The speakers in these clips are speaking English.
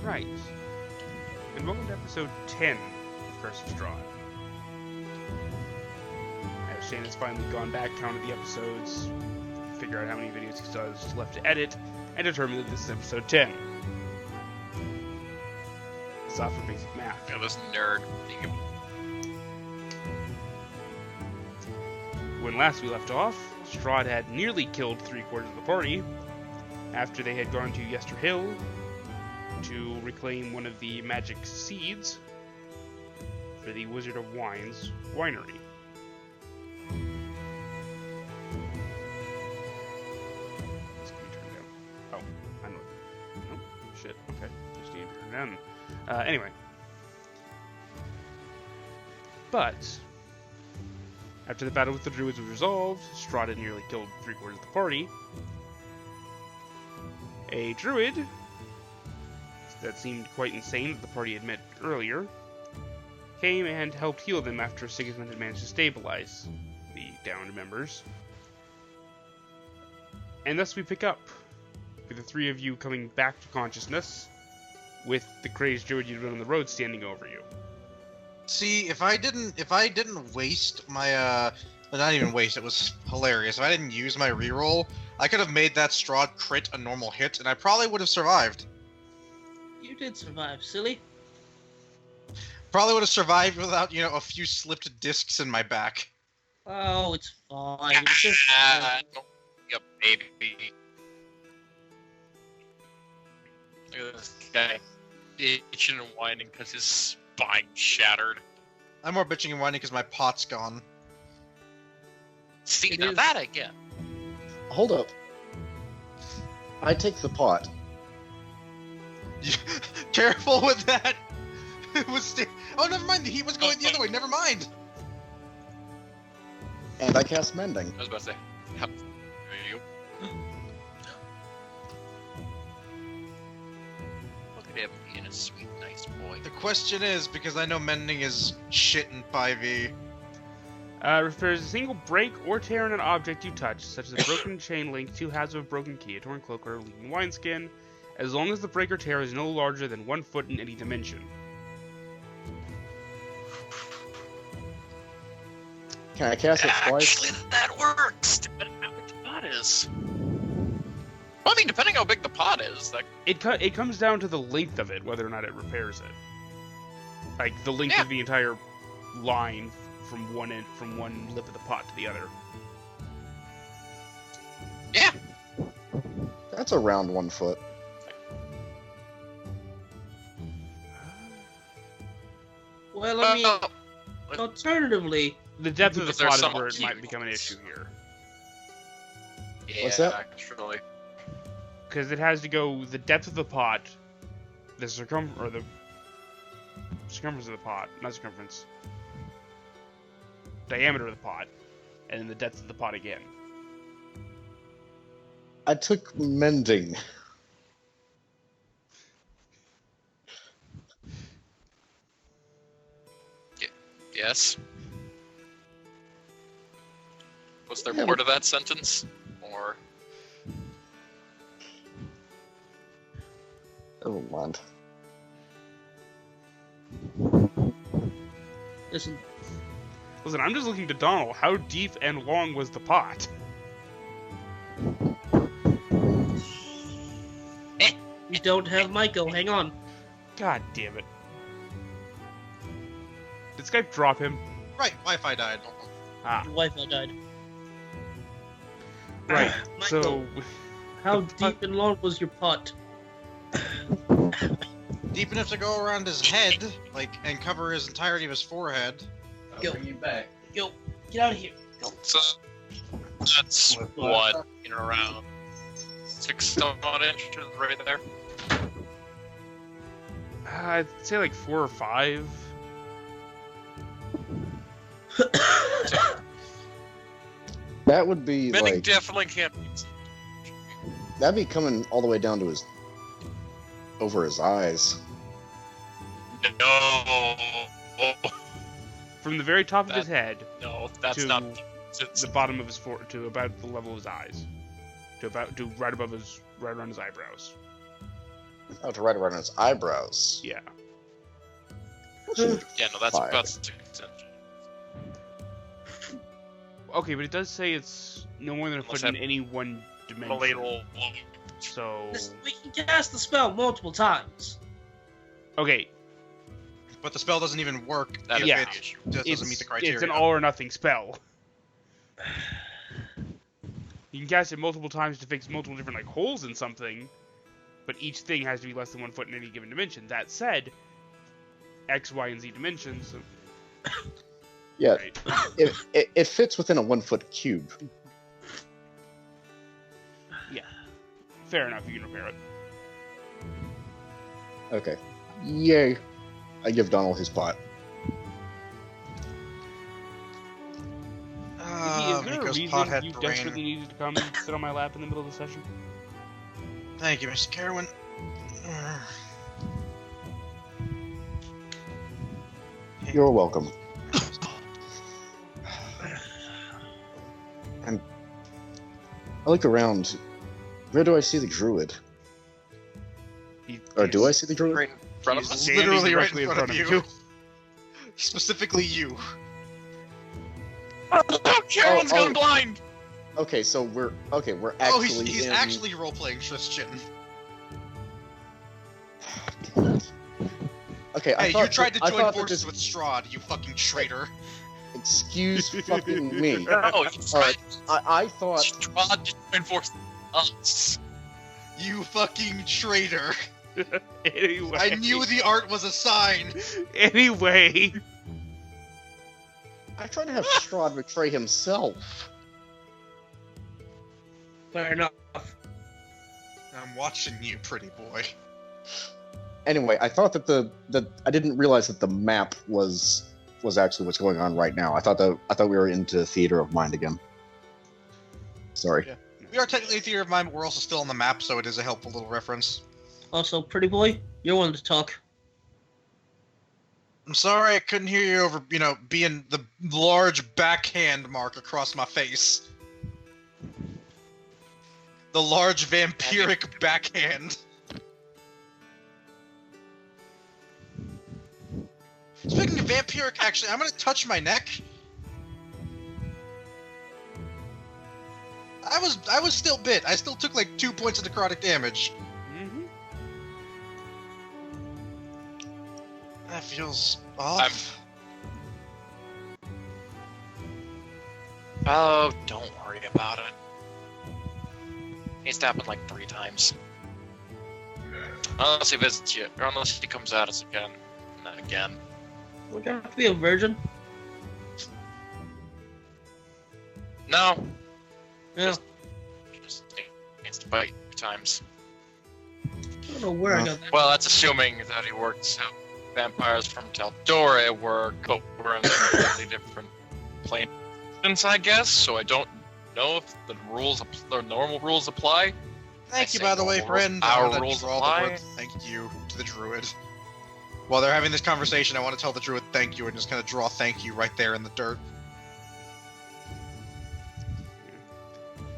Right. And welcome to episode 10 of Curse of Strahd. As Shane has finally gone back, counted the episodes, figured out how many videos he still has left to edit, and determined that this is episode 10. It's off for basic math. Yeah, this nerd. When last we left off, Strahd had nearly killed 3/4 of the party after they had gone to Yester Hill to reclaim one of the magic seeds for the Wizard of Wine's winery. This can be turned down. Oh, I know. Nope. Shit. Okay. Just need to turn it down. Anyway. But after the battle with the druids was resolved, Strahd had nearly killed 3/4 of the party. A druid that seemed quite insane that the party had met earlier came and helped heal them after Sigismund had managed to stabilize the downed members. And thus we pick up with the three of you coming back to consciousness with the crazed druid you'd been on the road standing over you. See, if I didn't waste my not even waste, it was hilarious. If I didn't use my reroll, I could have made that Strahd crit a normal hit, and I probably would have survived. You did survive, silly. Probably would have survived without, a few slipped discs in my back. Oh, it's fine. It's just Yep, baby. Look at this guy itching and whining because his spine shattered. I'm more bitching and whining because my pot's gone. See, It now is. that I get. Hold up. I take the pot. Careful with that! It was oh, never mind, the heat was going the other way, never mind! And I cast Mending. I was about to say. Yep. There you go. Look at him being a sweet, nice boy. The question is, because I know mending is shit in 5e, If there's a single break or tear in an object you touch, such as a broken chain link, 2 halves of a broken key, a torn cloak, or a leaking wineskin, as long as the break or tear is no larger than 1 foot in any dimension. Can I cast it twice? Actually, that works, depending on how big the pot is. Well, I mean, depending how big the pot is, like... It comes down to the length of it, whether or not it repairs it. Like, the length Yeah. of the entire line from one lip of the pot to the other. Yeah. That's around 1 foot. well, I mean, Well, alternatively, The depth of the Because there's pot is some where it might cute become an ones. issue here. yeah, What's that? actually. Because it has to go the depth of the pot, the circumference of the pot, not circumference, diameter of the pot, and then the depth of the pot again. I took Mending. Yes. Was there Yeah, more but- to that sentence? Or... Never mind. listen, Listen, I'm just looking to Donnel. How deep and long was the pot? you don't have Michael. Hang on. God damn it. Did Skype drop him? right, Wi-Fi died. Ah, Your Wi-Fi died. right. Michael, So, how the pot- deep and long was your pot? Deep enough to go around his head, and cover his entirety of his forehead. Go. Bring you back. Go. Get out of here. Go. So, that's what, around 6 odd inches right there. I'd say like 4 or 5. That would be Mending like... definitely can't be... That'd be coming all the way down to his... over his eyes. No. From the very top of his head No, that's to not... the bottom of his to about the level of his eyes. To right around his eyebrows. Oh, to write around his eyebrows. Yeah. Yeah, no, Fire. that's Okay, but it does say it's no more than a Unless foot in I- any one a dimension. little. So, We can cast the spell multiple times. okay, But the spell doesn't even work That if is Yeah. it the issue. just doesn't meet the criteria. it's an all or nothing spell. You can cast it multiple times to fix multiple different like holes in something, but each thing has to be less than 1 foot in any given dimension. That said, X, Y, and Z dimensions. Yeah, Right. it fits within a 1 foot cube. Fair enough, you can repair it. Okay. Yay. I give Donnel his pot. Is there a Miko's reason pot had you brain. desperately needed to come and sit on my lap in the middle of the session? Thank you, Mr. Caerwynn. You're welcome. And I look around. Where do I see the druid? Or do I see the druid? Right in front of He's us. standing Literally right directly in front of you. Specifically you. Oh, Caerwynn's oh. gone blind. Okay, so we're actually. Oh, he's in... actually role-playing Tristan. Okay, Hey, you tried to I join thought that forces this- with Strahd, you fucking traitor. Excuse fucking me. No, he's All right. right, I thought. Strahd to reinforce us. You fucking traitor. Anyway. I knew the art was a sign. Anyway. I tried to have Strahd betray himself. Fair enough. I'm watching you, pretty boy. Anyway, I thought that I didn't realize that the map was actually what's going on right now. I thought we were into theater of mind again. Sorry. Yeah. We are technically a theater of mind, but we're also still on the map, so it is a helpful little reference. Also, pretty boy, you're one to talk. I'm sorry I couldn't hear you over, being the large backhand mark across my face. The large vampiric backhand. Speaking of vampiric, actually, I'm gonna touch my neck. I was still bit. I still took like 2 points of necrotic damage. Mm-hmm. That feels off. Oh, don't worry about it. Needs to happen like 3 times. Unless he visits you, or unless he comes at us again. Not again. Would you have to be a virgin? No. Yeah. Just needs to bite 3 times. I don't know where I got that. Well, that's assuming that he works out vampires from Taldora work, but we're in a completely different plane, I guess. So I don't know if the normal rules apply. Thank you, say by the way, normal friend. rules. I Our wanted to rules draw the apply. word thank you to the druid. While they're having this conversation, I want to tell the druid thank you and just kind of draw thank you right there in the dirt.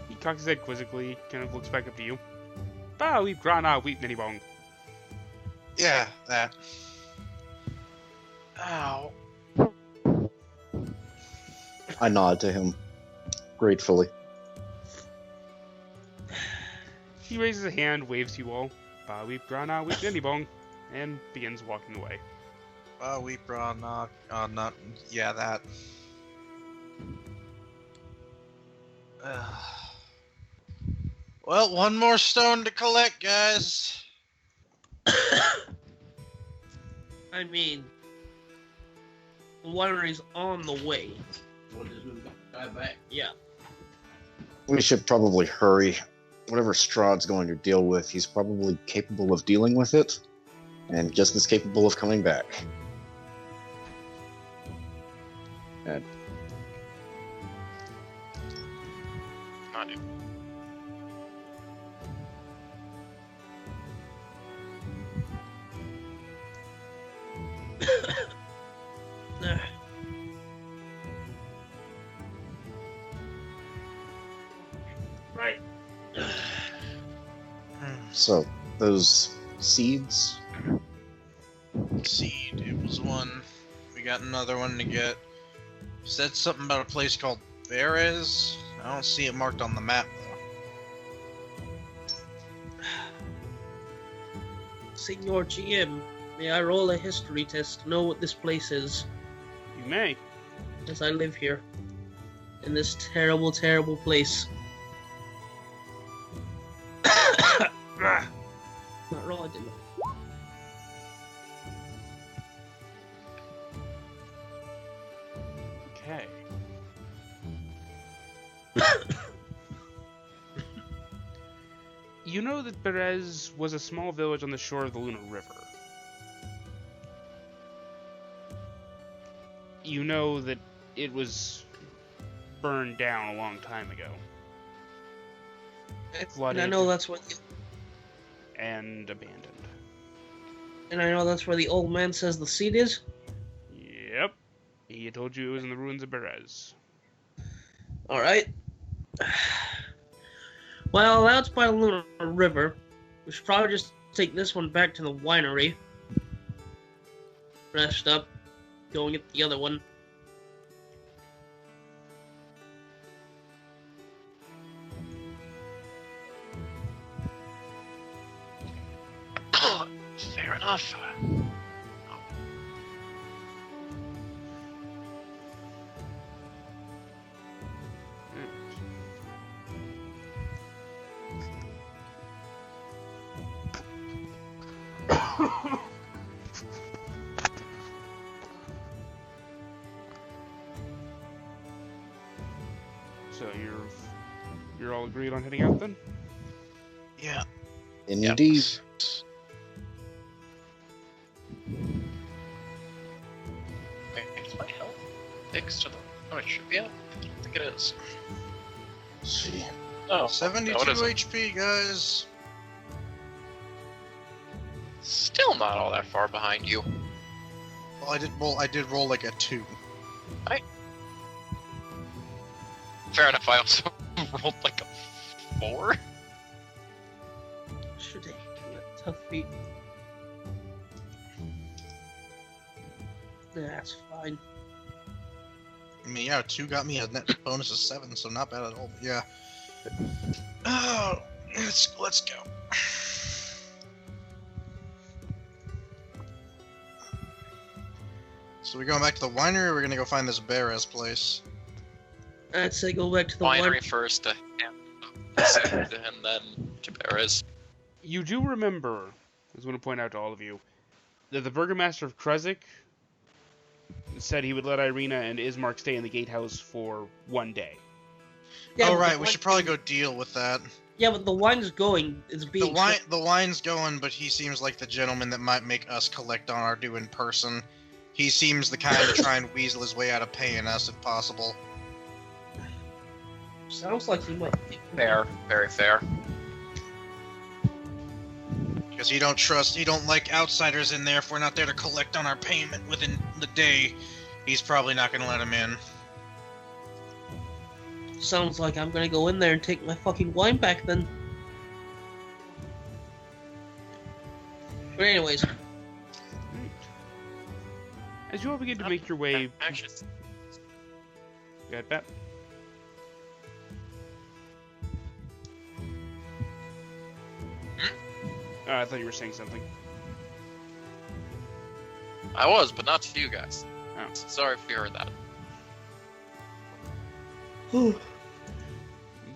He cocks his head quizzically, kind of looks back up to you. Bah, we've grown our wheat mini bong. Yeah, that. Ow. I nod to him gratefully. He raises a hand, waves to you all. Bah, we've grown our wheat mini bong, and begins walking away. We brought not. Yeah, that. Well, one more stone to collect, guys. I mean, the winery's on the way. Yeah. We should probably hurry. Whatever Strahd's going to deal with, he's probably capable of dealing with it, and just as capable of coming back. And Not even. There. Right. so, those seeds? Seed, it was one. We got another one to get. Said something about a place called Beres. I don't see it marked on the map though. Senor GM, may I roll a history test to know what this place is? You may. As I live here. In this terrible, terrible place. Not roll, I didn't. Okay. You know that Beres was a small village on the shore of the Lunar River. You know that it was burned down a long time ago. Flooded. And I know that's where And abandoned. and I know that's where the old man says the seed is. Yep. He told you it was in the ruins of Beres. Alright. Well, that's by the Lunar River. We should probably just take this one back to the winery. Rest up. Go and get the other one. Fair enough. So you're all agreed on heading out then? Yeah. Indeed. Is my health fixed to the... Oh, it should be up. I think it is. Let's see. Oh, 72 no, it isn't. HP, guys. Still not all that far behind you. Well, I did roll like a 2. Fair enough, I also rolled like a 4. Should take a tough feat. That's fine. I mean, yeah, 2 got me a net bonus of 7, so not bad at all. But yeah. Oh, let's go. So we going back to the winery, or we're gonna go find this Beres place? I'd say go back to the Winery first to and then to Beres. You do remember, I just want to point out to all of you, that the Burgomaster of Krezk said he would let Ireena and Ismark stay in the gatehouse for 1 day. Yeah, Oh but right, the we wine- should probably go deal with that. Yeah, but the wine's going. It's being. The wine's going, but he seems like the gentleman that might make us collect on our due in person. He seems the kind to try and weasel his way out of paying us if possible. Sounds like he might. Fair, very fair. Because he don't like outsiders in there. If we're not there to collect on our payment within the day, he's probably not going to let him in. Sounds like I'm gonna go in there and take my fucking wine back then. But anyways, As you all begin to make your way... Actually, Go ahead, Pat. I thought you were saying something. I was, but not to you guys. Oh. Sorry if you heard that.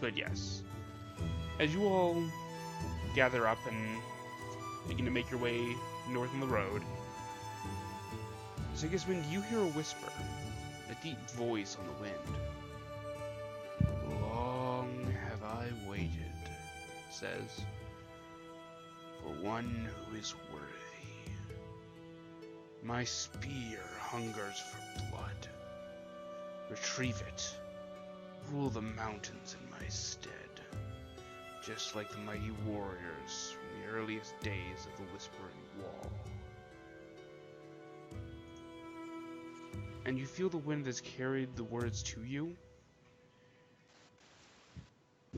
But yes. As you all gather up and begin to make your way north on the road, Sigismund, you hear a whisper, a deep voice on the wind. Long have I waited, it says, for one who is worthy. My spear hungers for blood. Retrieve it. Rule the mountains in my stead, just like the mighty warriors from the earliest days of the Whispering Wall. And you feel the wind has carried the words to you,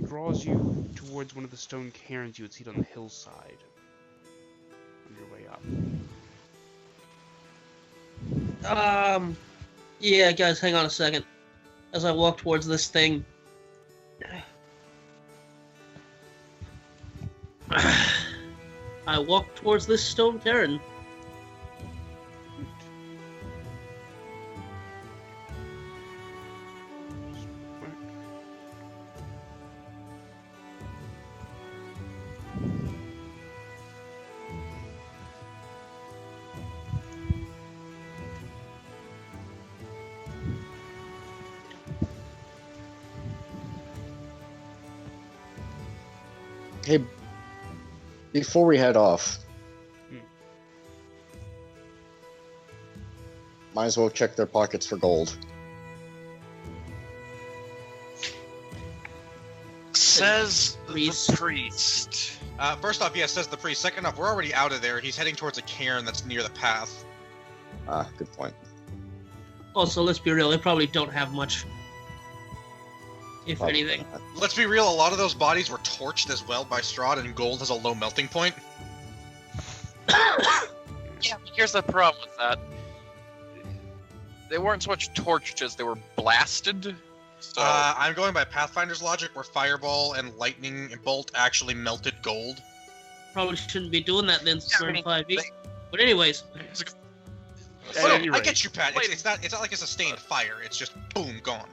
draws you towards one of the stone cairns you had seen on the hillside. top. Yeah, guys, hang on a second. As I walk towards this thing. I walk towards this stone cairn. Hey, before we head off, might as well check their pockets for gold. Says Priest. the priest. First off, yeah, says the priest. Second off, we're already out of there. He's heading towards a cairn that's near the path. Ah, good point. Also, let's be real, they probably don't have much. If Probably anything. not. Let's be real, a lot of those bodies were torched as well by Strahd, and gold has a low melting point. Yeah, but here's the problem with that. They weren't so much torched as they were blasted. So I'm going by Pathfinder's logic, where Fireball and Lightning Bolt actually melted gold. Probably shouldn't be doing that then, Yeah, I mean, 5e. But anyways, Oh, no, any I rate. get you, Pat. Wait. It's not like a sustained fire. It's just boom, gone.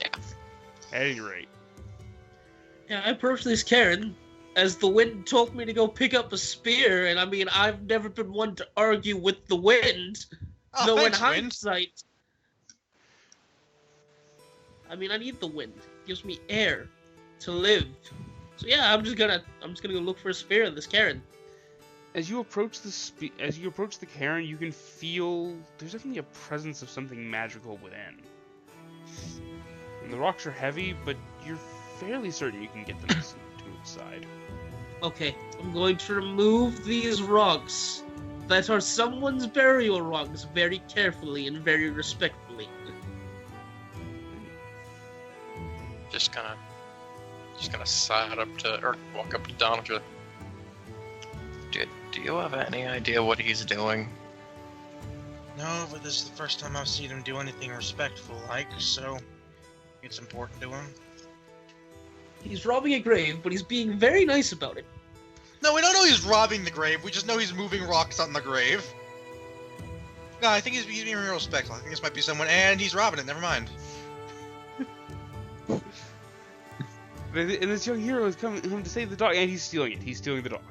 At any rate. yeah, I approached this cairn as the wind told me to go pick up a spear, and I mean, I've never been one to argue with the wind. Oh, Though thanks, in wind. hindsight, I mean, I need the wind. It gives me air to live. So yeah, I'm just gonna go look for a spear in this cairn. As you approach the cairn, you can feel there's definitely a presence of something magical within. And the rocks are heavy, but you're fairly certain you can get them to inside. Okay, I'm going to remove these rocks that are someone's burial rocks very carefully and very respectfully. just gonna side up to, or walk up to Donnel. Do you have any idea what he's doing? No, but this is the first time I've seen him do anything respectful-like, so it's important to him. He's robbing a grave, but he's being very nice about it. No, we don't know he's robbing the grave. We just know he's moving rocks on the grave. No, I think he's being real respectful. I think this might be someone, and he's robbing it. Never mind. And this young hero is coming to save the dog, and he's stealing it. He's stealing the dog.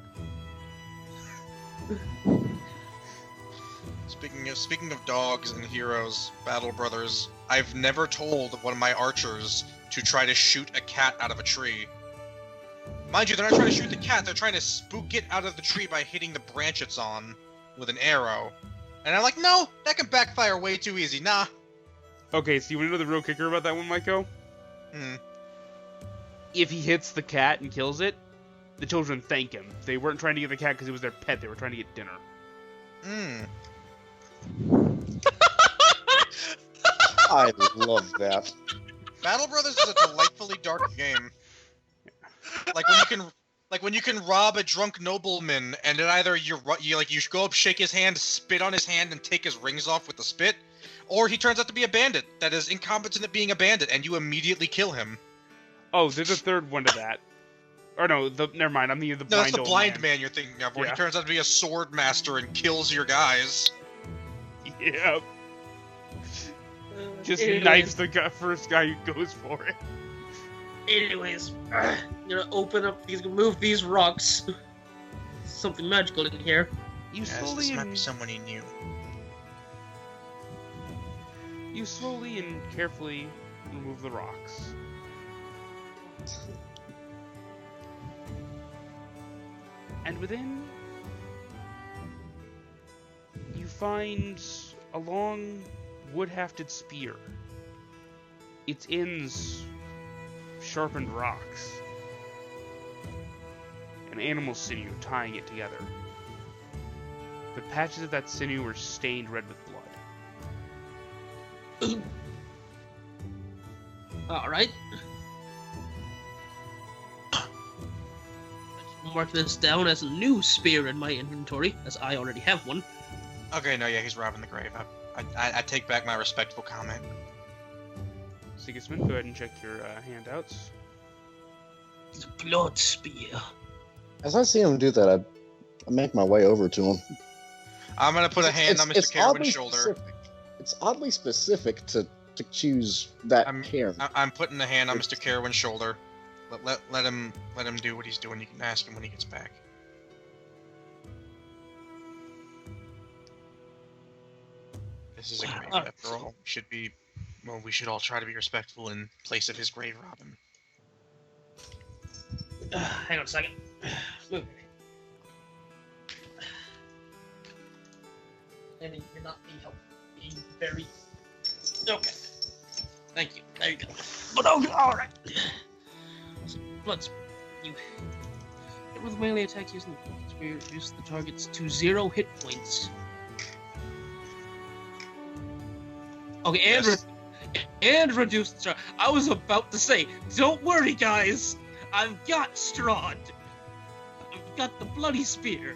Speaking of dogs and heroes, battle brothers, I've never told one of my archers to try to shoot a cat out of a tree. Mind you, they're not trying to shoot the cat, they're trying to spook it out of the tree by hitting the branch it's on with an arrow. And I'm like, no, that can backfire way too easy, nah. Okay, so you want to know the real kicker about that one, Maiko? Hmm. If he hits the cat and kills it, the children thank him. They weren't trying to get the cat because it was their pet, they were trying to get dinner. Hmm. I love that. Battle Brothers is a delightfully dark game. Like when you can rob a drunk nobleman, and then either you go up, shake his hand, spit on his hand, and take his rings off with the spit, or he turns out to be a bandit that is incompetent at being a bandit, and you immediately kill him. Oh, there's a third one to that. Or no, never mind. I'm thinking of the No, blind that's the old blind man you're thinking of, where Yeah. he turns out to be a sword master and kills your guys. Yeah, just Anyways- knifes the first guy who goes for it. Anyways, I'm gonna open up these, move these rocks. Something magical in here. You Yes, slowly this might be and someone he knew. carefully remove the rocks. And within, you find a long, wood-hafted spear. Its ends sharpened rocks. An animal sinew tying it together. But patches of that sinew were stained red with blood. Alright. mark this down as a new spear in my inventory, as I already have one. Okay, no, yeah, he's robbing the grave. I take back my respectful comment. Sigismund, go ahead and check your handouts. The blood spear. As I see him do that, I make my way over to him. I'm gonna put a hand on Mr. Caerwynn's shoulder. Specific. It's oddly specific to choose that Caerwynn. I'm putting a hand on Mr. Caerwynn's shoulder. Let him do what he's doing. You can ask him when he gets back. This is a grave, after all. We should all try to be respectful in place of his grave robbing. Hang on a second. Move. And you're not being very. Okay. Thank you. There you go. But okay, alright. So, blood spear. You hit with melee attack using the blood spear, reduce the targets to 0 hit points. Okay, and reduce the target. I was about to say, don't worry, guys. I've got Strahd. I've got the bloody spear.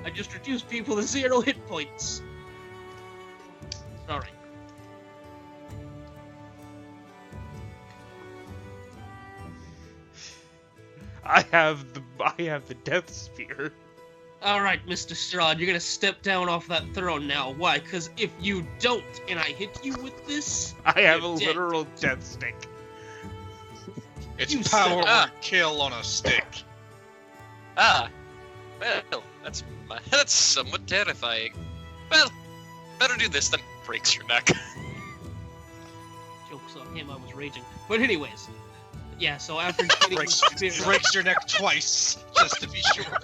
I just reduced people to 0 hit points. Alright. I have the death spear. Alright, Mr. Strahd, you're gonna step down off that throne now. Why? Because if you don't, and I hit you with this, I have a you're dead. literal death stick. It's You power said- kill on a stick. Well, that's somewhat terrifying. Well, better do this than breaks your neck. Joke's on him, I was raging. But anyways, yeah, so after getting the spear... Breaks your neck twice, just to be sure.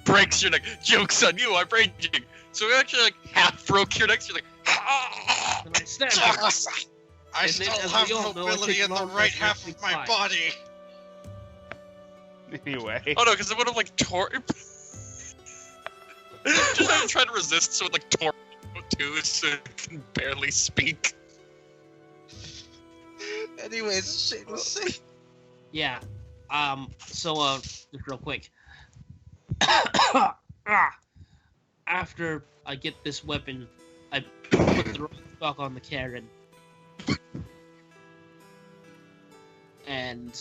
Breaks your neck. Joke's on you, I'm raging. So we actually like half broke your neck, so you're like, And I stand there. I And still then, as have we all know, I mobility take in the long right rest half and of my fly. body. Anyway. oh no, because it would have like tore. Just like trying to resist, so it like tore too, so it can barely speak. Anyways, shit was sick. Yeah. So, just real quick. After I get this weapon, I put the stock on the Caerwynn. And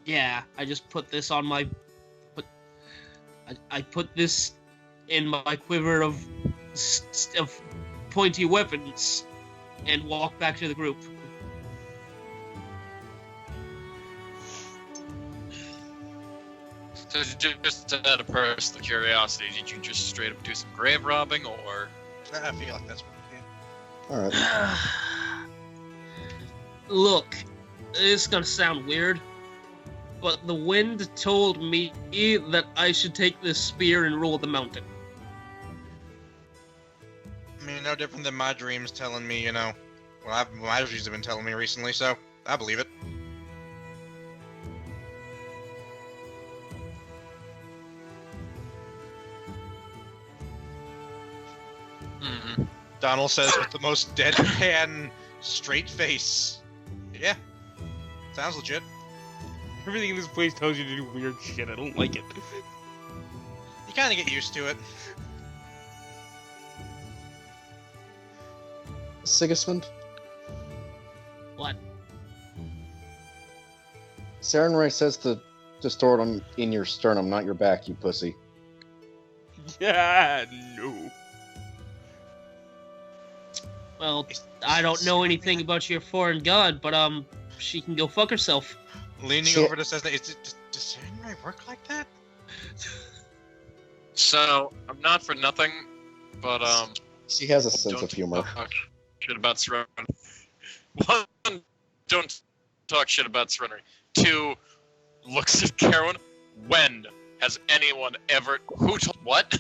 yeah, I just put this on my I put this in my quiver of pointy weapons and walk back to the group. So just out of personal curiosity, did you just straight up do some grave robbing, or? I feel like that's what we did. All right. Look, it's gonna sound weird, but the wind told me that I should take this spear and rule the mountain. I mean, no different than my dreams telling me, my dreams have been telling me recently, so I believe it. Mm-hmm. Donnel says with the most deadpan, straight face. Yeah, sounds legit. Everything in this place tells you to do weird shit. I don't like it. You kind of get used to it. Sigismund? What? Sarenrae says to store it in your sternum, not your back, you pussy. Yeah, no. Well, I don't know anything about your foreign god, but she can go fuck herself. Leaning Shit. over to Sesna, does Sarenrae work like that? So I'm not for nothing, but She has a sense of humor. talk shit about surrender. One, don't talk shit about surrender. Two, looks at Caerwynn. When has anyone ever who told what?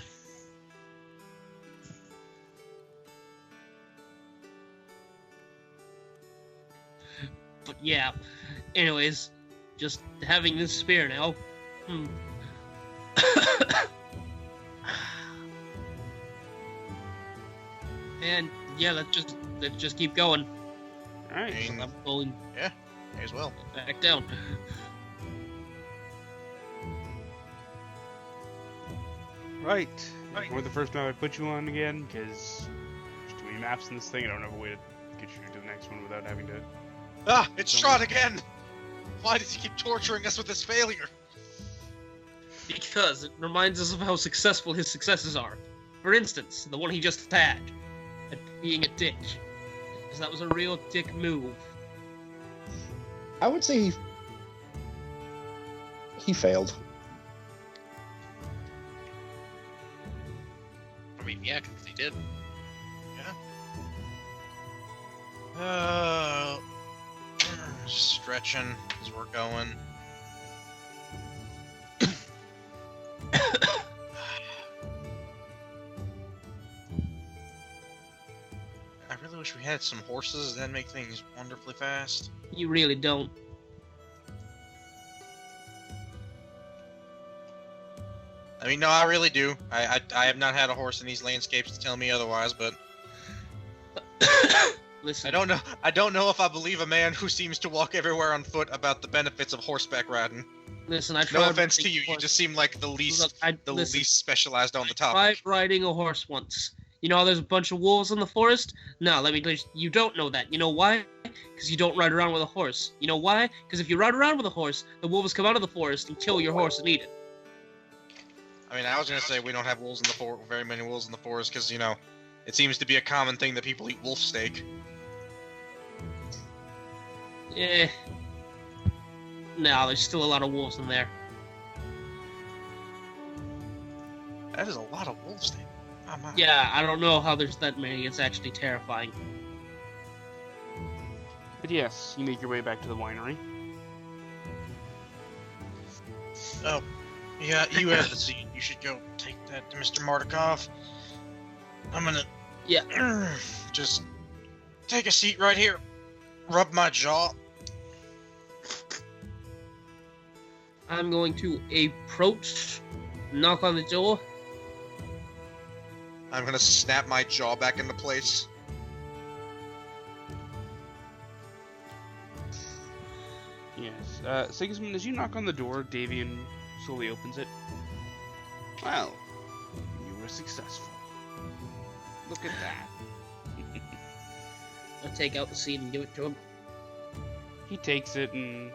But yeah, anyways, just having this spear now. And yeah, let's just keep going. Alright. I mean, I'm going may as well. back down. Right. Ignore the first map I put you on again, because there's too many maps in this thing. I don't have a way to get you to the next one without having to... Ah, it's Strahd again! Why does he keep torturing us with this failure? Because it reminds us of how successful his successes are. For instance, the one he just had, at being a dick. Because that was a real dick move. I would say he failed. I mean, yeah, because he did. Just stretching as we're going. I really wish we had some horses. That'd make things wonderfully fast. You really don't. I mean, no, I really do. I have not had a horse in these landscapes to tell me otherwise, but Listen, I don't know if I believe a man who seems to walk everywhere on foot about the benefits of horseback riding. listen, I tried No offense to riding you, a you horse. just seem like the least Look, listen, least specialized on the I topic. tried riding a horse once. You know how there's a bunch of wolves in the forest? No, let me tell you, you don't know that. You know why? Because you don't ride around with a horse. You know why? Because if you ride around with a horse, the wolves come out of the forest and kill your horse and eat it. I mean, I was gonna say we don't have wolves in the very many wolves in the forest, because you know, it seems to be a common thing that people eat wolf steak. Eh. No, there's still a lot of wolves in there. That is a lot of wolf steak. Oh my. Yeah, I don't know how there's that many. It's actually terrifying. But yes, you make your way back to the winery. Oh, yeah, you have the seat. You should go take that to Mr. Mardukov. I'm gonna... Yeah. Just take a seat right here. Rub my jaw. I'm going to approach, knock on the door. I'm gonna snap my jaw back into place. Yes. Sigismund, as you knock on the door, Davian slowly opens it. Well, you were successful. Look at that. I'll take out the seed and give it to him. He takes it and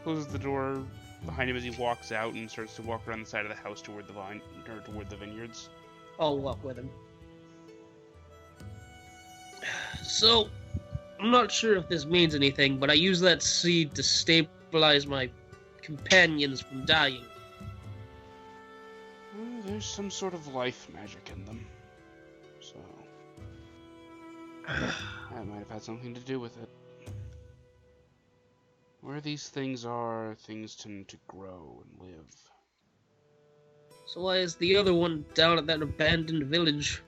closes the door behind him as he walks out and starts to walk around the side of the house toward the vine or toward the vineyards. I'll walk with him. So, I'm not sure if this means anything, but I use that seed to stabilize my companions from dying. Well, there's some sort of life magic in them. So, that might have had something to do with it. Where these things are, things tend to grow and live. So why is the other one down at that abandoned village?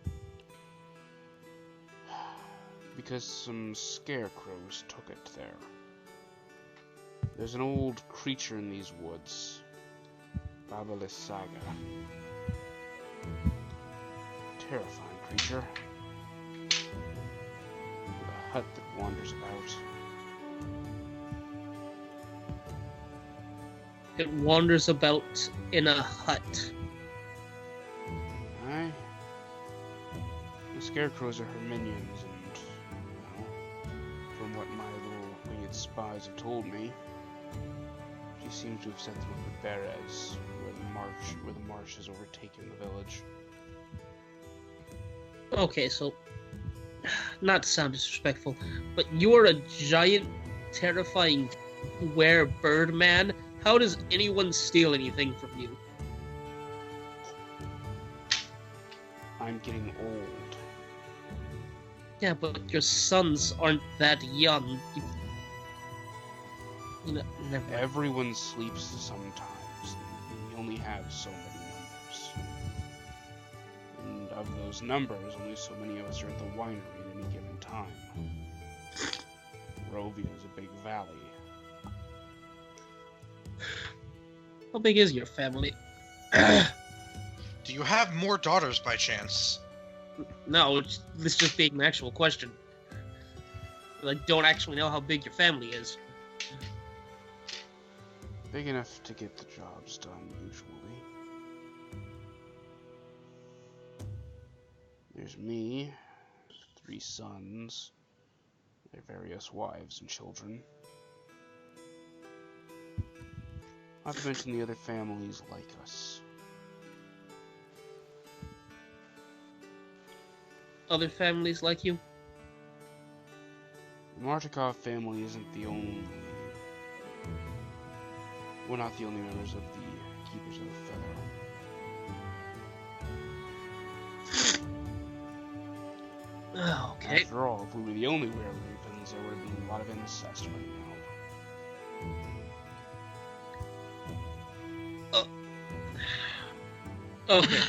Because some scarecrows took it there. There's an old creature in these woods. Babalisaga. Terrifying creature. With a hut that wanders about. It wanders about in a hut. Aye. The scarecrows are her minions, and, well, from what my little winged spies have told me, she seems to have sent them up to Berez, where the marsh has overtaken the village. Okay, so, not to sound disrespectful, but you're a giant, terrifying were-bird man. How does anyone steal anything from you? I'm getting old. Yeah, but your sons aren't that young. You know, never mind. Everyone sleeps sometimes, and we only have so many numbers. And of those numbers, only so many of us are at the winery at any given time. Barovia is a big valley. How big is your family? Do you have more daughters by chance? No, this just being an actual question. Like, don't actually know how big your family is. Big enough to get the jobs done, usually. There's me, 3 sons, their various wives and children. Not to mention the other families like us. Other families like you? The Martikov family isn't the only... We're not the only members of the Keepers of the Feather. Okay. After all, if we were the only were-ravens, there would have been a lot of incest right now. Okay.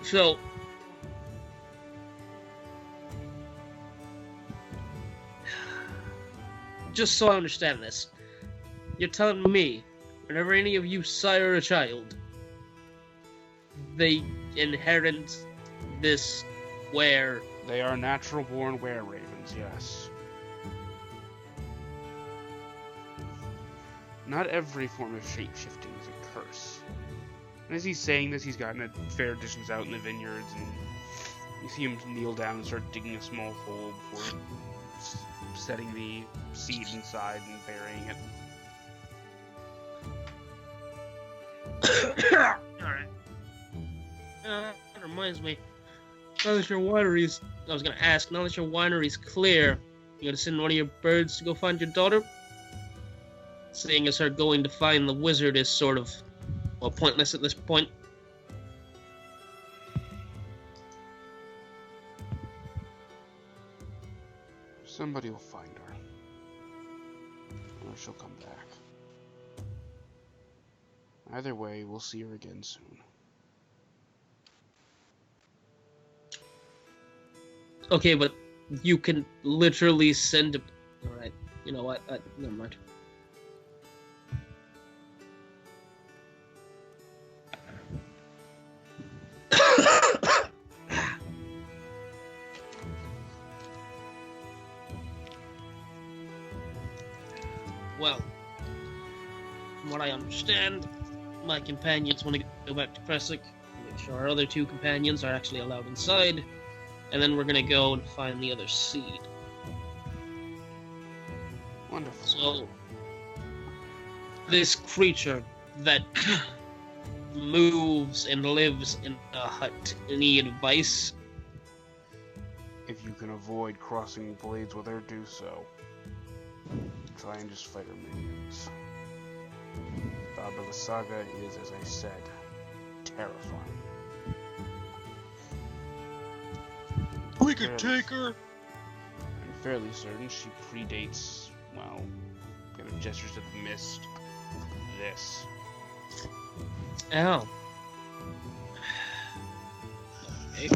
So... Just so I understand this, you're telling me, whenever any of you sire a child, they inherit this where... They are natural-born were-ravens, yes. Not every form of shape-shifting is a curse. And as he's saying this, he's gotten a fair distance out in the vineyards, and you see him kneel down and start digging a small hole before setting the seed inside and burying it. Alright. That reminds me. Now that your winery's... I was gonna ask, now that your winery's clear, you gonna send one of your birds to go find your daughter? Seeing as her going to find the wizard is sort of, well, pointless at this point. Somebody will find her. Or she'll come back. Either way, we'll see her again soon. Okay, but you can literally send a... Alright, you know what? Never mind. Well, from what I understand, my companions want to go back to Krezk, make sure our other 2 companions are actually allowed inside, and then we're gonna go and find the other seed. Wonderful. So, this creature that moves and lives in a hut, any advice? If you can avoid crossing blades with her, do so. Try and just fight her minions. Baba the Saga is, as I said, terrifying. We could take her. I'm fairly certain she predates, well, kind of gestures of the mist, this. Oh. Okay.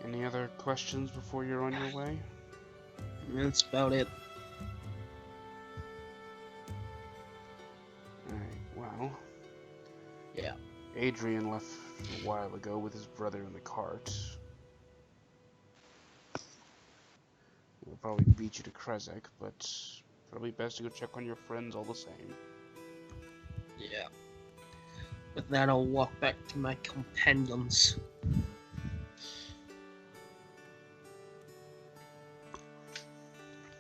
Any other questions before you're on your way? That's about it. Alright, well... Yeah. Adrian left a while ago with his brother in the cart. We'll probably beat you to Krezk, but probably best to go check on your friends all the same. Yeah. With that, I'll walk back to my companions.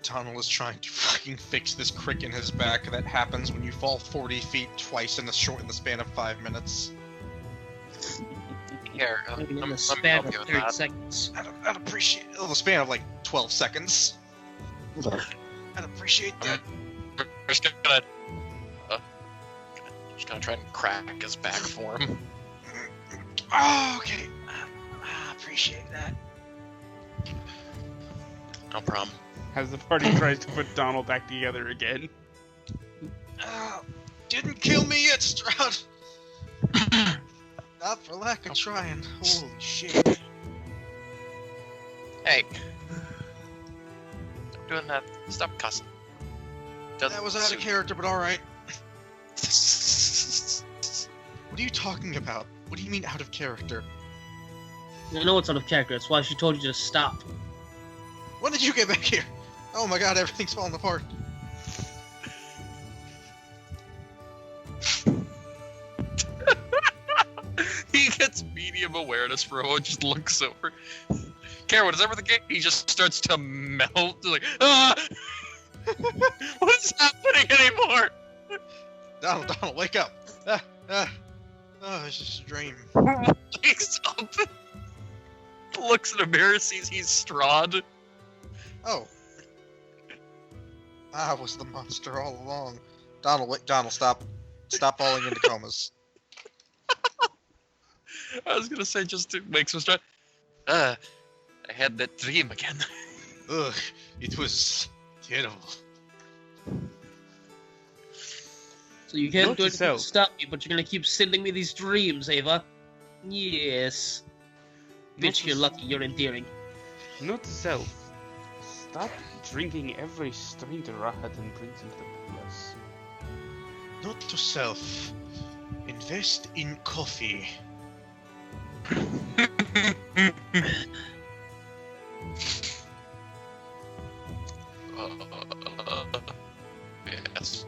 Donnel is trying to fucking fix this crick in his back that happens when you fall 40 feet twice in the span of 5 minutes. Here, Maybe in let the me span help of you with 30 that. seconds. I'd appreciate the span of like 12 seconds. I'd appreciate that. We're just gonna try and crack his back for him. Oh, okay. I appreciate that. No problem. As the party tries to put Donnel back together again. Didn't kill me yet, Strahd. Not for lack of trying. Holy shit. Hey. Stop doing that. Stop cussing. That was out of character, but alright. What are you talking about? What do you mean out of character? I know it's out of character. That's why she told you to stop. When did you get back here? Oh my god, everything's falling apart. He gets medium awareness for a moment, just looks over. Caerwynn, is everything okay? He just starts to melt. Like, ah! What is happening anymore? Donnel, wake up! Oh, it's just a dream. Wakes up. Looks in a mirror, sees he's Strahd. Oh. I was the monster all along. Donnel, stop. Stop falling into comas. I was gonna say, just to make some Strahd. I had that dream again. Ugh, it was terrible. So you can't Note do to anything self. to stop me, but you're gonna keep sending me these dreams, Ava. Yes. Note Bitch, to you're s- lucky you're endearing. Note to self. Stop drinking every stranger Rahadan brings into the place. Note to self. Invest in coffee. Yes.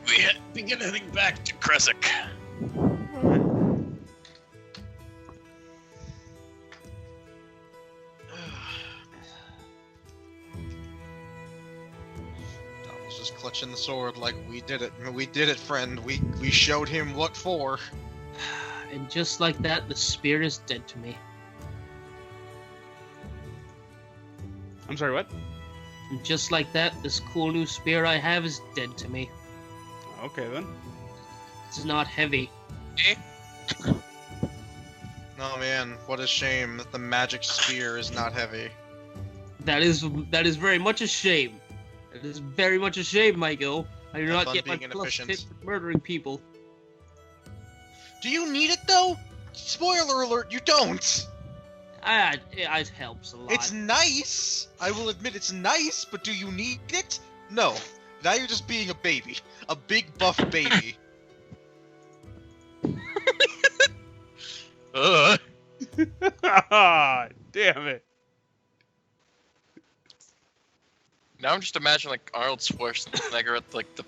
We had begin heading back to Krezk. Donnel's just clutching the sword like we did it. We did it, friend. We showed him what for. And just like that, the spear is dead to me. I'm sorry, what? And just like that, this cool new spear I have is dead to me. Okay then. It's not heavy. Oh man, what a shame that the magic spear is not heavy. That is very much a shame. It is very much a shame, Michael. I do Have not fun get my being plus inefficient. hit for murdering people. Do you need it though? Spoiler alert, you don't! It helps a lot. It's nice! I will admit it's nice, but do you need it? No. Now you're just being a baby. A big buff baby. Damn it. Now I'm just imagining like Arnold Schwarzenegger at like the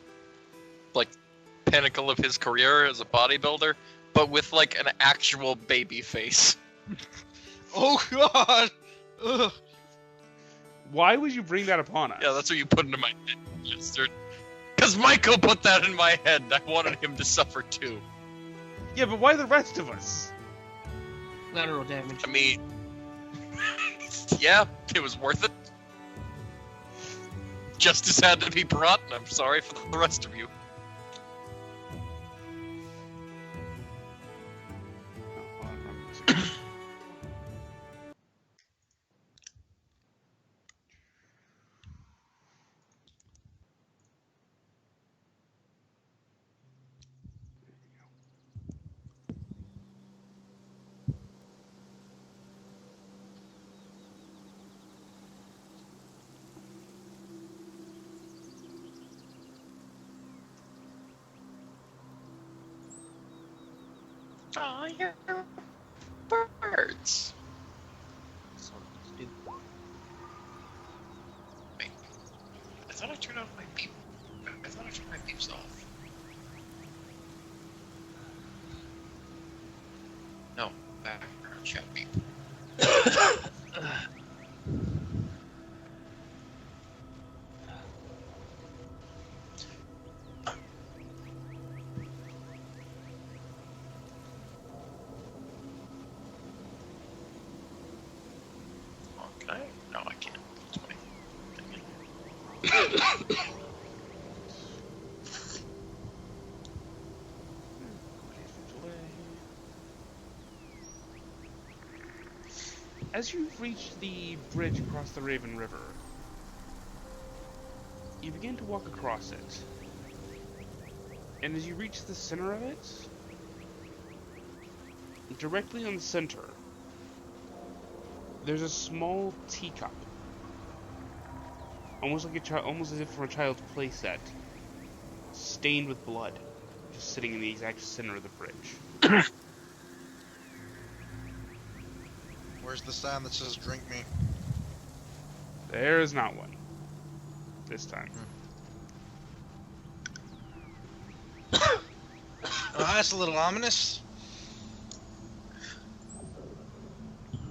pinnacle of his career as a bodybuilder, but with like an actual baby face. Oh god! Ugh. Why would you bring that upon us? Yeah, that's what you put into my head, bastard. Because Michael put that in my head. I wanted him to suffer too. Yeah, but why the rest of us? Lateral damage. I mean, yeah, it was worth it. Justice had to be brought, and I'm sorry for the rest of you. Oh, hold on, wrong music. Oh, I hear birds. Sort of stupid. Wait, I thought I turned off my beep. I thought I turned my beeps off. No, background chat beep. Okay, no, I can't. It's funny. As you reach the bridge across the Raven River, you begin to walk across it. And as you reach the center of it, directly on the center, there's a small teacup. Almost like almost as if for a child's playset. stained with blood, just sitting in the exact center of the bridge. Where's the sign that says "Drink me"? There is not one. This time. Oh, that's a little ominous.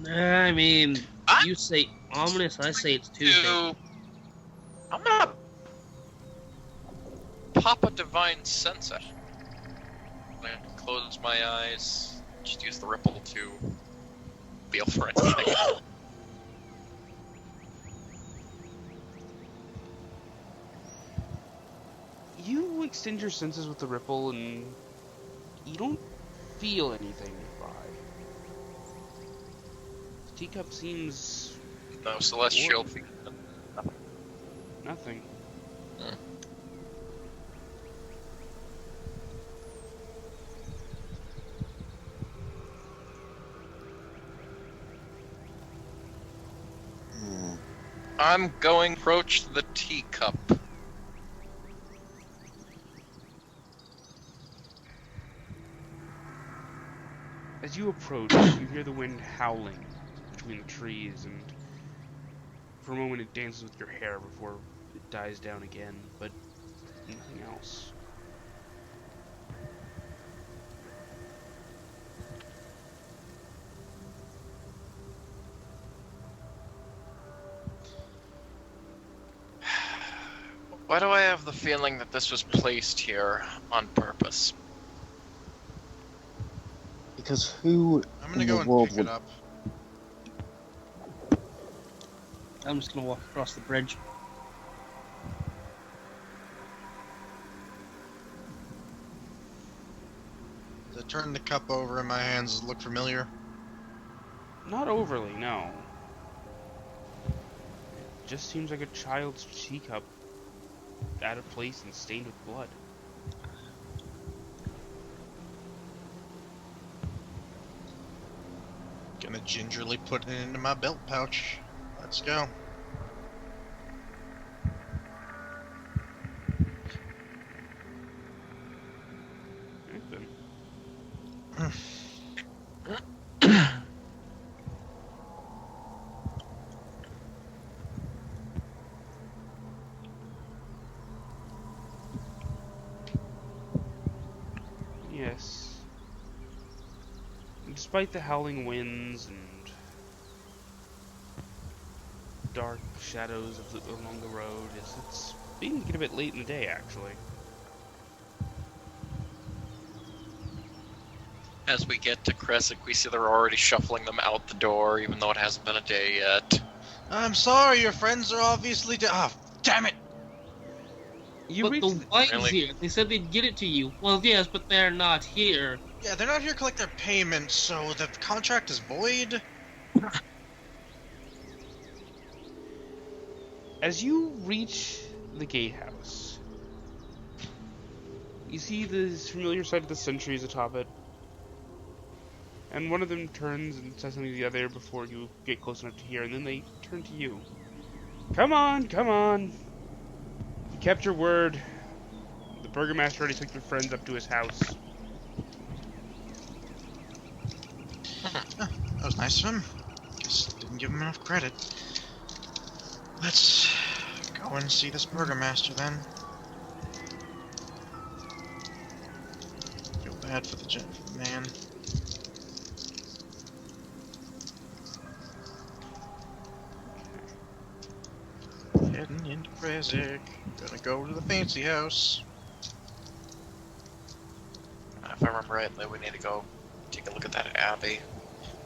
I mean, you say ominous, I say it's Tuesday. I'm gonna pop a divine sense at. I'm gonna close my eyes. Just use the ripple to feel for anything. You extend your senses with the ripple, and you don't feel anything nearby. The teacup seems No celestial. nothing. I'm going to approach the teacup. As you approach, you hear the wind howling between the trees, and for a moment it dances with your hair before it dies down again, but nothing else. Why do I have the feeling that this was placed here on purpose? Because who I'm gonna in go the and world pick would it up. I'm just gonna walk across the bridge. As I turn the cup over in my hands, does it look familiar? Not overly, no. It just seems like a child's teacup, out of place and stained with blood. Gonna gingerly put it into my belt pouch. Let's go. Yes. Despite the howling winds and dark shadows along the road, it's beginning to get a bit late in the day, actually. As we get to Krezk, we see they're already shuffling them out the door, even though it hasn't been a day yet. I'm sorry, your friends are obviously Ah, damn it! You But reach the wine's Really? here. They said they'd get it to you. Well, yes, but they're not here. Yeah, they're not here to collect their payment, so the contract is void. As you reach the gatehouse, you see this familiar sight of the sentries atop it, and one of them turns and says something to the other before you get close enough to hear, and then they turn to you. Come on, come on! You kept your word. The Burgomaster already took your friends up to his house. That was nice of him. Just didn't give him enough credit. Let's go and see this Burgomaster then. Feel bad for the man. Heading into Krezk. Gonna go to the fancy house. If I remember rightly, we need to go take a look at that abbey.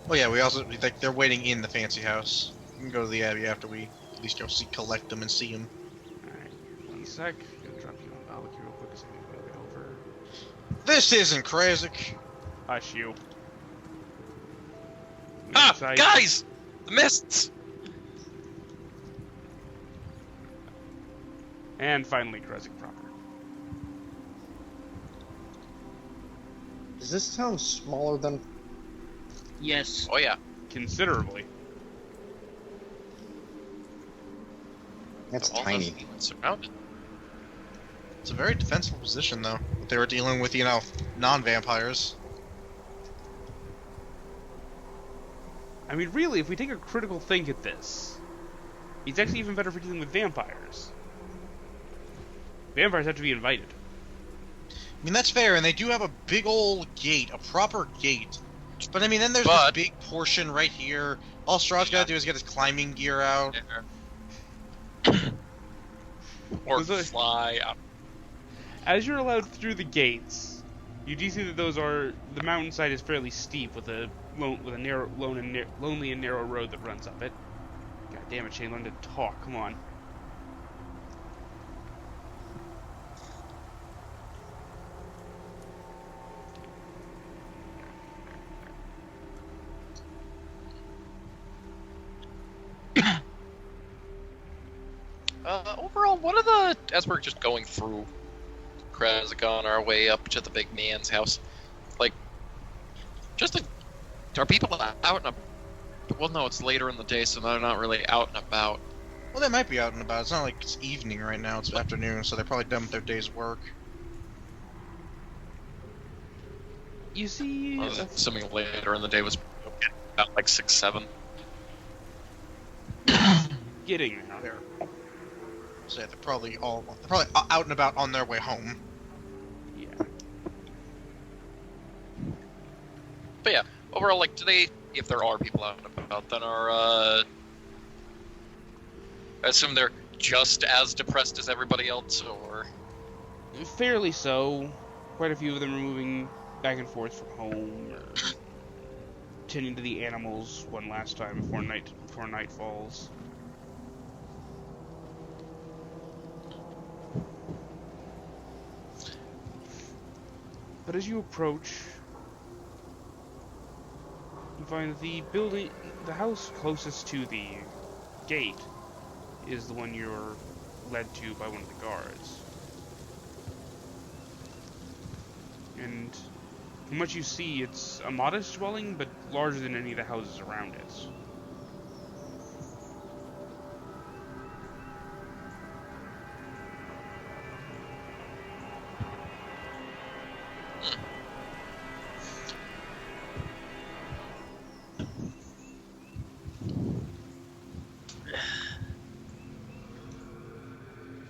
Oh yeah, they're waiting in the fancy house. We can go to the abbey after we at least go collect them and see them. Alright, 1 sec. Gonna drop you on Valak real quick so I can move it over. This isn't Krezk. Hush you. Ah! Inside- Guys! The mists! And finally, Krezk proper. Is this town smaller than? Yes. Oh yeah. Considerably. It's Almost tiny. even surrounded. It's a very defensible position, though. They were dealing with, non-vampires. I mean, really, if we take a critical think at this, it's actually even better for dealing with vampires. Vampires have to be invited. I mean, that's fair, and they do have a big old gate, a proper gate. But, I mean, then there's this big portion right here. All Strahd's gotta do is get his climbing gear out. Or fly out. As you're allowed through the gates, you do see that the mountainside is fairly steep with a lonely and narrow road that runs up it. God damn it, Shane, learn to talk. Come on. Overall, as we're just going through Krezk on our way up to the big man's house, are people out and about? Well, no, it's later in the day, so they're not really out and about. Well, they might be out and about. It's not like it's evening right now, it's afternoon, so they're probably done with their day's work. You see... Assuming later in the day was about 6, 7. Getting there. So yeah, they're probably out and about on their way home. Yeah. But yeah, overall, if there are people out and about, then I assume they're just as depressed as everybody else, or... Fairly so. Quite a few of them are moving back and forth from home, or tending to the animals one last time before night falls. But as you approach, you find the house closest to the gate is the one you're led to by one of the guards. And from what you see, it's a modest dwelling, but larger than any of the houses around it.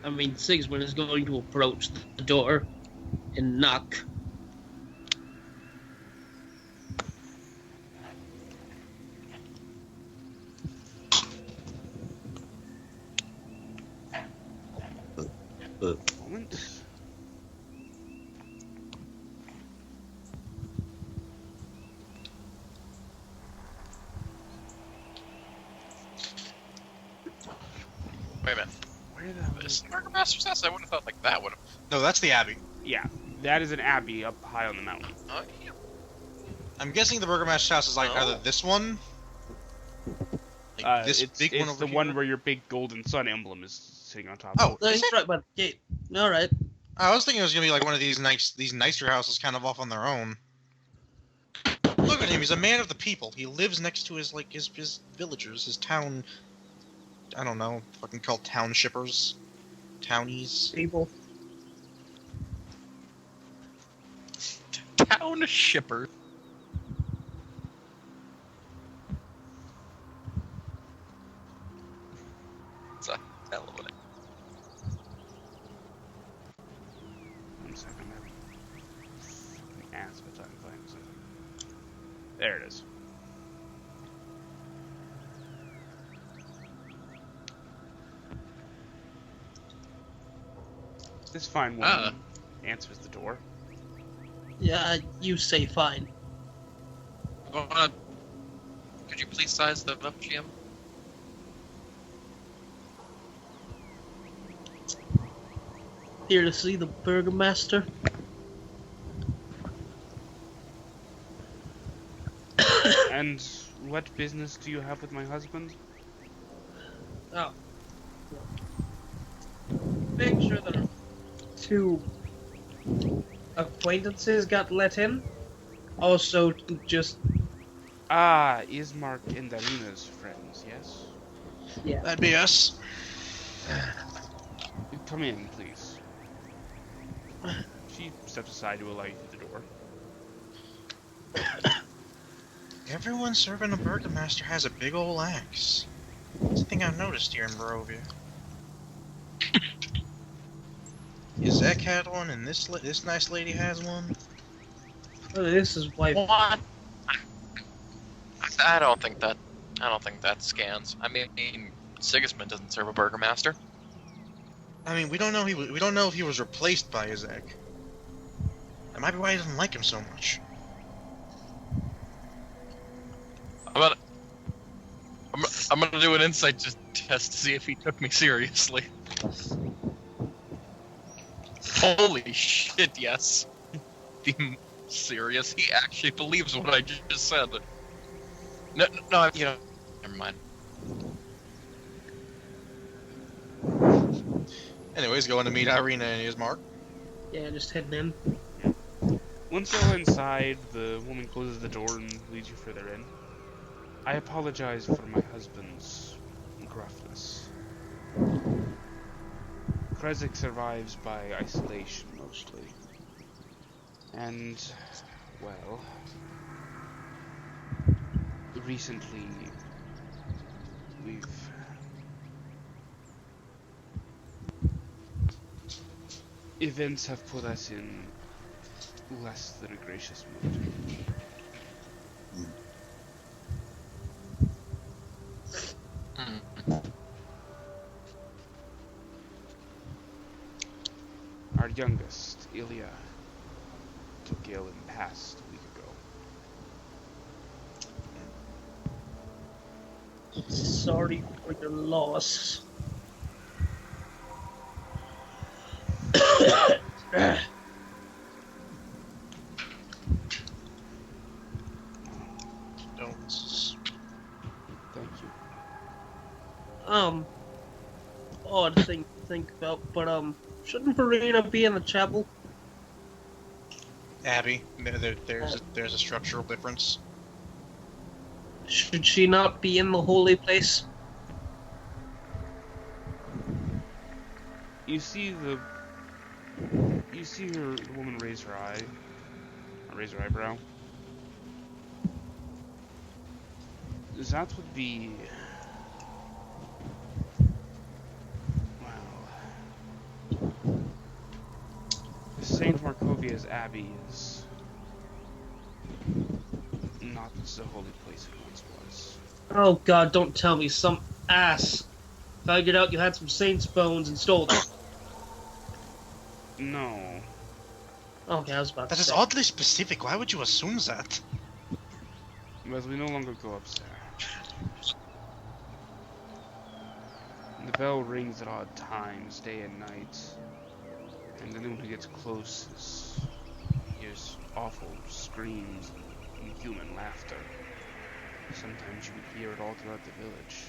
I mean, Sigismund is going to approach the door and knock. Moment. Wait a minute. Where the hell Is the Burgermaster's house? I would have thought that would have... No, that's the Abbey. Yeah, that is an abbey up high on the mountain. Oh, yeah. I'm guessing the Burgermaster's house is either this one... this big one it's over the one here? where your big golden sun emblem is sitting on top Oh, of. He's right by the gate. All right. I was thinking it was gonna be like one of these nicer houses kind of off on their own. Look at him, he's a man of the people. He lives next to his villagers, his town... I don't know, fucking called townshippers. Townies. People. Town shipper. It's a hell of an... One second, I'm having an ass of a time finding something. There it is. This fine woman answers the door. Yeah, you say fine. Could you please size them up, GM? Here to see the Burgermaster. And what business do you have with my husband? Oh. Make sure that two acquaintances got let in. Also, just... Ah, Ismark and Ireena's friends, yes? Yeah. That'd be us. Come in, please. She steps aside to allow you through the door. Everyone serving a Burgomaster has a big ol' axe. That's the thing I've noticed here in Barovia. Zek had one, and this nice lady has one. Oh, this is why. What? I don't think that scans. I mean, Sigismund doesn't serve a Burgomaster. I mean, we don't know if he was replaced by Zek. That might be why he doesn't like him so much. I'm gonna do an insight test to see if he took me seriously. Holy shit! Yes. Be serious. He actually believes what I just said. No, you know, never mind. Anyways, going to meet Ireena and Ismark. Yeah, just heading in. Once you're inside, the woman closes the door and leads you further in. I apologize for my husband's gruffness. Krezk survives by isolation, mostly. And, well, recently, events have put us in less than a gracious mood. Our youngest, Ilya, took ill and passed a week ago. Sorry for your loss. Condolences. Thank you. Odd thing to think about, but shouldn't Ireena be in the chapel? Abby, there's a structural difference. Should she not be in the holy place? You see the woman raise her eyebrow. That would be, well, St. Markovia's Abbey is not the holy place it once was. Oh god, don't tell me some ass figured out you had some saint's bones and stole them. No. Okay, I was about That to is say. oddly specific. Why would you assume that? But we no longer go upstairs. The bell rings at odd times, day and night. And anyone who gets close hears awful screams and human laughter. Sometimes you would hear it all throughout the village.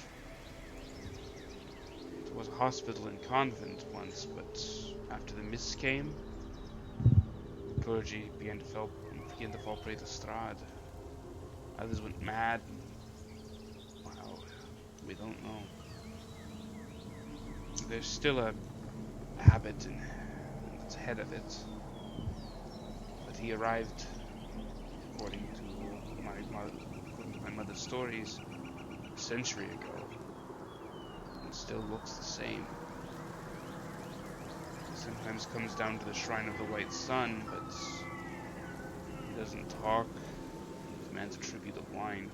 There was a hospital and convent once, but after the mists came, the clergy began to fall prey to Strahd. Others went mad. Wow, we don't know. There's still a habit in that's ahead of it. But he arrived, according to my mother's stories, a century ago. And still looks the same. He sometimes comes down to the shrine of the White Sun, but he doesn't talk. He demands a tribute of wine.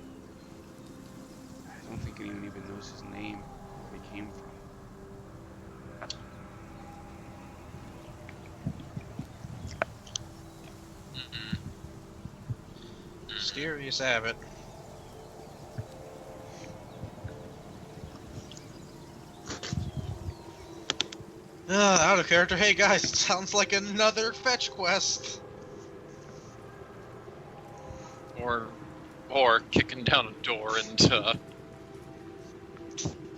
I don't think anyone even knows his name, where he came from. Mysterious Abbot. Out of character. Hey guys, it sounds like another fetch quest. Or kicking down a door and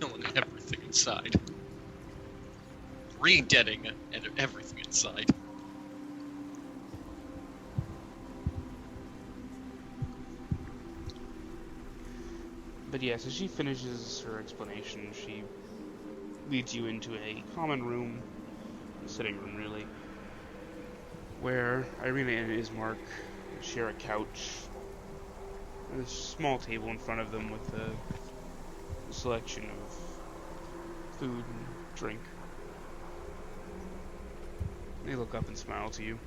killing everything inside. Re-deading and everything inside. But yes, as she finishes her explanation, she leads you into a common room, a sitting room really. where Ireena and Ismark share a couch. There's a small table in front of them with a selection of food and drink. They look up and smile to you.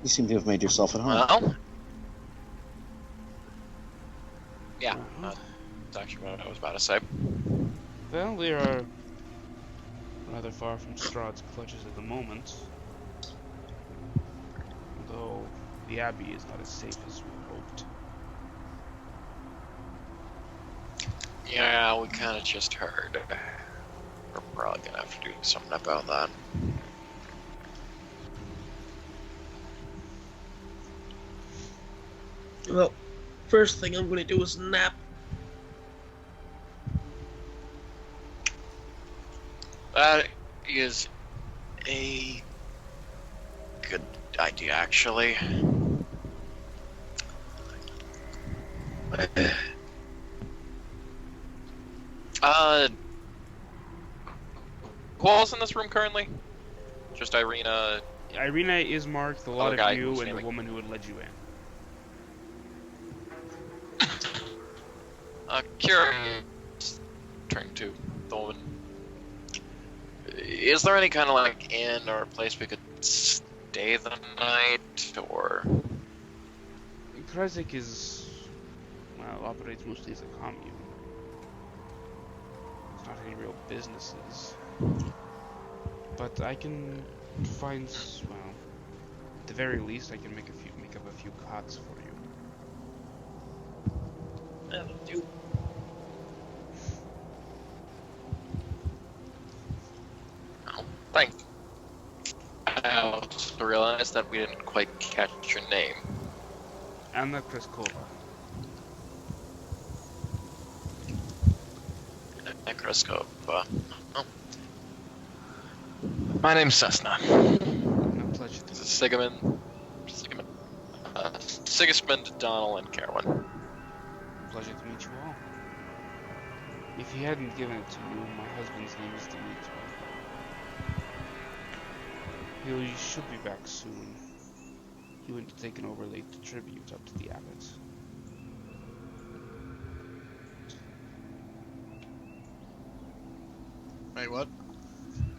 You seem to have made yourself at home. Well, yeah, Uh-huh. that's actually what I was about to say. Well, we are rather far from Strahd's clutches at the moment. Though the Abbey is not as safe as we hoped. Yeah, we kind of just heard. We're probably gonna have to do something about that. Well, first thing I'm gonna do is nap. That is a good idea, actually. Who else in this room currently? Just Ireena. Ireena, Ismark, the lot guy of you, who's and the failing. woman who had led you in. Kieran, turn to the woman. Is there any kind of like inn or place we could stay the night, or? Krezk is, well, operates mostly as a commune. There's not any real businesses. But I can find, well, at the very least, I can make up a few cots for you. That'll do. Oh, thank you. I also realized that we didn't quite catch your name. Anna Kreskova. Necroscope. Oh. My name's Sesna. No pleasure to This is Sigismund, Donnel, and Caerwynn. Pleasure to meet you all. If he hadn't given it to you, my husband's name is Dimitri. He should be back soon. He went to take an overlaid tribute up to the abbot. Wait, what?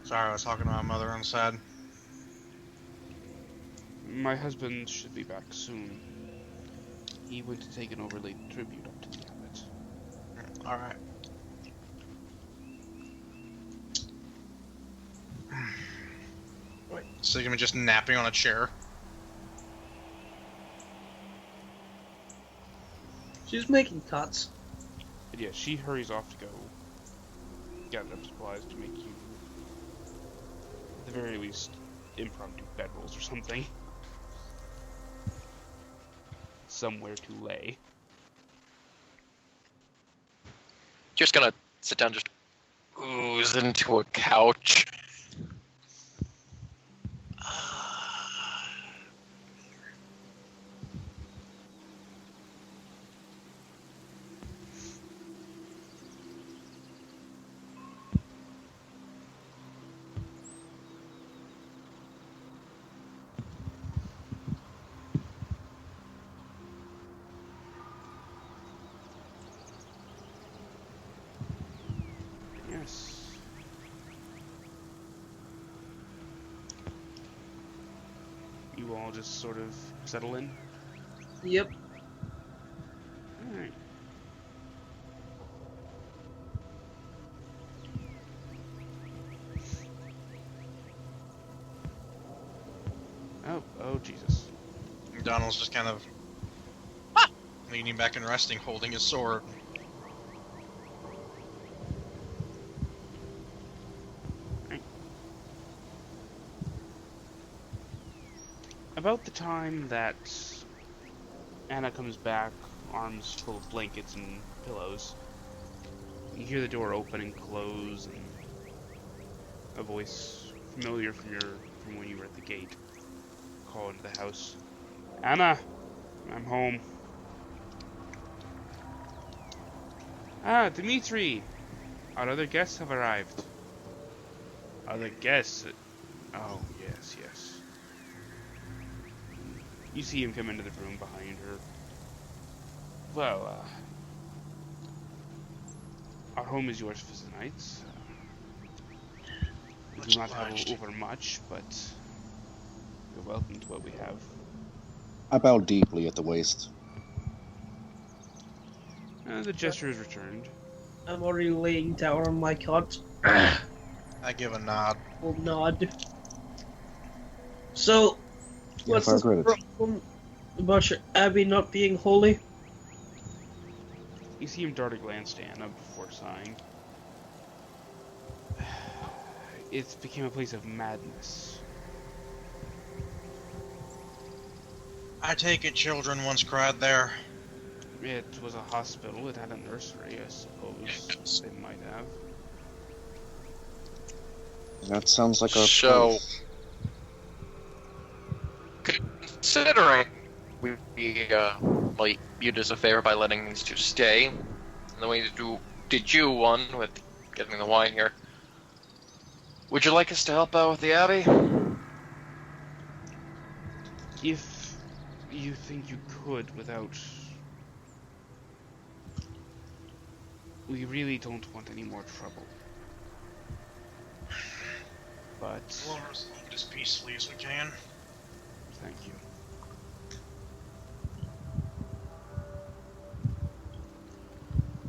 Sorry, I was talking to my mother on the side. My husband should be back soon. He went to take an overlaid tribute up to the abbot. Alright. Wait, Sigmund just napping on a chair. She's making cuts. But yeah, she hurries off to go gather up supplies to make you, at the very least, impromptu bedrolls or something. Somewhere to lay. Just gonna sit down, just ooze into a couch. Yes. You all just sort of settle in? Yep. Alright. Oh, Jesus. Donald's just kind of leaning back and resting, holding his sword. About the time that Anna comes back, arms full of blankets and pillows, you hear the door open and close, and a voice familiar from when you were at the gate call into the house. Anna, I'm home. Ah, Dimitri, Our other guests have arrived. Other guests? Oh, yes, yes. You see him come into the room behind her. Well, our home is yours for the night. We Much do not have obliged. over much, but you're welcome to what we have. I bow deeply at the waist. The gesture is returned. I'm already laying down on my cot. I give a nod. Will nod. So, what's I this regret it. problem about your abbey not being holy? You see him dart a glance to Anna before sighing. It became a place of madness. I take it children once cried there. It was a hospital. It had a nursery, I suppose they might have. That sounds like a So- place. Considering we well, you did us a favor by letting these two stay, and then we did you one with getting the wine here. Would you like us to help out with the abbey? If you think you could without... We really don't want any more trouble. But... We'll resolve it as peacefully as we can. Thank you.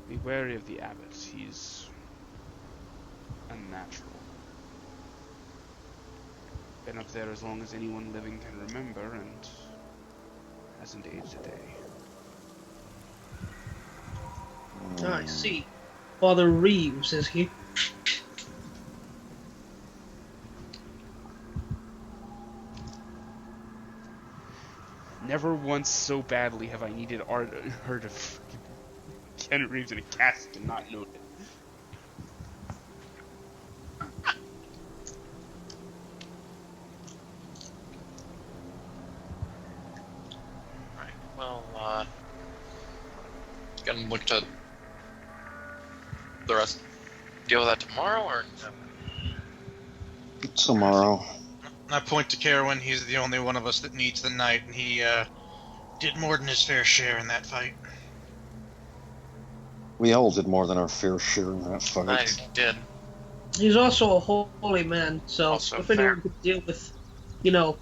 Be wary of the abbot. He's unnatural. Been up there as long as anyone living can remember, and hasn't aged a day. I see. Father Reeves, is he? Never once so badly have I needed her to Ken Reeves in a casket and not know it. Right. Well, gonna look to the rest. Deal with that tomorrow, or Tomorrow. I point to Caerwynn. He's the only one of us that needs the knight, and he did more than his fair share in that fight. We all did more than our fair share in that I fight. did. He's also a holy man, so Also if fair. anyone could deal with, you know,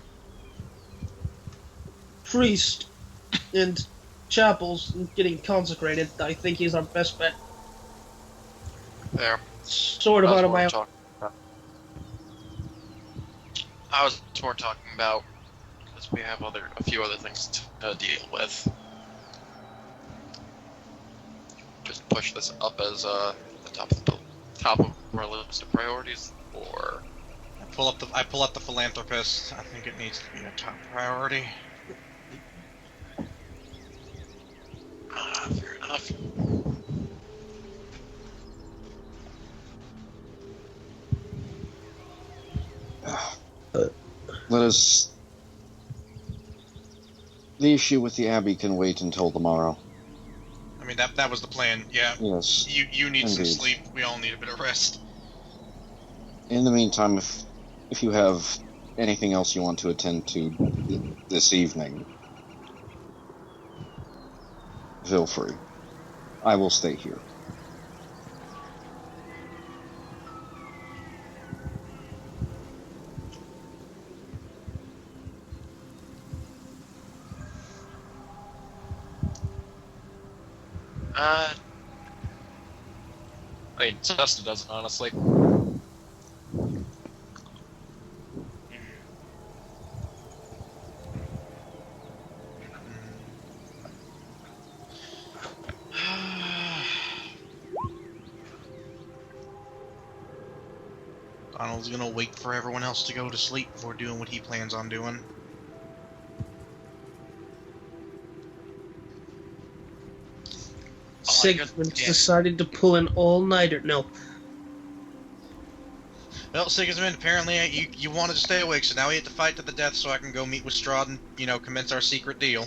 priest and chapels and getting consecrated, I think he's our best bet. There. Sort of That's out of what my we're own. talking about. I was more talking about because we have a few other things to deal with. Just push this up as the top of our list of priorities, or I pull up the philanthropist. I think it needs to be a top priority. fair enough. Let us... The issue with the Abbey can wait until tomorrow. I mean, that was the plan. Yeah. Yes. You need some Indeed. sleep. We all need a bit of rest. In the meantime, if you have anything else you want to attend to this evening, feel free. I will stay here. I mean, Sesna doesn't, honestly. Donald's gonna wait for everyone else to go to sleep before doing what he plans on doing. Sigismund yeah. decided to pull an all-nighter. No. Well, Sigismund, apparently you wanted to stay awake, so now we have to fight to the death so I can go meet with Strahd and, commence our secret deal.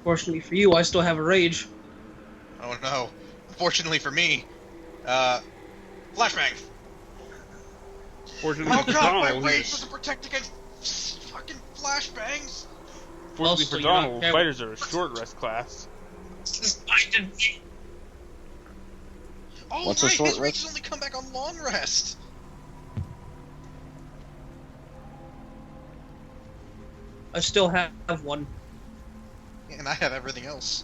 Fortunately for you, I still have a rage. Oh no. Fortunately for me, flashbang. Fortunately Oh for god, my Donnel, rage he's- doesn't protect against fucking flashbangs. fortunately Also, for you're not Donnel, careful. fighters are a short rest class. I didn't. Oh What's a right, short his rages rest? only come back on long rest. I still have one. And I have everything else.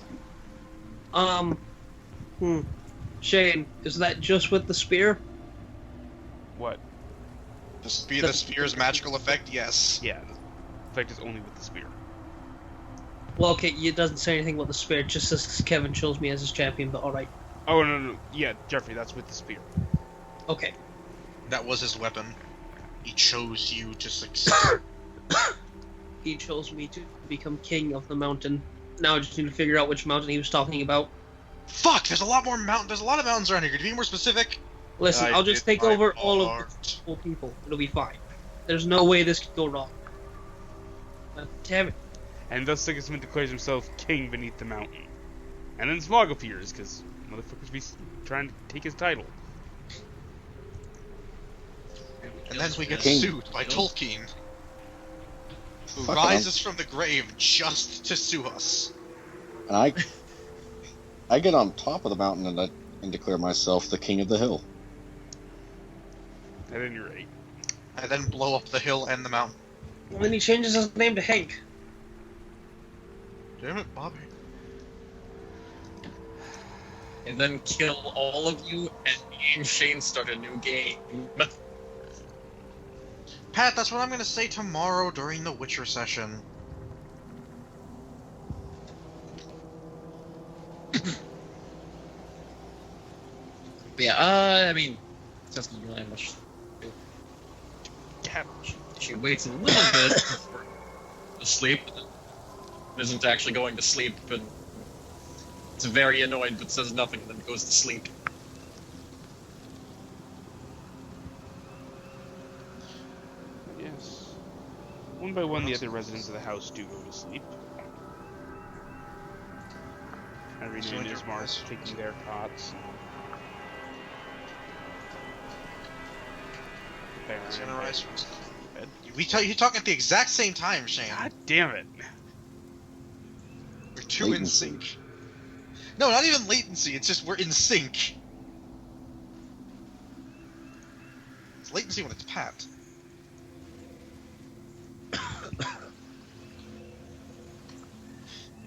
Shane, is that just with the spear? What? The spear's magical effect, yes. Yeah, the effect is only with the spear. Well, okay, it doesn't say anything about the spear. It just says Kevin chose me as his champion, but alright. Oh, no. Yeah, Jeffrey, that's with the spear. Okay. That was his weapon. He chose you to succeed. He chose me to become king of the mountain. Now I just need to figure out which mountain he was talking about. Fuck! There's a lot of mountains around here. Could you be more specific? Listen, I I'll just did take my over all of part. the cool people. It'll be fine. There's no way this could go wrong. Damn it. And thus Sigismund declares himself king beneath the mountain. And then Smog appears, because motherfuckers be trying to take his title. And then we get King. sued by Tolkien, who Fuck rises from the grave just to sue us. And I get on top of the mountain and declare myself the king of the hill. At any rate. And then blow up the hill and the mountain. And then he changes his name to Hank. Damn it, Bobby. And then kill all of you, and me and Shane start a new game. Pat, that's what I'm gonna say tomorrow during the Witcher session. But yeah, I mean, Sesna doesn't really have much. Yeah. She waits a little bit for to sleep, but isn't actually going to sleep, and it's very annoyed, but says nothing, and then goes to sleep. Yes. One by one, the other residents of the house do go to sleep. Ireena and Ismark taking their cots. The Baron He's in gonna bed. rise from bed. You're talking at the exact same time, Shane. God damn it. We're too in Latency. sync. No, not even latency, it's just we're in sync. It's latency when it's Pat.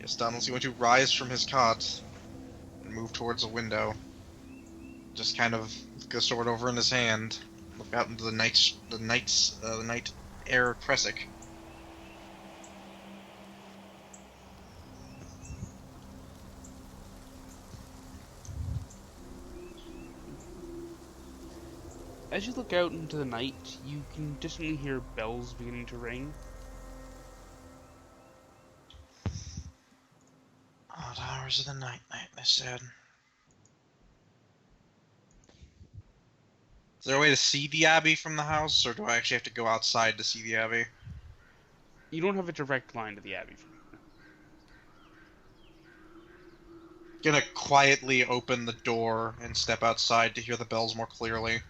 Yes, Donnel's going to rise from his cot and move towards a window. Just kind of with a sword over in his hand, look out into the night air of Krezk. As you look out into the night, you can distantly hear bells beginning to ring. Odd hours of the night, they said. Is there a way to see the Abbey from the house, or do I actually have to go outside to see the Abbey? You don't have a direct line to the Abbey from here. Gonna quietly open the door and step outside to hear the bells more clearly.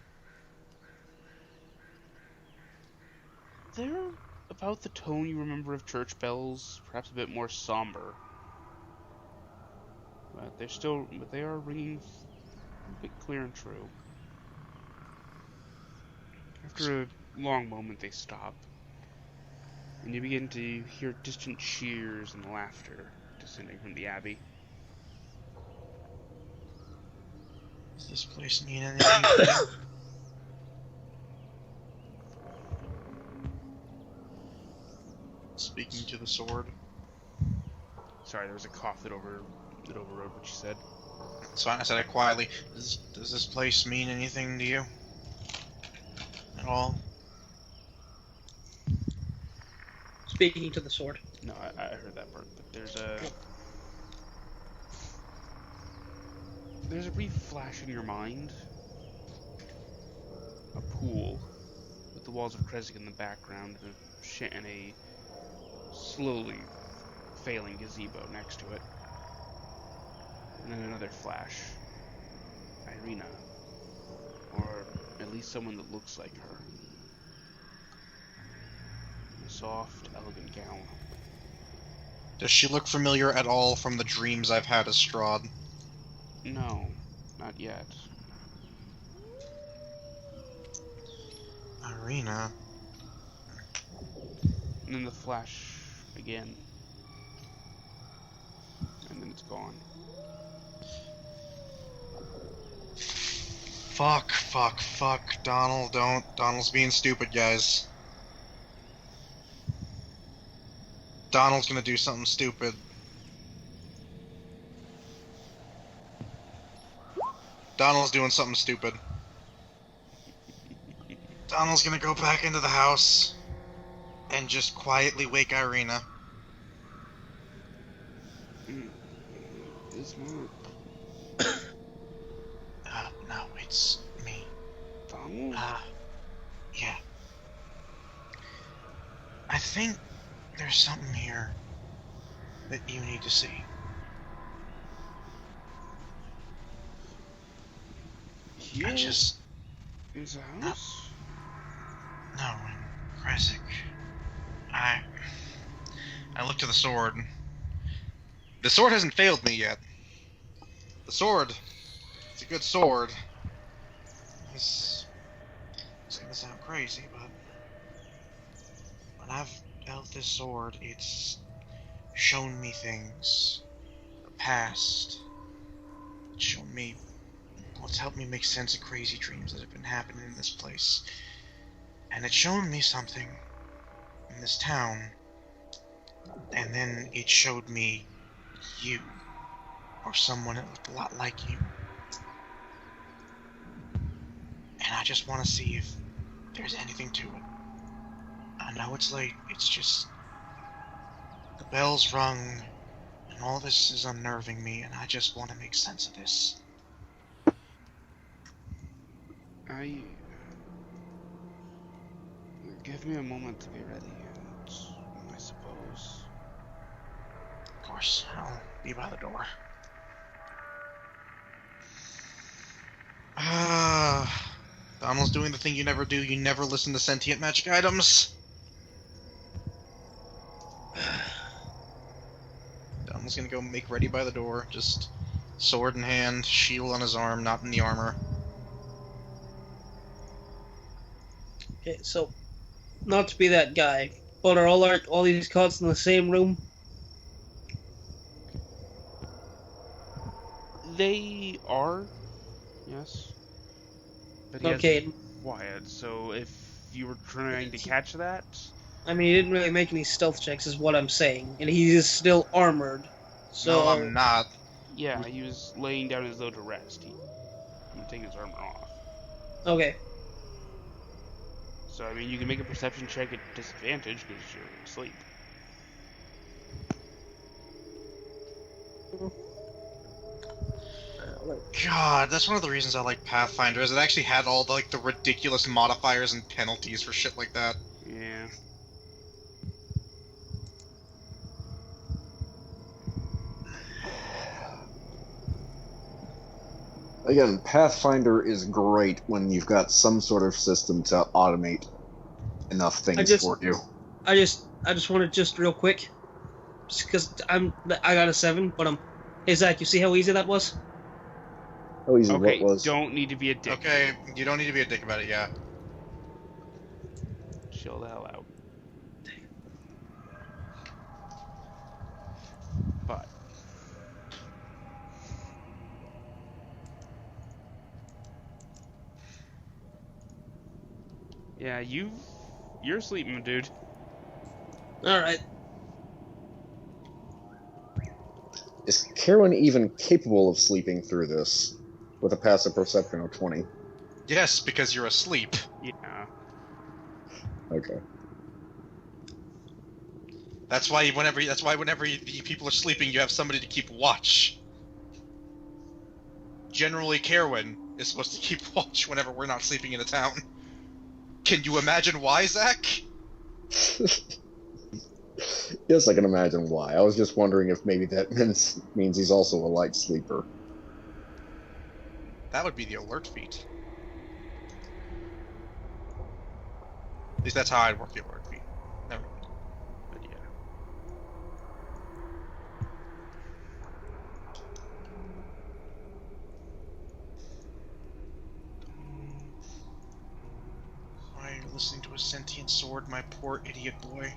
They're about the tone you remember of church bells, perhaps a bit more somber. But they are ringing a bit clear and true. After a long moment, they stop, and you begin to hear distant cheers and laughter descending from the Abbey. Does this place mean anything to you? Speaking to the sword. Sorry, there was a cough that overrode what you said. So I said it quietly. Does this place mean anything to you? At all? Speaking to the sword. No, I heard that part, but there's a brief flash in your mind. A pool with the walls of Krezk in the background and a slowly failing gazebo next to it. And then another flash. Ireena. Or at least someone that looks like her. A soft, elegant gown. Does she look familiar at all from the dreams I've had as Strahd? No, not yet. Ireena. And then the flash again. And then it's gone. Fuck, Donnel, don't. Donnel's being stupid, guys. Donnel's gonna do something stupid. Donnel's doing something stupid. Donnel's gonna go back into the house and just quietly wake Ireena. Ismark. No, it's me. Donnel? Yeah. I think there's something here that you need to see. Here? I just... In the house? No, in Krezk. I looked to the sword. The sword hasn't failed me yet. The sword, it's a good sword. It's gonna sound crazy, but when I've held this sword, it's shown me things. The past. It's shown me what's helped me make sense of crazy dreams that have been happening in this place. And it's shown me something in this town. And then it showed me you. Or someone that looked a lot like you. And I just want to see if there's anything to it. I know it's late, it's just... the bell's rung, and all this is unnerving me, and I just want to make sense of this. Give me a moment to be ready, I suppose. Of course, I'll be by the door. Donnel's doing the thing you never do. You never listen to sentient magic items. Donnel's gonna go make ready by the door. Just sword in hand, shield on his arm, not in the armor. Okay, so, not to be that guy, but are all these cots in the same room? They are, yes. But he Okay. has quiet, so if you were trying to catch that... I mean, he didn't really make any stealth checks, is what I'm saying, and he is still armored. So No, I'm not. Yeah, he was laying down as though to rest. He would take his armor off. Okay. So, I mean, you can make a perception check at disadvantage because you're asleep. God, that's one of the reasons I like Pathfinder, is it actually had all the ridiculous modifiers and penalties for shit like that. Yeah. Again, Pathfinder is great when you've got some sort of system to automate enough things for you. I just wanted just real quick, just because I got a 7, but hey Zach, you see how easy that was? Oh, easy Okay, what was? don't need to be a dick. Okay, you don't need to be a dick about it, yeah. Chill the hell out. But... yeah, you're sleeping, dude. Alright. Is Caerwynn even capable of sleeping through this with a passive perception of 20? Yes, because you're asleep. Yeah. Okay. That's why whenever the people are sleeping, you have somebody to keep watch. Generally, Caerwynn is supposed to keep watch whenever we're not sleeping in a town. Can you imagine why, Zach? Yes, I can imagine why. I was just wondering if maybe that means he's also a light sleeper. That would be the alert feat. At least that's how I'd work the alert feat. Never mind. But yeah. Why are you listening to a sentient sword, my poor idiot boy?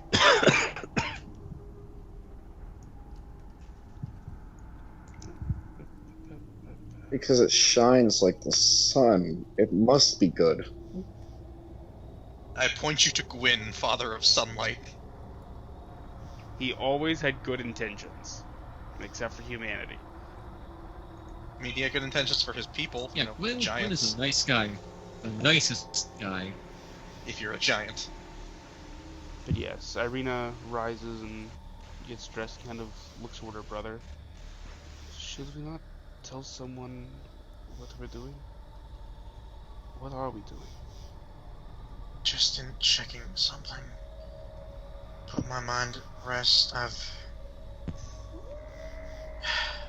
Because it shines like the sun. It must be good. I point you to Gwyn, father of sunlight. He always had good intentions, except for humanity. I mean, he had good intentions for his people, Yeah, you know, Gwyn giants. is a nice guy. The nicest guy. If you're a giant. But yes, Ireena rises and gets dressed, kind of looks toward her brother. Should we not tell someone what we're doing? What are we doing? Just in checking something. Put my mind at rest.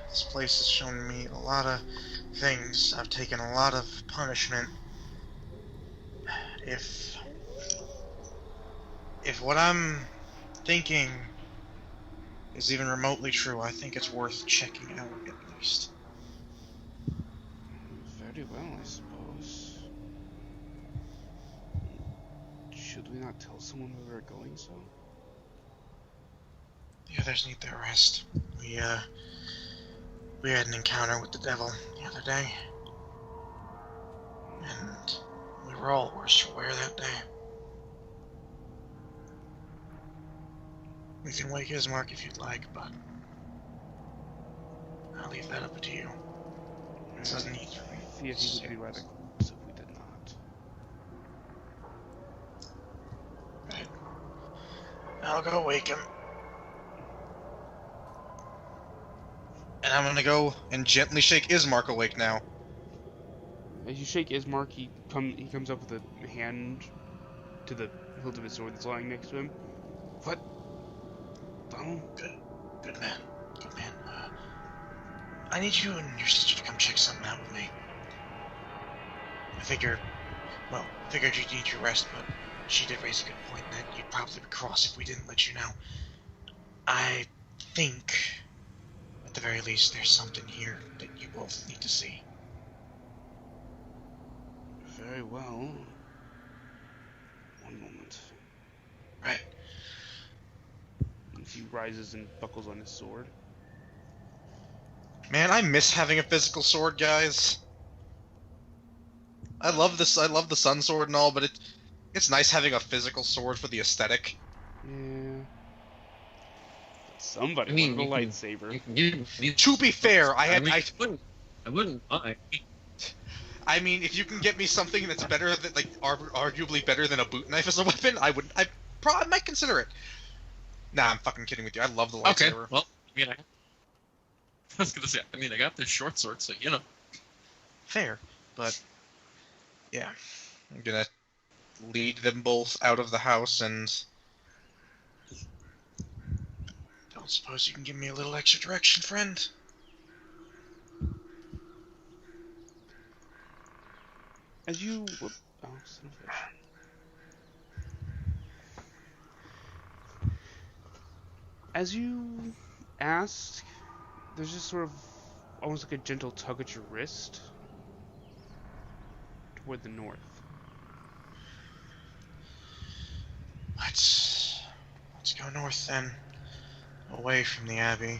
This place has shown me a lot of things. I've taken a lot of punishment. If what I'm thinking is even remotely true, I think it's worth checking out at least. Very well, I suppose. Should we not tell someone where we're going, so? The others need their rest. We had an encounter with the devil the other day. And we were all worse for wear that day. We can wake Ismark if you'd like, but I'll leave that up to you. It doesn't need to I fear he would be rather close if we did not. Right. I'll go wake him. And I'm gonna go and gently shake Ismark awake now. As you shake Ismark, he comes up with a hand to the hilt of his sword that's lying next to him. What? Donnel? Good man. Good man. I need you and your sister to come check something out with me. I figured you'd need your rest, but she did raise a good point that you'd probably be cross if we didn't let you know. I think, at the very least, there's something here that you both need to see. Very well. One moment. Right. He rises and buckles on his sword. Man, I miss having a physical sword, guys. I love the sun sword and all, but it's nice having a physical sword for the aesthetic. Yeah. Somebody I mean, wanted a you lightsaber. You can get To be fair, I wouldn't mind. I mean, if you can get me something that's better than, like, arguably better than a boot knife as a weapon, I might consider it. Nah, I'm fucking kidding with you. I love the Okay, lightsaber. well, I mean, I was gonna say, I got this short sword, so you know. Fair, but yeah, I'm gonna lead them both out of the house and don't suppose you can give me a little extra direction, friend? As you... Oh, son of a... As you ask, there's just sort of almost like a gentle tug at your wrist toward the north. Let's go north then, away from the Abbey.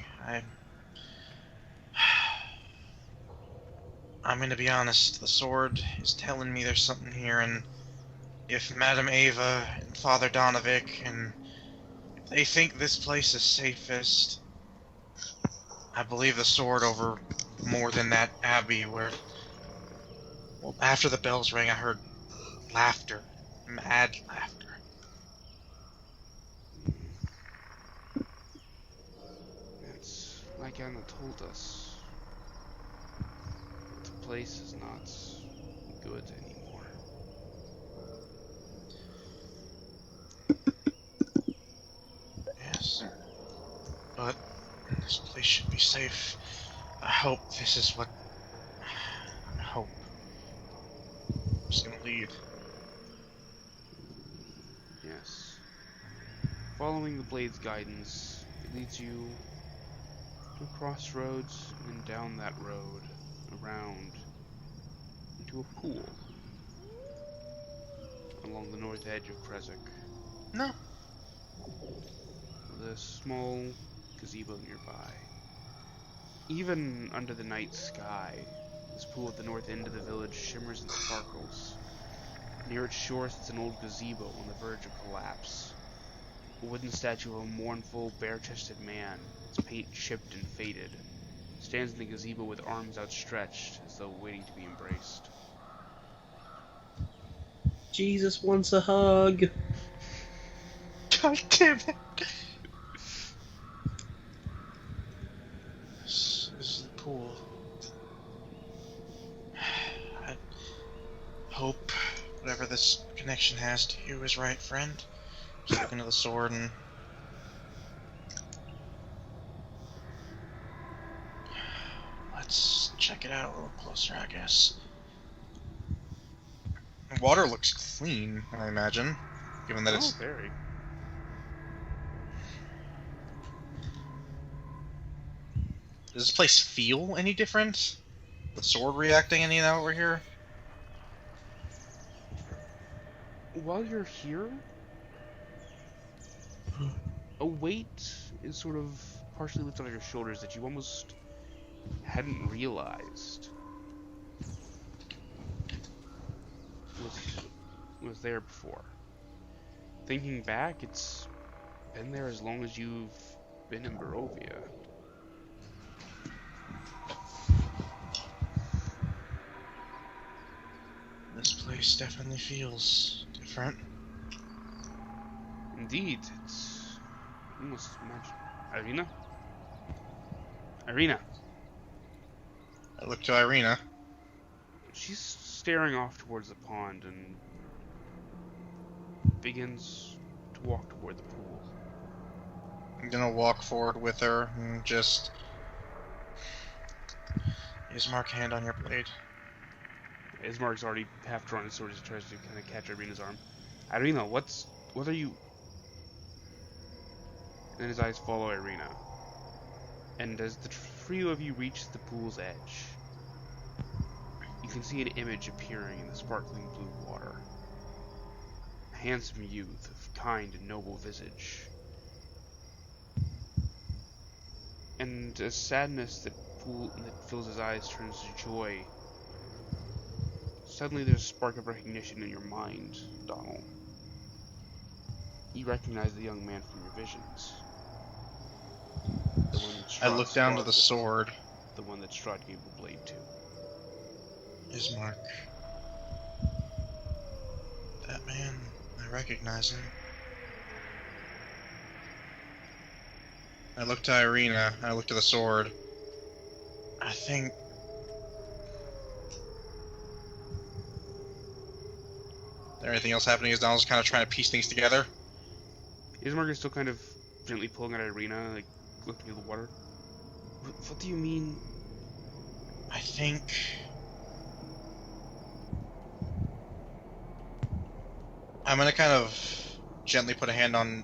I'm gonna be honest, the sword is telling me there's something here, and if Madame Ava and Father Donovic and if they think this place is safest, I believe the sword over more than that Abbey where, well, after the bells rang I heard laughter, mad laughter. It's like Anna told us. The place is not good anymore. Yes, but this place should be safe. I hope this is what hope. Just gonna lead. Yes. Following the blade's guidance, it leads you to a crossroads and then down that road, around, into a pool along the north edge of Krezk. No. With a small gazebo nearby. Even under the night sky, this pool at the north end of the village shimmers and sparkles. Near its shore sits an old gazebo on the verge of collapse. A wooden statue of a mournful, bare-chested man, its paint chipped and faded, stands in the gazebo with arms outstretched, as though waiting to be embraced. Jesus wants a hug. God damn it! This is the pool. I hope whatever this connection has to you is right, friend. Just look into the sword and... let's check it out a little closer, I guess. The water looks clean, I imagine, given that it's... very. Does this place feel any different? The sword reacting any now over here? While you're here, a weight is sort of partially lifted on your shoulders that you almost hadn't realized was there before. Thinking back, it's been there as long as you've been in Barovia. This place definitely feels different. Indeed, it's almost magic. Ireena? I look to Ireena. She's staring off towards the pond and begins to walk toward the pool. I'm gonna walk forward with her and just... Ismark, hand on your blade. Ismark's already half drawn his sword as he tries to kind of catch Ireena's arm. Ireena, what are you... And then his eyes follow Ireena. And as the trio of you reach the pool's edge, you can see an image appearing in the sparkling blue water. A handsome youth of kind and noble visage. And a sadness that fills his eyes turns to joy. Suddenly there's a spark of recognition in your mind, Donnel. You recognize the young man from your visions. The one that I look down to the sword. The one that Strahd gave the blade to. Ismark. That man, I recognize him. I look to Ireena, I look to the sword. I think... Is there anything else happening as Donald's kind of trying to piece things together? Ismark is still kind of gently pulling at Ireena, like looking at the water. What do you mean? I think... I'm gonna kind of gently put a hand on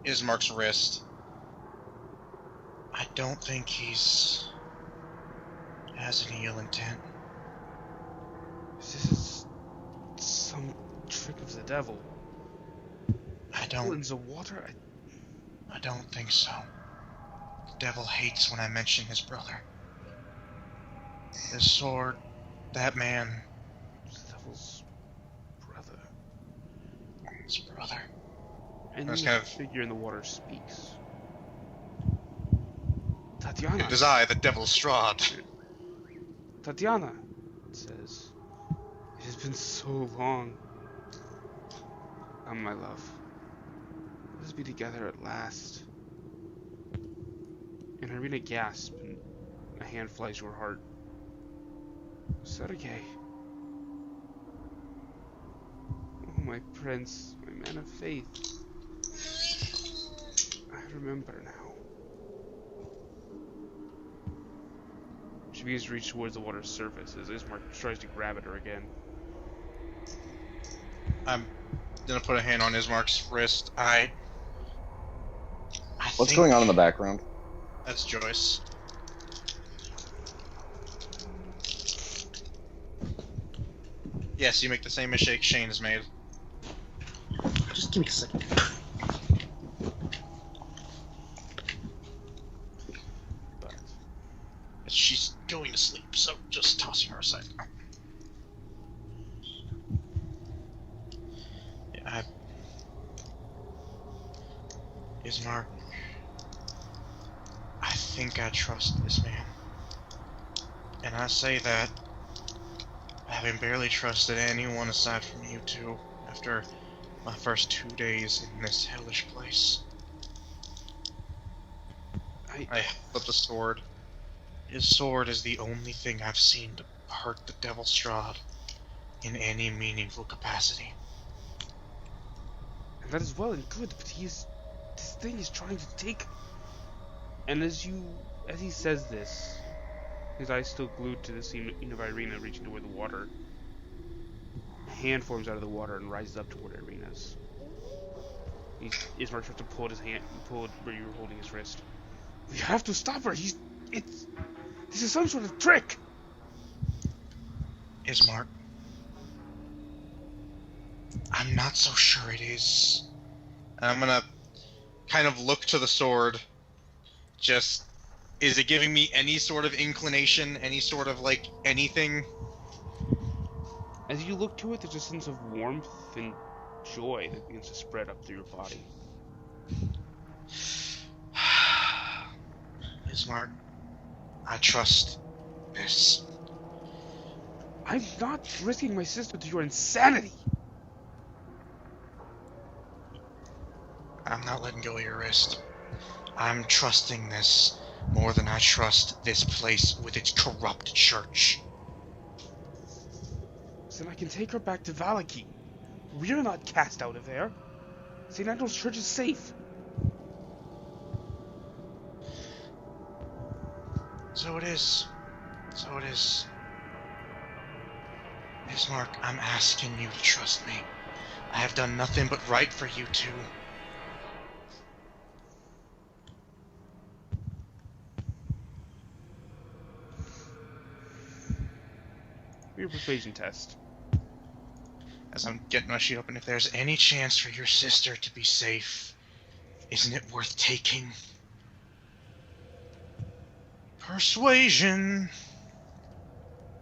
Ismark's wrist. I don't think he's... has any ill intent. This is some trick of the devil. I don't... Villains of water? I don't think so. The devil hates when I mention his brother. His sword, that man, The devil's brother. his brother. And That's the kind of- figure in the water speaks. Tatiana! It is I, the devil Strahd. Tatiana! It says. It has been so long. Come, my love. Let us be together at last. And Ireena gasps, and a hand flies to her heart. Sergei. Oh, my prince, my man of faith. I remember now. She begins to reach towards the water's surface as Ismark tries to grab at her again. I'm gonna put a hand on Ismark's wrist. What's think going on in the background? That's Joyce. Yes, you make the same mistake Shane has made. Just give me a second. But She's going to sleep, so just tossing her aside. Yeah, Ismark, I think I trust this man. And I say that having barely trusted anyone aside from you two after my first 2 days in this hellish place. I flip the sword. His sword is the only thing I've seen to hurt the Devil Strahd in any meaningful capacity. And that is well and good, but this thing is trying to take. And as he says this, his eyes still glued to the scene of Ireena reaching toward the water. A hand forms out of the water and rises up toward Ireena's. Ismark tries to pull at his hand, pull at where you were holding his wrist. We have to stop her. This is some sort of trick. Ismark, I'm not so sure it is. And I'm gonna kind of look to the sword. Just, is it giving me any sort of inclination, any sort of, like, anything? As you look to it, there's a sense of warmth and joy that begins to spread up through your body. Ismark, I trust this. I'm not risking my sister to your insanity. I'm not letting go of your wrist. I'm trusting this more than I trust this place with its corrupt church. So then I can take her back to Valaki. We're not cast out of there. St. Andrew's church is safe. So it is. So it is. Ismark, I'm asking you to trust me. I have done nothing but right for you two. Your persuasion test. As I'm getting my sheet open, if there's any chance for your sister to be safe, isn't it worth taking? Persuasion.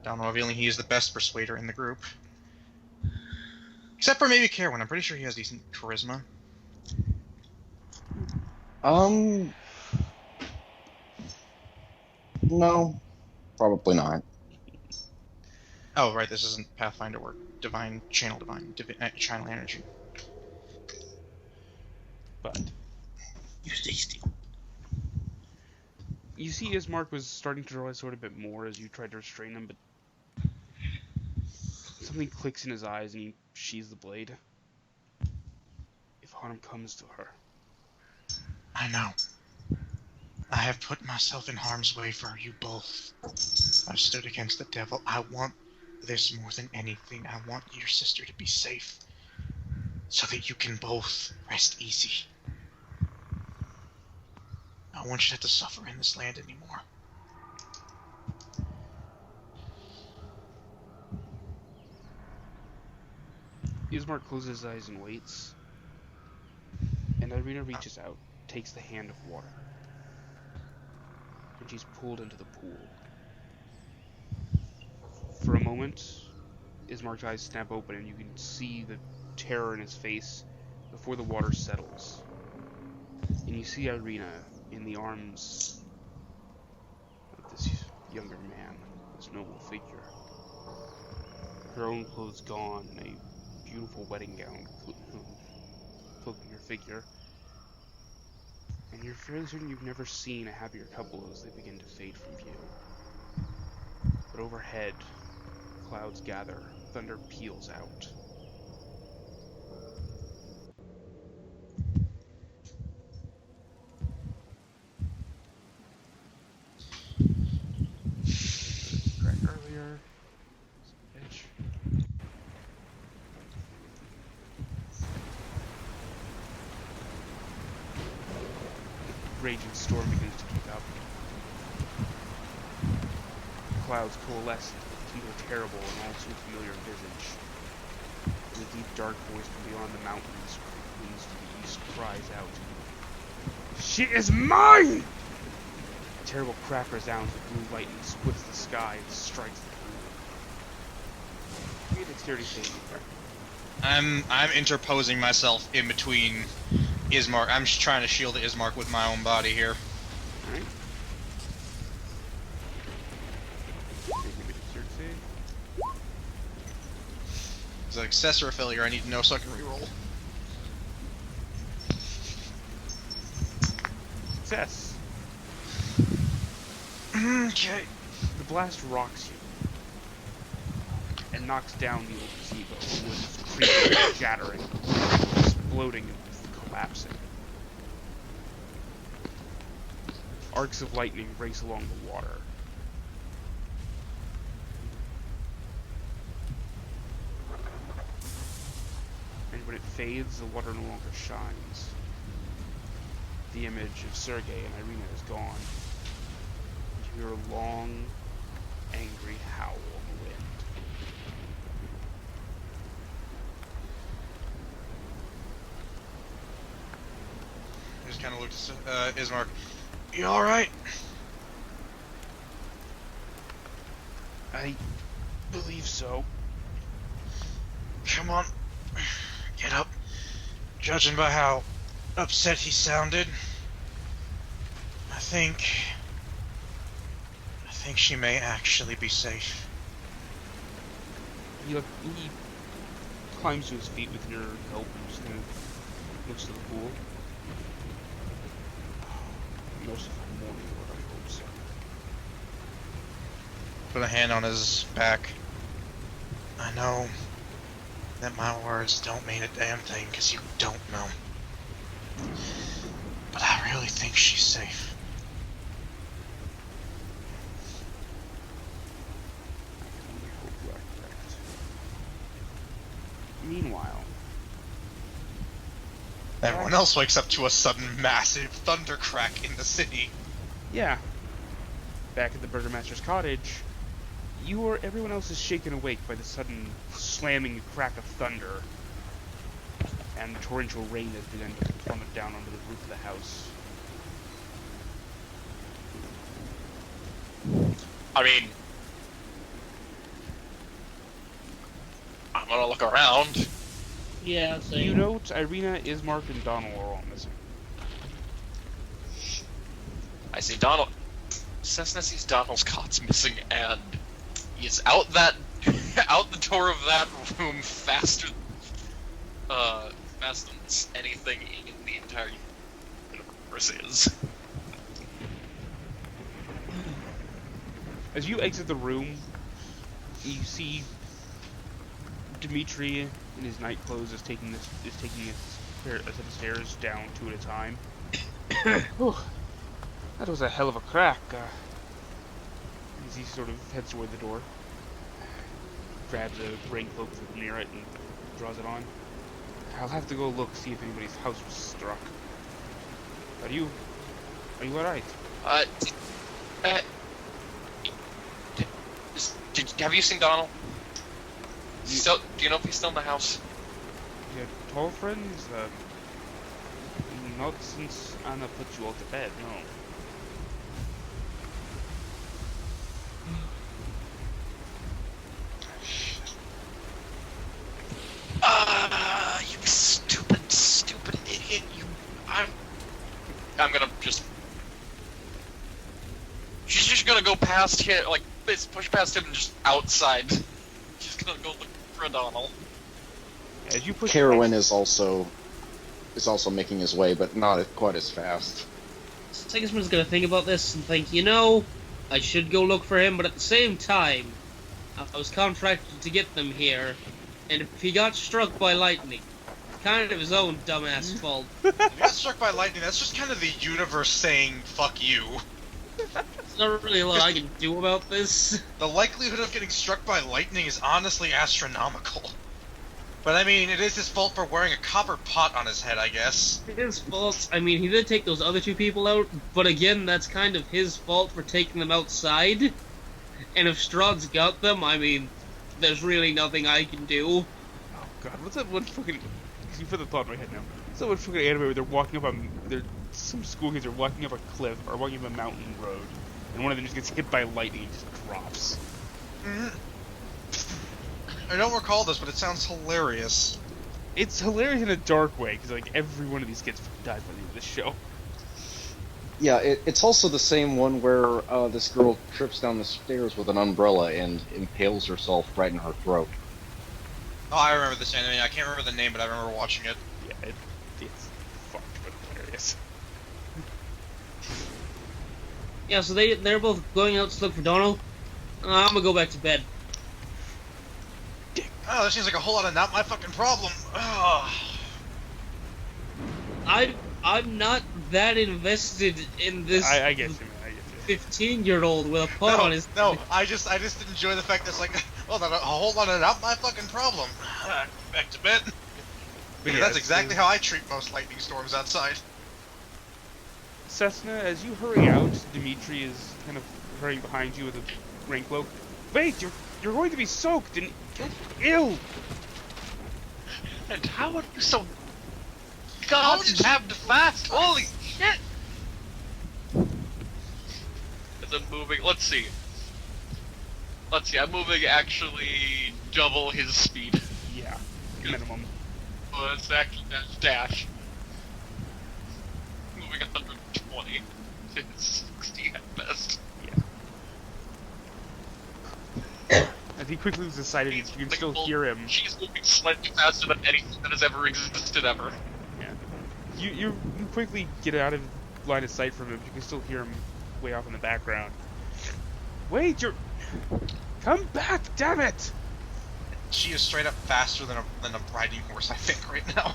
Donnel revealing he is the best persuader in the group. Except for maybe Caerwynn. I'm pretty sure he has decent charisma. No, probably not. Oh, right, this isn't Pathfinder work. Channel energy. But You stay still. you see Ismark was starting to draw his sword a bit more as you tried to restrain him, but something clicks in his eyes and he sheathes the blade. If harm comes to her. I know. I have put myself in harm's way for you both. I've stood against the devil. I want this more than anything. I want your sister to be safe, so that you can both rest easy. I don't want you to have to suffer in this land anymore. Ismark closes his eyes and waits. And Ireena reaches out, takes the hand of water. And she's pulled into the pool. For a moment, Ismark's eyes snap open and you can see the terror in his face before the water settles. And you see Ireena in the arms of this younger man, this noble figure. Her own clothes gone, and a beautiful wedding gown cloaking her figure. And you're fairly certain you've never seen a happier couple as they begin to fade from view. But overhead, clouds gather, thunder peals out. clouds coalesced into a terrible and all too familiar visage. And the deep, dark voice from beyond the mountains, winds to the east, cries out, "She is mine!" A terrible crack resounds as blue lightning splits the sky and strikes the ground. Give me a dexterity saving throw. I'm interposing myself in between Ismark. I'm just trying to shield Ismark with my own body here. Alright. Give me a dexterity save. It's a success or a failure. I need to know so I can reroll. Success. Okay. The blast rocks you and knocks down the old gazebo, which is creaking and shattering, exploding and collapsing. Arcs of lightning race along the water. And when it fades, the water no longer shines. The image of Sergei and Ireena is gone. You hear a long, angry howl on the wind. I just kind of looked at Ismark. You alright? I believe so. Come on. Get up. Judging by how upset he sounded, I think she may actually be safe. He climbs to his feet with your help and just kind of looks to the pool. Merciful morning, Lord, I hope so. Put a hand on his back. I know that my words don't mean a damn thing, because you don't know. But I really think she's safe. I can only hope you are correct. Meanwhile, Everyone else wakes up to a sudden massive thunder crack in the city. yeah, back at the Burgomaster's cottage, everyone else is shaken awake by the sudden slamming crack of thunder, and torrential rain has begun to plummet down onto the roof of the house. I mean, I'm gonna look around. Yeah, same. You note Ireena, Ismark, and Donnel are all missing. I see Donnel. Sesna sees Donnel's cot's missing, and he's out the door of that room faster than anything in the entire universe is. As you exit the room, you see Dimitri in his night clothes is taking a set of stairs down 2 at a time. Whew. That was a hell of a crack. As he sort of heads toward the door, grabs a rain cloak from near it and draws it on. I'll have to go look, see if anybody's house was struck. Are you alright? Have you seen Donnel? Do you know if he's still in the house? You have tall friends? Not since Anna put you all to bed, no. You stupid idiot! I'm gonna just. She's just gonna go past him, like push past him and just outside. She's gonna go look for Donnel. As you push Caerwynn is also making his way, but not quite as fast. Sigismund's gonna think about this and think, you know, I should go look for him, but at the same time, I was contracted to get them here, and if he got struck by lightning, kind of his own dumbass fault. If you got struck by lightning, that's just kind of the universe saying, fuck you. There's not really a lot I can do about this. The likelihood of getting struck by lightning is honestly astronomical. But I mean, it is his fault for wearing a copper pot on his head, I guess. His fault. I mean, he did take those other 2 people out, but again, that's kind of his fault for taking them outside. And if Strahd's got them, I mean, there's really nothing I can do. Oh god, what's that one fucking... You put the thought in my head now. What's that one fucking anime where they're walking up some school kids are walking up a cliff, or walking up a mountain road, and one of them just gets hit by lightning and just drops. I don't recall this, but it sounds hilarious. It's hilarious in a dark way, because like every one of these kids dies by the end of this show. Yeah, it's also the same one where this girl trips down the stairs with an umbrella and impales herself right in her throat. Oh, I remember this anime. I can't remember the name, but I remember watching it. Yeah, it's fucked but hilarious. Yeah, so they're both going out to look for Donnel. I'm gonna go back to bed. Oh, that seems like a whole lot of not my fucking problem. Ugh. I'm not that invested in this. I get you, man. I get you. 15-year-old with a pot on his. No, I just enjoy the fact that it's like, well, not a whole lot of not my fucking problem. Back to bed. But yeah, That's exactly how I treat most lightning storms outside. Sesna, as you hurry out, Dimitri is kind of hurrying behind you with a rain cloak. Wait, you're going to be soaked and get ill. And how are you so goddamn fast? Holy shit! And then moving. Let's see. I'm moving actually double his speed. Yeah, minimum. It's actually dash. Moving 120 to 60 at best. Yeah. As he quickly loses sight of you, you can still hear him. She's moving slightly faster than anything that has ever existed ever. Yeah. You quickly get out of line of sight from him. You can still hear him way off in the background. Wait, come back, damn it! She is straight up faster than a riding horse, I think, right now.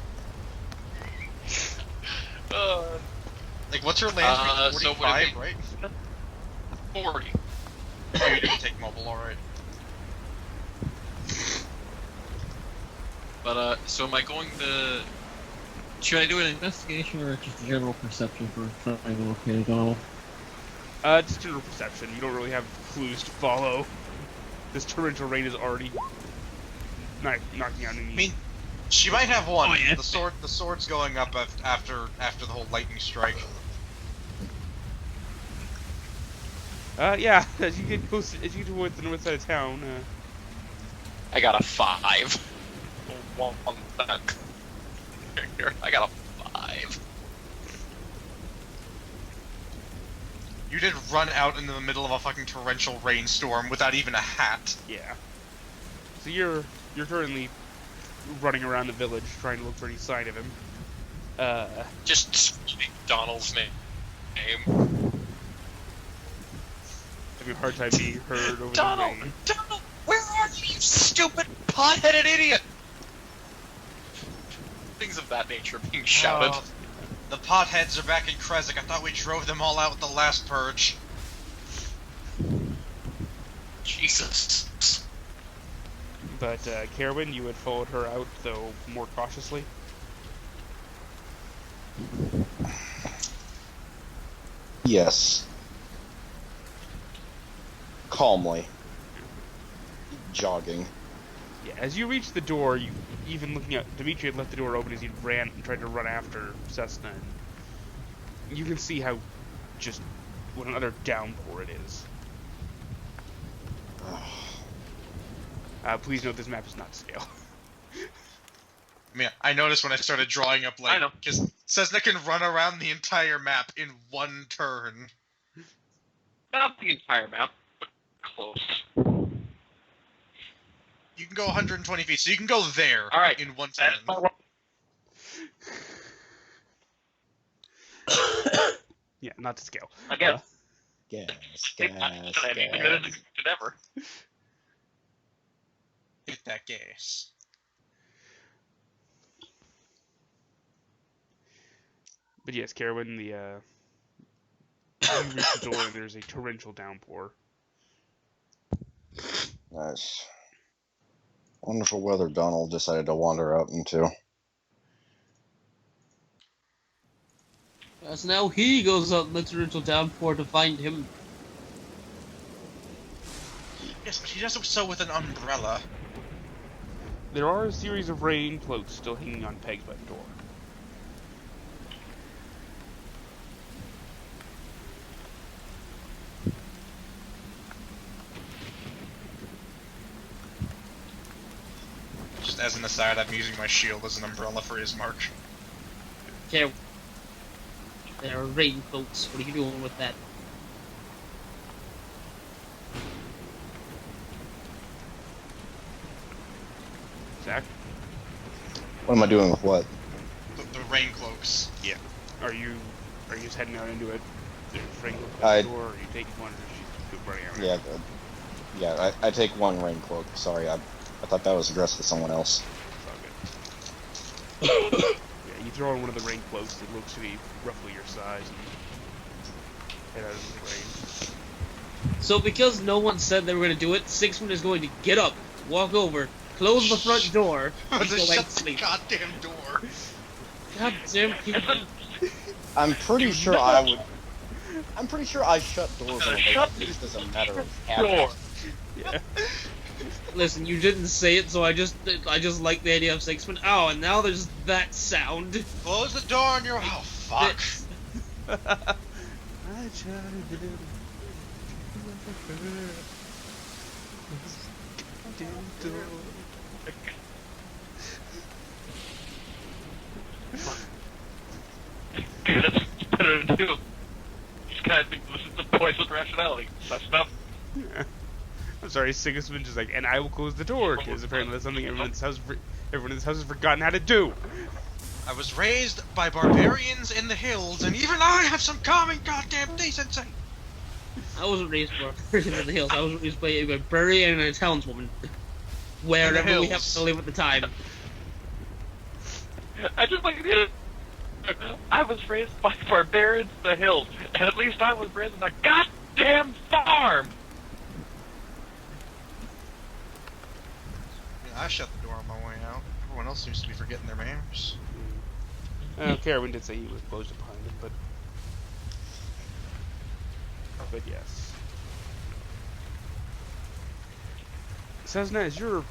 Like, what's her land speed? 45, so right? 40. Oh, you didn't take mobile, alright. But, so am I going to... Should I do an investigation or just a general perception for trying to locate Donnel? Just general perception. You don't really have clues to follow. This torrential rain is already knocking out any... I mean, she might have one. Oh, yeah. The sword's going up after the whole lightning strike. Yeah, as you get close, as you get towards the north side of town, I got a 5. One back. Here, I got a 5. You did run out into the middle of a fucking torrential rainstorm without even a hat. yeah. So you're currently running around the village trying to look for any sign of him. Just screaming Donald's name. Having a hard time being heard over Donald! the rain. Donald! Where are you, you stupid pot-headed idiot? Things of that nature being shouted. Oh, the potheads are back in Krezk. I thought we drove them all out with the last purge. Jesus. But Caerwynn, you had followed her out, though more cautiously. Yes. Calmly. Jogging. Yeah, as you reach the door, you even looking at Dimitri had left the door open as he ran and tried to run after Sesna. And you can see how just what an utter downpour it is. Please note this map is not to scale. I mean, I noticed when I started drawing up, like, I know. because Sesna can run around the entire map in one turn. Not the entire map, but close. You can go 120 feet, so you can go there Alright. in one turn. Yeah, not to scale. Again, Gas, ever. Hit that gas. But yes, Caerwynn, you reach the door and there's a torrential downpour. Nice. Wonderful weather Donnel decided to wander out into. So now he goes out in the torrential downpour to find him. Yes, but he does so with an umbrella. There are a series of rain cloaks still hanging on pegs by the door. Just as an aside, I'm using my shield as an umbrella for Ismark. Okay. There are raincoats. What are you doing with that? Zach, What am I doing with what? The rain cloaks. are you just heading out into it? There's rain cloak I- at the door, or you take one, or just keep running around? Yeah, I take one rain cloak. Sorry, I thought that was addressed to someone else. It's all good. Yeah, you throw in one of the rain cloaks. It looks to be roughly your size. And head out into the rain. So because no one said they were going to do it, Sigismund is going to get up, walk over, close the front door, and go Just back shut to the sleep. goddamn door. God damn people. I'm pretty sure I would. I'm pretty sure I shut doors on the way Shut out, just as a matter of Door. habit. Yeah. Listen, you didn't say it, so I just like the idea of Sigismund. Oh, and now there's that sound. Close the door on your. Oh fuck. I tried to do Dude, that's better to do. Just kind of listen to voice with rationality. That's enough. Yeah. I'm sorry, Sigismund just like, and I will close the door, because apparently that's something everyone in this house has forgotten how to do. I was raised by barbarians in the hills, and even I have some common goddamn decency. I wasn't raised by a person in the hills. I was raised by a barbarian and a townswoman. Wherever we happen to live at the time. I just like the. I was raised by barbarians in the hills, and at least I was raised in a goddamn farm. I shut the door on my way out. Everyone else seems to be forgetting their manners. Caerwynn did say he was closed behind him, but yes. Sesna, as you're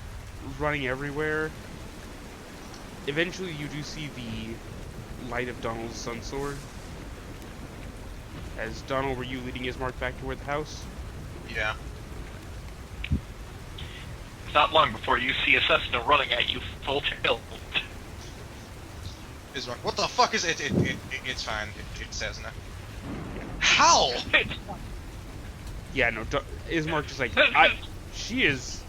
running everywhere, eventually you do see the light of Donnel's sun sword. As Donnel, were you leading Ismark back toward the house? Yeah. It's not long before you see a Sesna running at you full tilt. Ismark, what the fuck is it? It's fine. It says no. How? Yeah, no, Ismark just like, she is...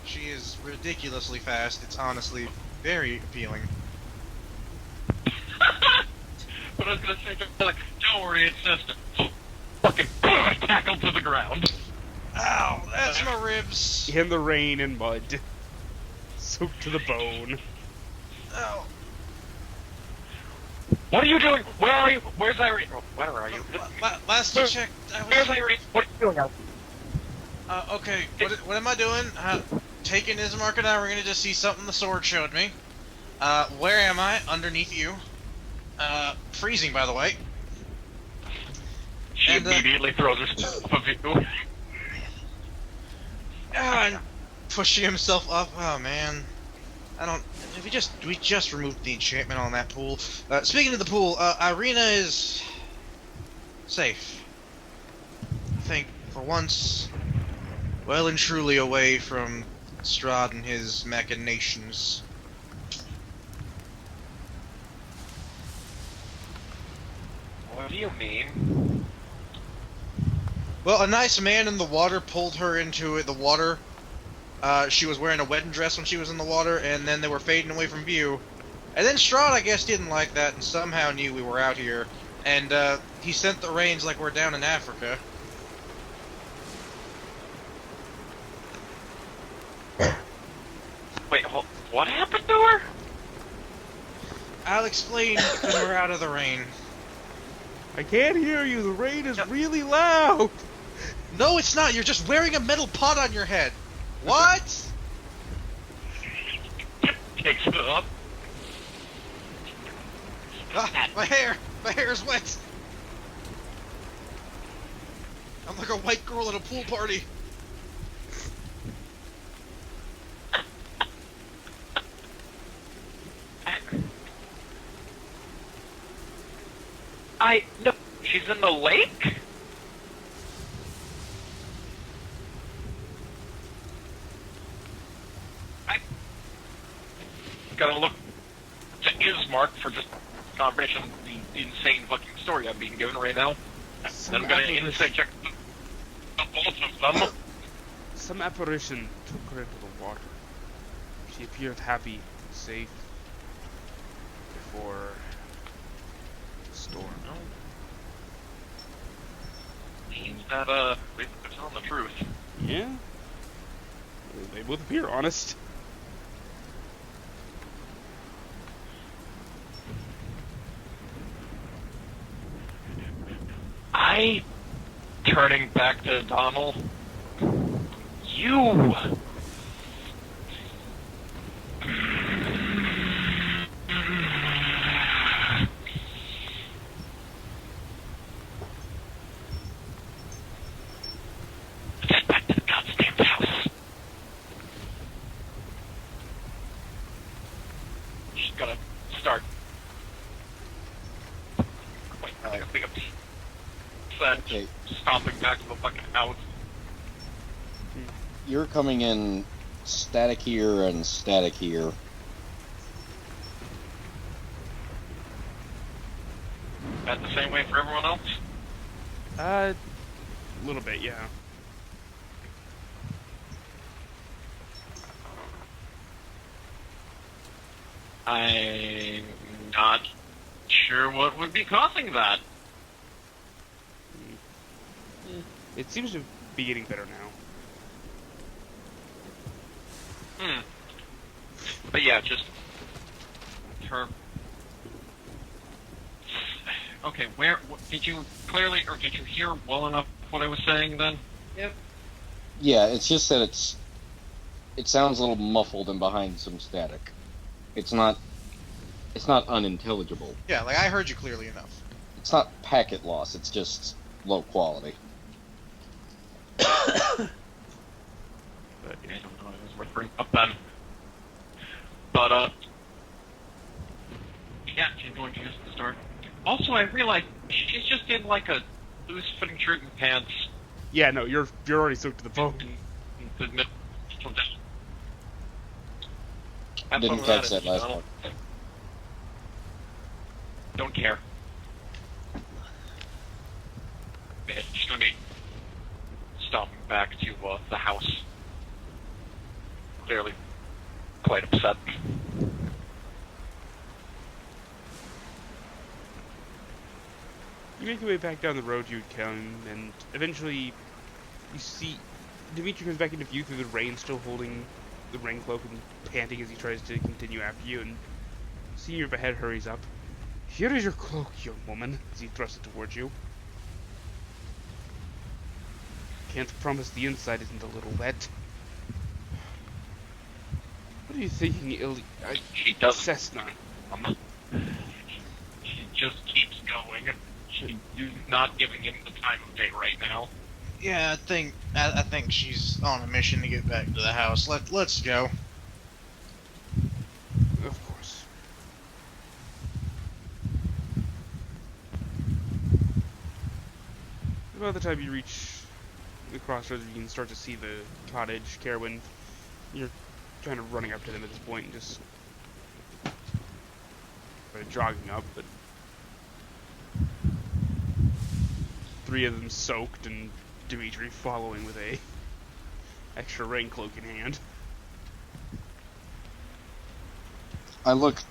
She is ridiculously fast. It's honestly very appealing. But I was gonna say, like, don't worry, it's just fucking tackle to the ground. Ow, that's my ribs. in the rain and mud, soaked to the bone. Ow. What are you doing? Where are you? Where's Ireena? Where are you? Last I checked, I Where's was... Ireena? What are you doing? Okay, what am I doing? Taking Ismark and Ireena to see something the sword showed me. Where am I? Underneath you. Freezing, by the way. She And, immediately throws herself of you. And pushing himself up. Oh man, I don't. We just removed the enchantment on that pool. Speaking of the pool, Ireena is safe. I think for once, well and truly away from Strahd and his machinations. What do you mean? Well, a nice man in the water pulled her into the water. She was wearing a wedding dress when she was in the water, and then they were fading away from view. And then Strahd, I guess, didn't like that and somehow knew we were out here. And he sent the rains like we're down in Africa. Wait, what happened to her? I'll explain when we're out of the rain. I can't hear you, the rain is really loud! No, it's not. You're just wearing a metal pot on your head. What? Takes it up. Ah, my hair's wet. I'm like a white girl at a pool party. No, she's in the lake? I gotta look to Ismark for just confirmation of the insane fucking story I'm being given right now. Some I'm gonna apparition- insight check both of them. Some apparition took her into the water. She appeared happy, safe, before the storm. Means that, they're telling the truth. Yeah? They both appear honest. Turning back to Donnel. You! Get back to the goddamn house. She's gonna start. Wait, I think I'm Okay. stomping back to the fucking house. You're coming in static here and static here. That the same way for everyone else? A little bit, yeah. I'm not sure what would be causing that. It seems to be getting better now. But yeah, just her. Okay, did you clearly, or did you hear well enough what I was saying then? Yep. Yeah, it's just that it sounds a little muffled and behind some static. It's not unintelligible. Yeah, like I heard you clearly enough. It's not packet loss, it's just low quality. But I don't know, it was worth bringing up then. But, yeah, she's going to use the start. Also, I realized she's just in, like, a loose-fitting shirt and pants. yeah, no, you're already soaked to the bone. Have Didn't fun with catch that attitude, last Donald. part. Don't care. She's gonna be stomping back to the house. Clearly quite upset. You make your way back down the road you'd come, and eventually you see Dimitri comes back into view through the rain, still holding the rain cloak and panting as he tries to continue after you, and seeing you up ahead hurries up. Here is your cloak, young woman, as he thrusts it towards you. Can't promise the inside isn't a little wet. What are you thinking, She doesn't. Sesna? She just keeps going. She's not giving him the time of day right now. Yeah, I think she's on a mission to get back to the house. Let's go. Of course. By the time you reach the crossroads, you can start to see the cottage, Caerwynn. You're kind of running up to them at this point and just jogging up, but three of them soaked and Dimitri following with a extra rain cloak in hand. I look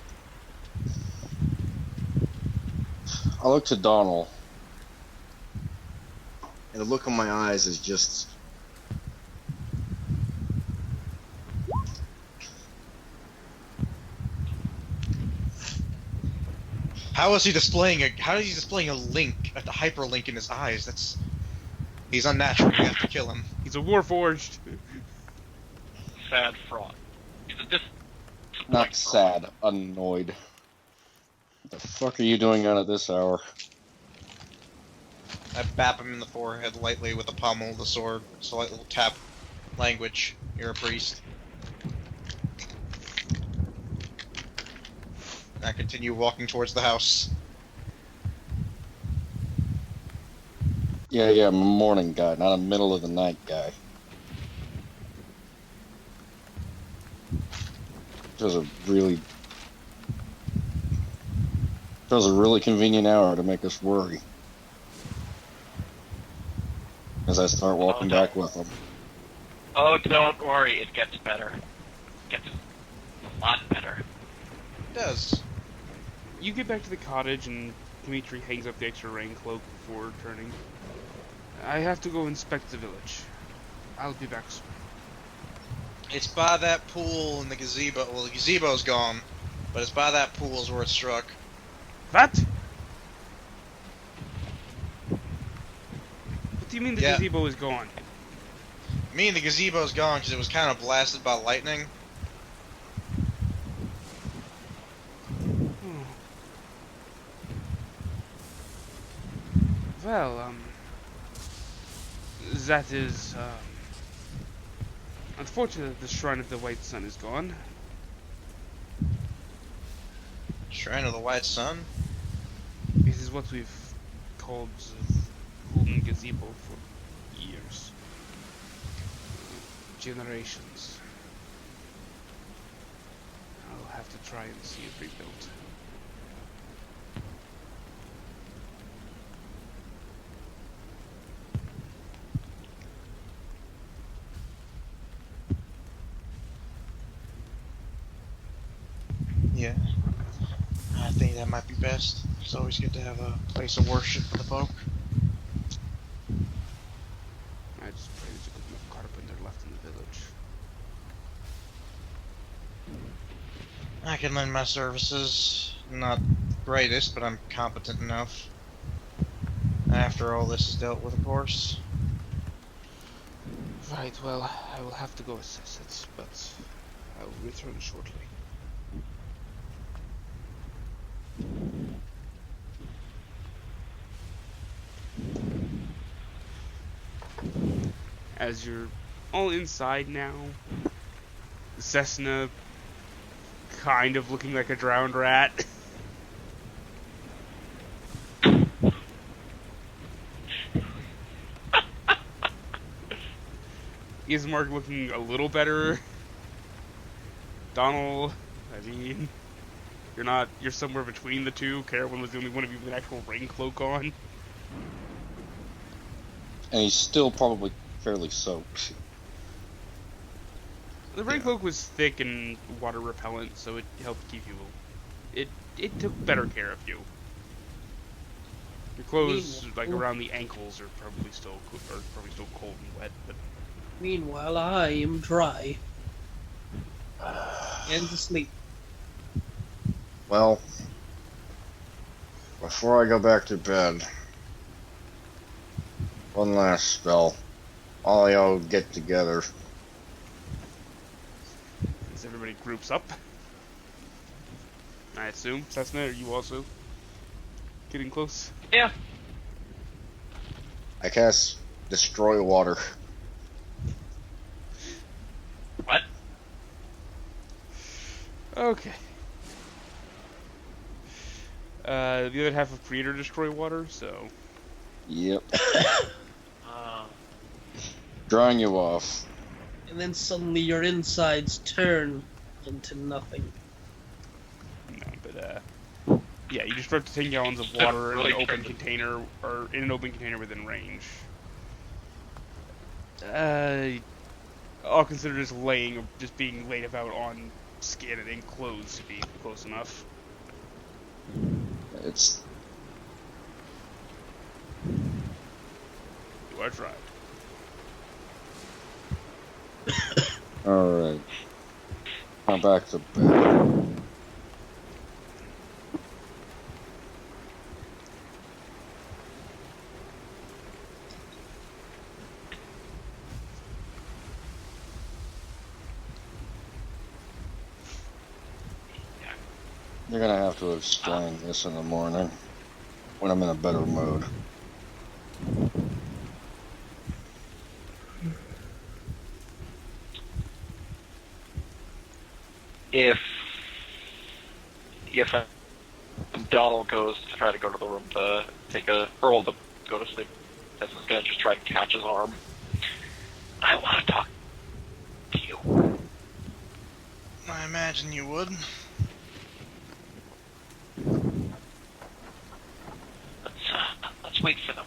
to Donnel, and the look in my eyes is just How is he displaying a link, a hyperlink in his eyes? He's unnatural. We have to kill him. He's a warforged. Sad fraud. He's a not sad, annoyed. What the fuck are you doing on at this hour? I bap him in the forehead lightly with the pommel of the sword. It's a light little tap. Language. You're a priest. And I continue walking towards the house. Yeah, I'm a morning guy, not a middle of the night guy. Feels a really convenient hour to make us worry. As I start walking back with them. Oh, don't worry, it gets better. It gets a lot better. It does. You get back to the cottage and Dimitri hangs up the extra rain cloak before returning. I have to go inspect the village. I'll be back soon. It's by that pool in the gazebo. Well, the gazebo's gone, but it's by that pool is where it struck. What? What do you mean the Yeah. gazebo is gone? I mean, the gazebo's gone because it was kind of blasted by lightning. Hmm. Well, that is, unfortunate that the Shrine of the White Sun is gone. Shrine of the White Sun? This is what we've called the Golden Gazebo for years. Generations. I'll have to try and see it rebuilt. Yeah. I think that might be best. It's always good to have a place of worship for the folk. I just pray there's a good enough carpenter left in the village. I can lend my services. Not greatest, but I'm competent enough. After all this is dealt with, of course. Right, well, I will have to go assess it, but I will return shortly. As you're all inside now, Sesna kind of looking like a drowned rat. Ismark looking a little better. Donnel, I mean, you're somewhere between the two. Caerwynn was the only one of you with an actual rain cloak on. And he's still probably fairly soaked. The rain cloak was thick and water repellent, so it helped keep you. It took better care of you. Your clothes, like around the ankles, are probably still cold and wet, but Meanwhile, I am dry. And asleep. Well, before I go back to bed, one last spell. All y'all get together. as everybody groups up, I assume. Sesna, are you also getting close? Yeah. I cast Destroy Water. What? Okay. The other half of Creator Destroy Water, so... Yep. Uh, Drawing you off. And then suddenly your insides turn into nothing. No, but, yeah, you destroy up to 10 gallons of water in an open container, or in an open container within range. I'll consider just being laid about on skin and in clothes to be close enough. It's Do I try? alright. Now back to bed. You're gonna have to explain this in the morning when I'm in a better mood. if Donnel goes to try to go to the room to take a to go to sleep, as I'm gonna just try to catch his arm. I want to talk to you. I imagine you would. Let's wait for them.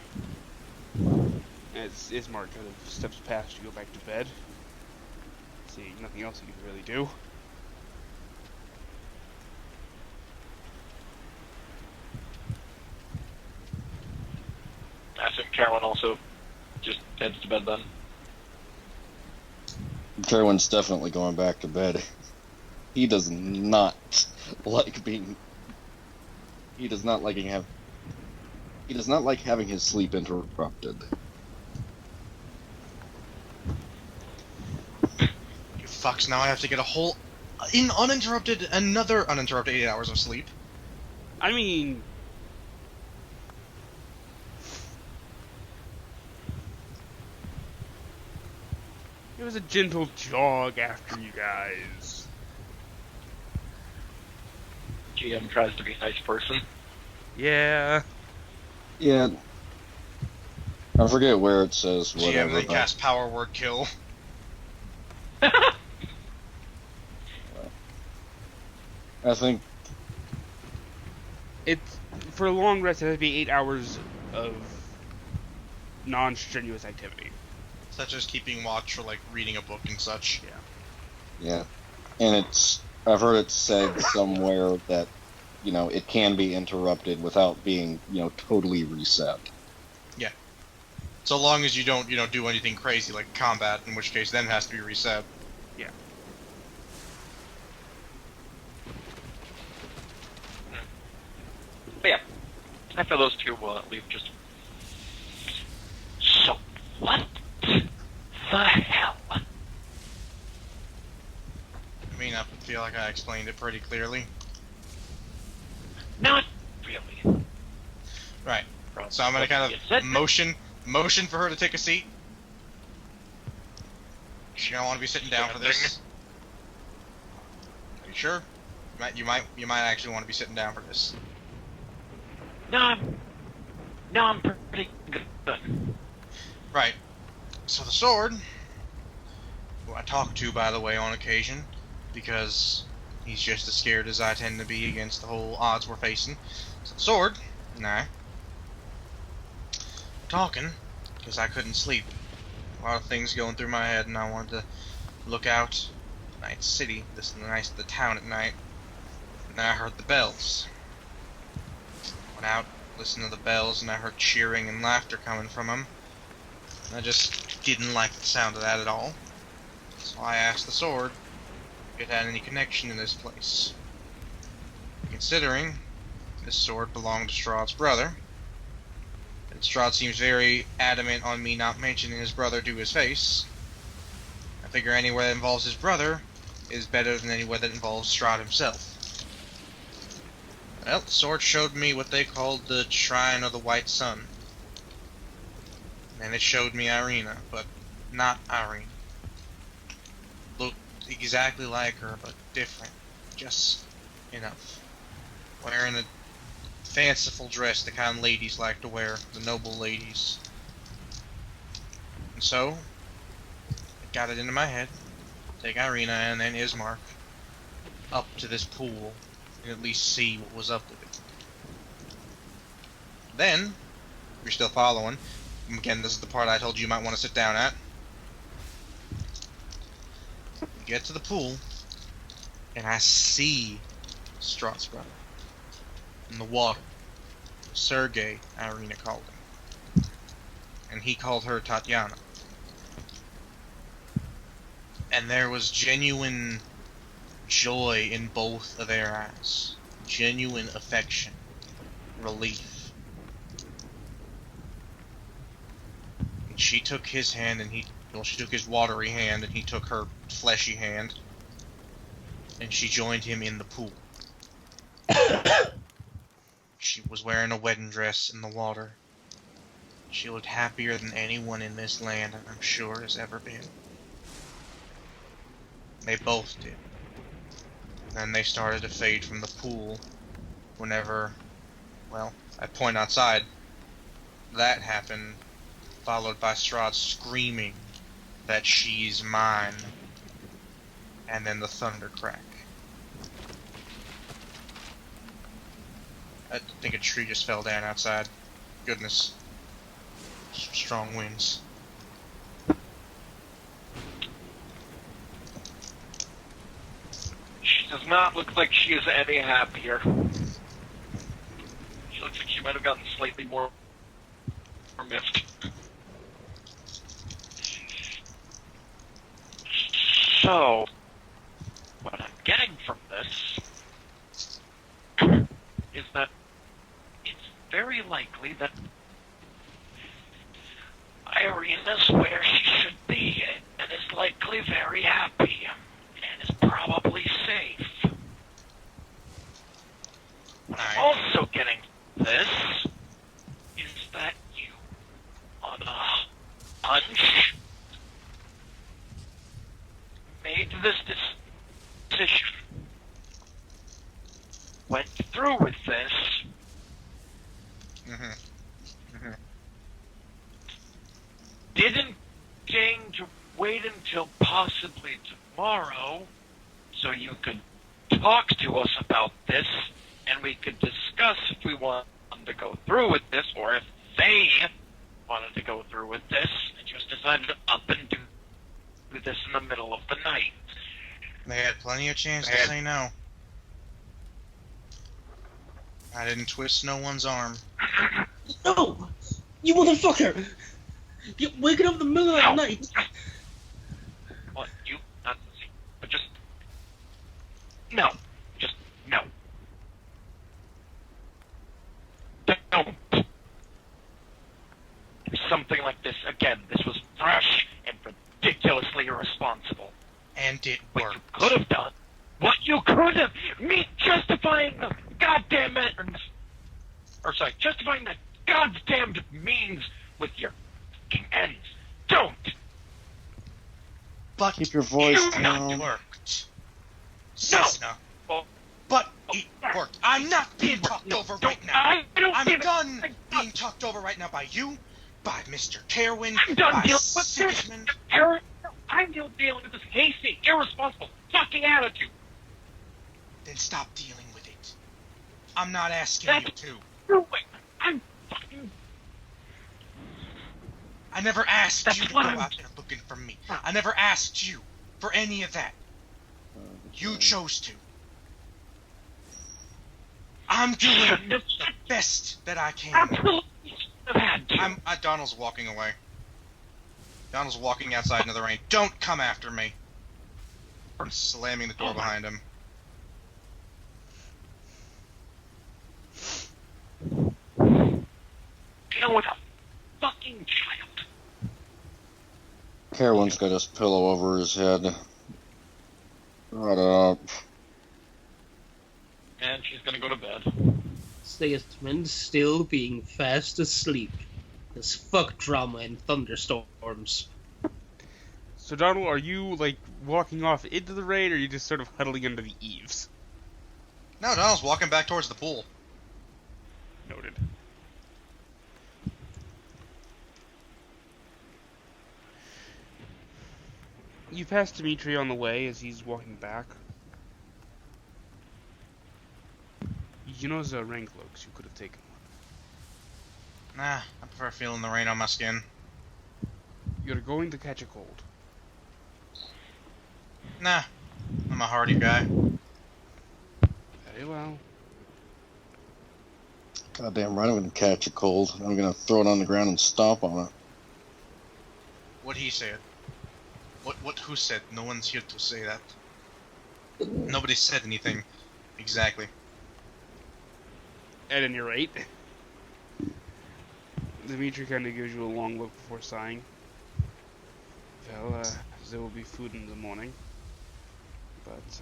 As Ismark kind of steps past to go back to bed. See, nothing else he can really do. I assume Caerwynn also just heads to bed then. Caerwynn's definitely going back to bed. He does not like being. He does not like having his sleep interrupted. You fucks, now I have to get another uninterrupted 8 hours of sleep. I mean... It was a gentle jog after you guys. GM tries to be a nice person. Yeah. Yeah. I forget where it says GM whatever. then cast power word kill. I think It's for a long rest. It has to be 8 hours of non-strenuous activity. Such as keeping watch or like reading a book and such. yeah, and I've heard it said somewhere that it can be interrupted without being totally reset. So long as you don't, do anything crazy like combat, in which case then it has to be reset. Yeah. But yeah, after those two, leave just. So, what the hell? I mean, I feel like I explained it pretty clearly. Not really. Right. So I'm gonna kind You of said- motion for her to take a seat. She don't want to be sitting down for this. Are you sure? You might actually want to be sitting down for this. No, I'm pretty good. Right. So the sword, who I talk to, by the way, on occasion, because he's just as scared as I tend to be against the whole odds we're facing. So the sword, and I, talking, because I couldn't sleep. A lot of things going through my head, and I wanted to look out Night City, the town at night. And then I heard the bells. Went out, listened to the bells, and I heard cheering and laughter coming from them. And I just didn't like the sound of that at all. So I asked the sword if it had any connection to this place. Considering this sword belonged to Strahd's brother, and Strahd seems very adamant on me not mentioning his brother to his face, I figure anywhere that involves his brother is better than anywhere that involves Strahd himself. Well, the sword showed me what they called the Shrine of the White Sun. And it showed me Ireena, but not Ireena. Looked exactly like her, but different. Just enough. Wearing a fanciful dress the kind ladies like to wear, the noble ladies. And so, I got it into my head. Take Ireena and then Ismark up to this pool and at least see what was up with it. Then, if you're still following, again, this is the part I told you you might want to sit down at. We get to the pool, and I see Strahd's brother in the water. Sergei, Ireena called him. And he called her Tatiana. And there was genuine joy in both of their eyes. Genuine affection. Relief. And she took his hand and she took his watery hand and he took her fleshy hand. And she joined him in the pool. She was wearing a wedding dress in the water. She looked happier than anyone in this land, I'm sure, has ever been. They both did. Then they started to fade from the pool whenever, well, I point outside. That happened, followed by Strahd screaming that she's mine, and then the thunder crack. I think a tree just fell down outside. Goodness. Some strong winds. She does not look like she is any happier. She looks like she might have gotten slightly more miffed. So, what I'm getting from this is that it's very likely that Ireena's where she should be and is likely very happy and is probably safe. What I'm also getting from this is that you, on a hunch, made this decision, went through with this, didn't deign to wait until possibly tomorrow so you could talk to us about this and we could discuss if we wanted to go through with this or if they wanted to go through with this and just decided to up and do this in the middle of the night. They had plenty of chance to say no. I didn't twist no one's arm. No! You motherfucker! You're waking up in the middle of the night! Well, you, not but just... No. Just, no. Don't. Something like this, again, this was fresh and ridiculously irresponsible. And it What worked. you could have done, me justifying the goddamn justifying the goddamn means with your fucking ends. Don't. But Keep your voice it down. worked. No. Sesna. But it worked. I'm not being talked over right now. I'm done being talked over right now by you, by Mr. Caerwynn, I'm done by dealing with Sigismund. this. I'm dealing with this hasty, irresponsible fucking attitude. Then stop dealing with it. I'm not asking That's you to. I'm fucking... I never asked That's you to go what out there looking for me. I never asked you for any of that. You chose to. I'm doing the best that I can. Absolutely should have had to. Donnel's walking away. Donnel's walking outside into the rain. Don't come after me. I'm slamming the door behind him. Deal with a fucking child. Caerwynn's got his pillow over his head. Right up. And she's gonna go to bed. Sigismund still being fast asleep. This fuck drama in thunderstorms. So Donnel, are you like walking off into the rain, or are you just sort of huddling under the eaves? No, Donnel's walking back towards the pool. Noted. You pass Dimitri on the way as he's walking back. You know the rain cloaks, you could have taken one. Nah, I prefer feeling the rain on my skin. You're going to catch a cold. Nah, I'm a hardy guy. Very well. Goddamn right, I'm gonna catch a cold. I'm gonna throw it on the ground and stomp on it. What he said. Who said? No one's here to say that. Nobody said anything. Exactly. At any rate, Dimitri kind of gives you a long look before sighing. Well, there will be food in the morning, but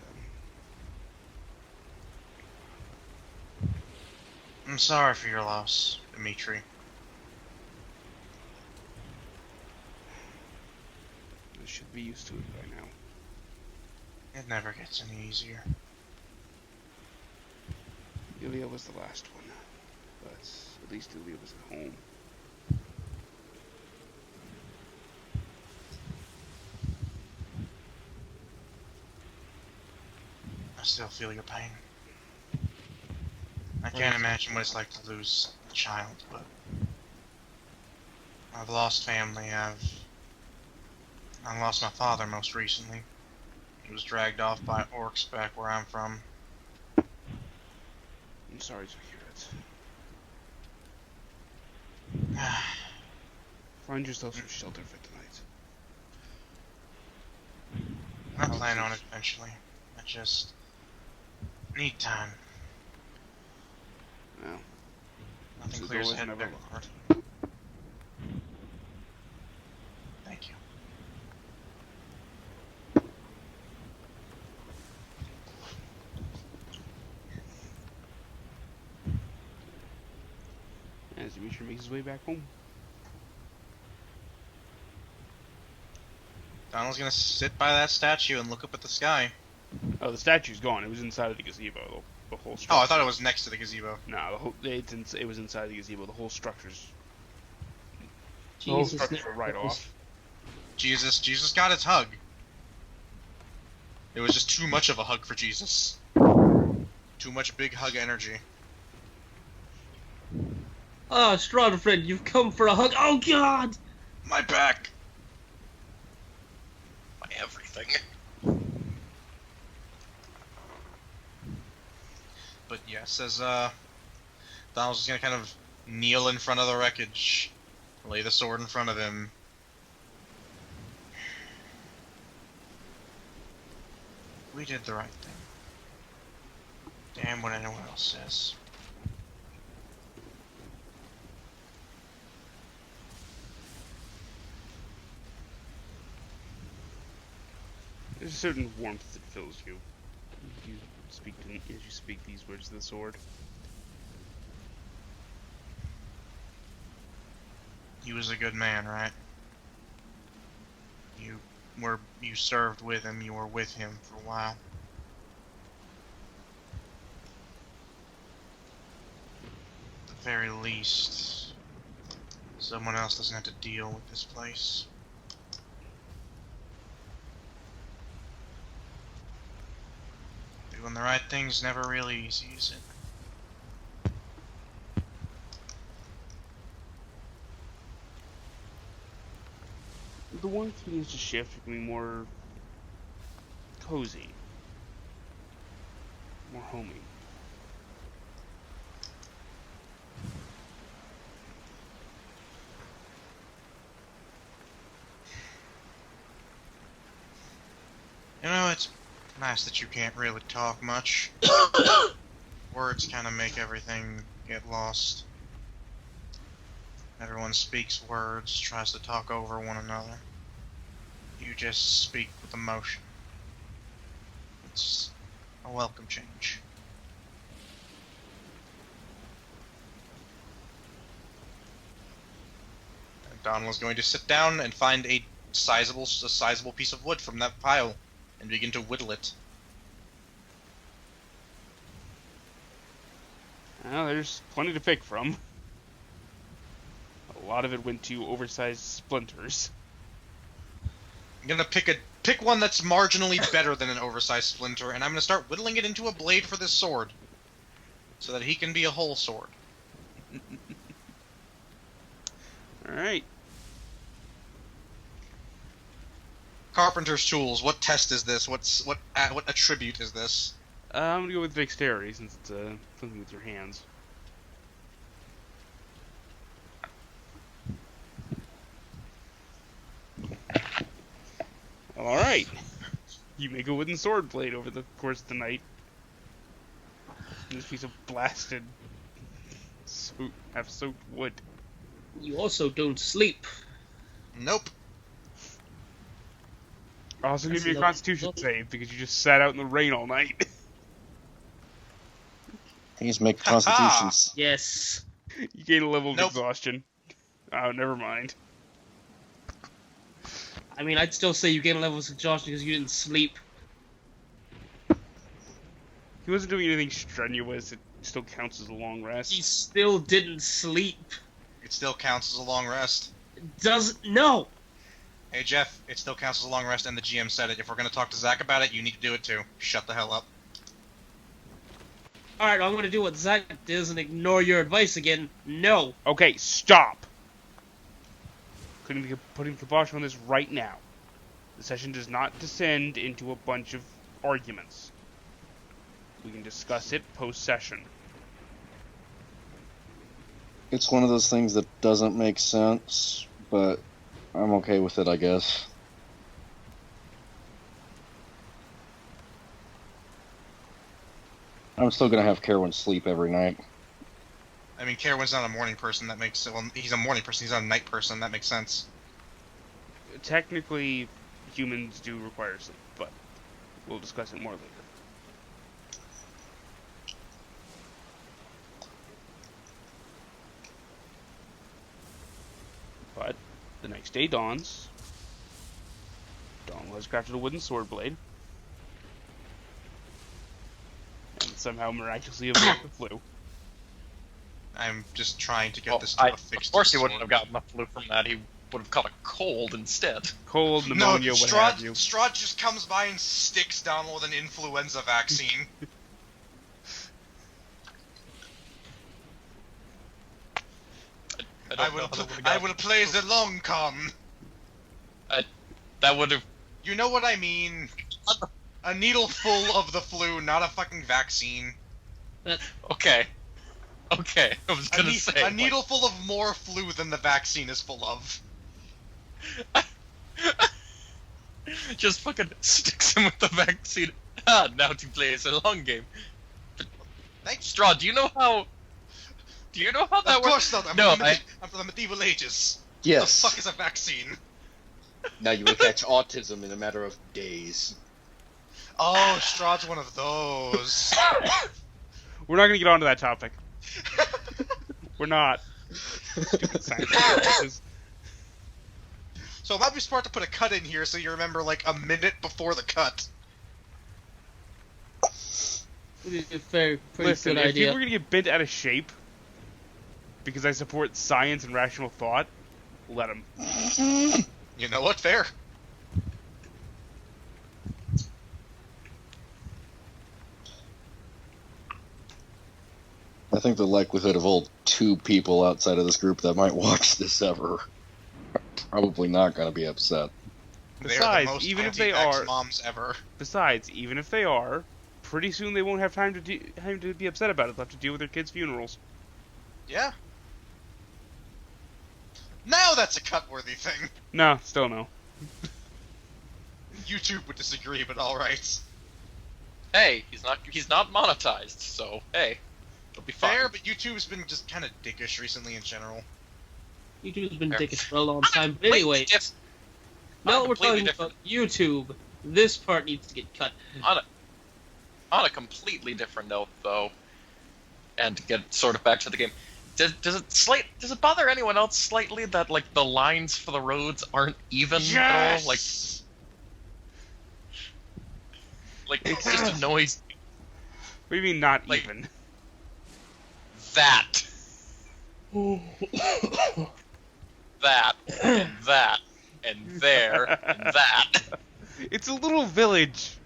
I'm sorry for your loss, Dimitri. I should be used to it by now. It never gets any easier. Ilya was the last one, but at least Ilya was at home. still feel your pain. I can't imagine what it's like to lose a child, but I've lost family. I lost my father most recently. He was dragged off by orcs back where I'm from. I'm sorry to hear it. Find yourself some shelter for tonight. I plan on it eventually. I just need time. Well, Nothing so clears always ahead never very lost. hard. Thank you. As Dimitri makes his way back home. Donald's gonna sit by that statue and look up at the sky. Oh, the statue's gone. It was inside of the gazebo. The whole Oh, structure. I thought it was next to the gazebo. No, it was inside the gazebo. The whole structure's Jesus, structure right off. Jesus got his hug. It was just too much of a hug for Jesus. Too much big hug energy. Ah, Strahd friend, you've come for a hug. Oh God! My back! My everything. But yes, as Donald's just gonna kind of kneel in front of the wreckage, lay the sword in front of him. We did the right thing. Damn what anyone else says. There's a certain warmth that fills you. As you speak these words to the sword. He was a good man, right? You served with him, you were with him for a while. At the very least, someone else doesn't have to deal with this place. Doing the right thing's never really easy, is it? The warmth begins to shift, becoming more cozy, more homey. You know, it's nice that you can't really talk much. Words kind of make everything get lost. Everyone speaks words, tries to talk over one another. You just speak with emotion. It's a welcome change. And Donnel is going to sit down and find a sizable piece of wood from that pile and begin to whittle it. Well, there's plenty to pick from. A lot of it went to oversized splinters. I'm gonna pick one that's marginally better than an oversized splinter, and I'm gonna start whittling it into a blade for this sword, so that he can be a whole sword. All right. Carpenter's tools. What test is this? What attribute is this? I'm gonna go with dexterity since it's something with your hands. All right. You make a wooden sword blade over the course of the night. This piece of blasted, half-soaked wood. You also don't sleep. Nope. I'll also give you a another- Constitution save because you just sat out in the rain all night. Please make constitutions. Yes. You gain a level of Nope. exhaustion. Oh, never mind. I mean, I'd still say you gain a level of exhaustion because you didn't sleep. He wasn't doing anything strenuous. It still counts as a long rest. He still didn't sleep. It still counts as a long rest. No! Hey Jeff, it still counts as a long rest, and the GM said it. If we're gonna talk to Zach about it, you need to do it too. Shut the hell up. Alright, I'm gonna do what Zach does and ignore your advice again. No. Okay, stop. Putting the kibosh on this right now. The session does not descend into a bunch of arguments. We can discuss it post-session. It's one of those things that doesn't make sense, but I'm okay with it, I guess. I'm still gonna have Caerwynn sleep every night. I mean, Caerwynn's not a morning person. That makes well, he's a morning person. He's not a night person. That makes sense. Technically, humans do require sleep, but we'll discuss it more later. But the next day dawns. Donnel has crafted a wooden sword blade. And somehow miraculously avoided the flu. I'm just trying to get this Well, to a fix. of course he wouldn't have gotten the flu from that. He would have caught a cold instead. Cold, No, pneumonia, what have you. Strahd just comes by and sticks Donnel with an influenza vaccine. I will play the long con. That would have. You know what I mean? A needle full of the flu, not a fucking vaccine. Okay. Okay, I was gonna say. A needle full of more flu than the vaccine is full of. Just fucking sticks him with the vaccine. Ah, now to play a long game. Thanks. Strahd, do you know how that Of course not. No, I'm from the medieval ages. Yes. What the fuck is a vaccine? Now you will catch autism in a matter of days. Oh, Strahd's one of those. We're not going to get onto that topic. We're not. Stupid science. So it might be smart to put a cut in here so you remember like a minute before the cut. Pretty Listen, good if idea. people are going to get bent out of shape because I support science and rational thought, let them. You know what? Fair. I think the likelihood of all 2 people outside of this group that might watch this ever are probably not going to be upset. They're Besides, the most even if they anti-vax are- moms ever. Besides, even if they are, pretty soon they won't have time to be upset about it. They'll have to deal with their kids' funerals. Yeah. Now that's a cut-worthy thing. No, still no. YouTube would disagree, but alright. Hey, he's not monetized, so hey, it'll be fine. Fair, but YouTube's been just kind of dickish recently in general. YouTube's been Fair. dickish for a long time. But anyway, now that we're talking about YouTube, this part needs to get cut. On a completely different note, though, and to get sort of back to the game, does it bother anyone else slightly that like the lines for the roads aren't even at all? Like it's just annoys me. What do you mean not Like- even? That, that, and that, and there, and that. It's a little village.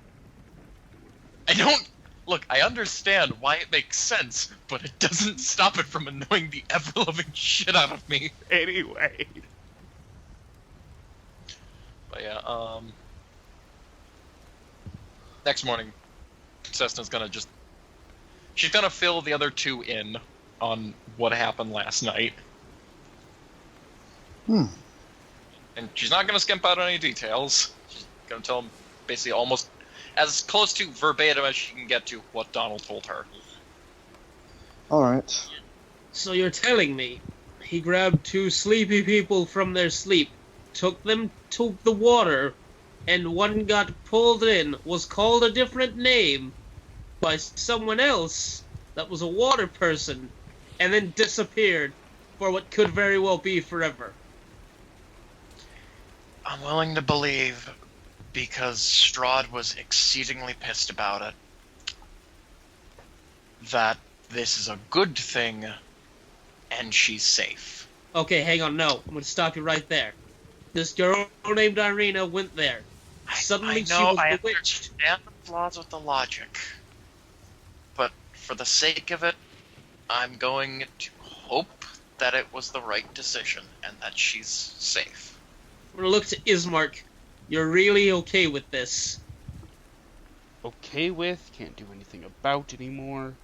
I understand why it makes sense, but it doesn't stop it from annoying the ever-loving shit out of me. Anyway. But yeah, next morning, Sesna's gonna she's gonna fill the other 2 in on what happened last night. And she's not gonna skimp out on any details. She's gonna tell them basically almost as close to verbatim as she can get to what Donnel told her. Alright. So you're telling me he grabbed 2 sleepy people from their sleep, took them to the water, and one got pulled in, was called a different name by someone else that was a water person, and then disappeared for what could very well be forever. I'm willing to believe, because Strahd was exceedingly pissed about it, that this is a good thing, and she's safe. Okay, hang on, no. I'm gonna stop you right there. This girl named Ireena went there. Suddenly I know, she I was bewitched. understand the flaws with the logic, but for the sake of it, I'm going to hope that it was the right decision and that she's safe. I'm gonna look to Ismark. You're really okay with this? Okay with, can't do anything about anymore.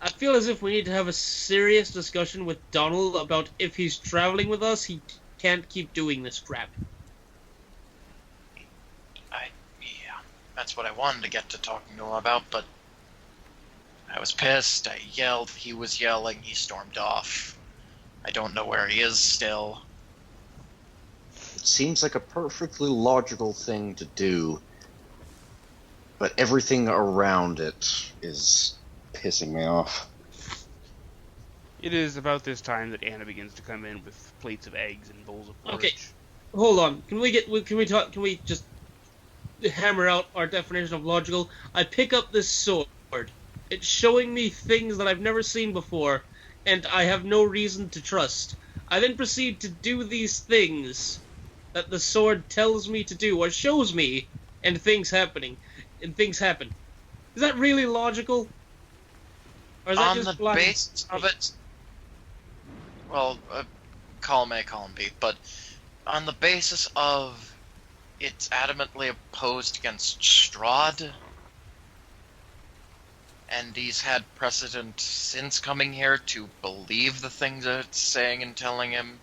I feel as if we need to have a serious discussion with Donnel about if he's traveling with us, he can't keep doing this crap. Yeah, that's what I wanted to get to talking to him about, but I was pissed, I yelled, he was yelling, he stormed off. I don't know where he is still. It seems like a perfectly logical thing to do, but everything around it is pissing me off. It is about this time that Anna begins to come in with plates of eggs and bowls of porridge. Okay. Hold on. Can we just hammer out our definition of logical? I pick up this sword. It's showing me things that I've never seen before, and I have no reason to trust. I then proceed to do these things that the sword tells me to do, or shows me, and things happen. Is that really logical? Or is that On just the blind basis of it, well, column A, column B, but on the basis of it's adamantly opposed against Strahd, and he's had precedent since coming here to believe the things that it's saying and telling him,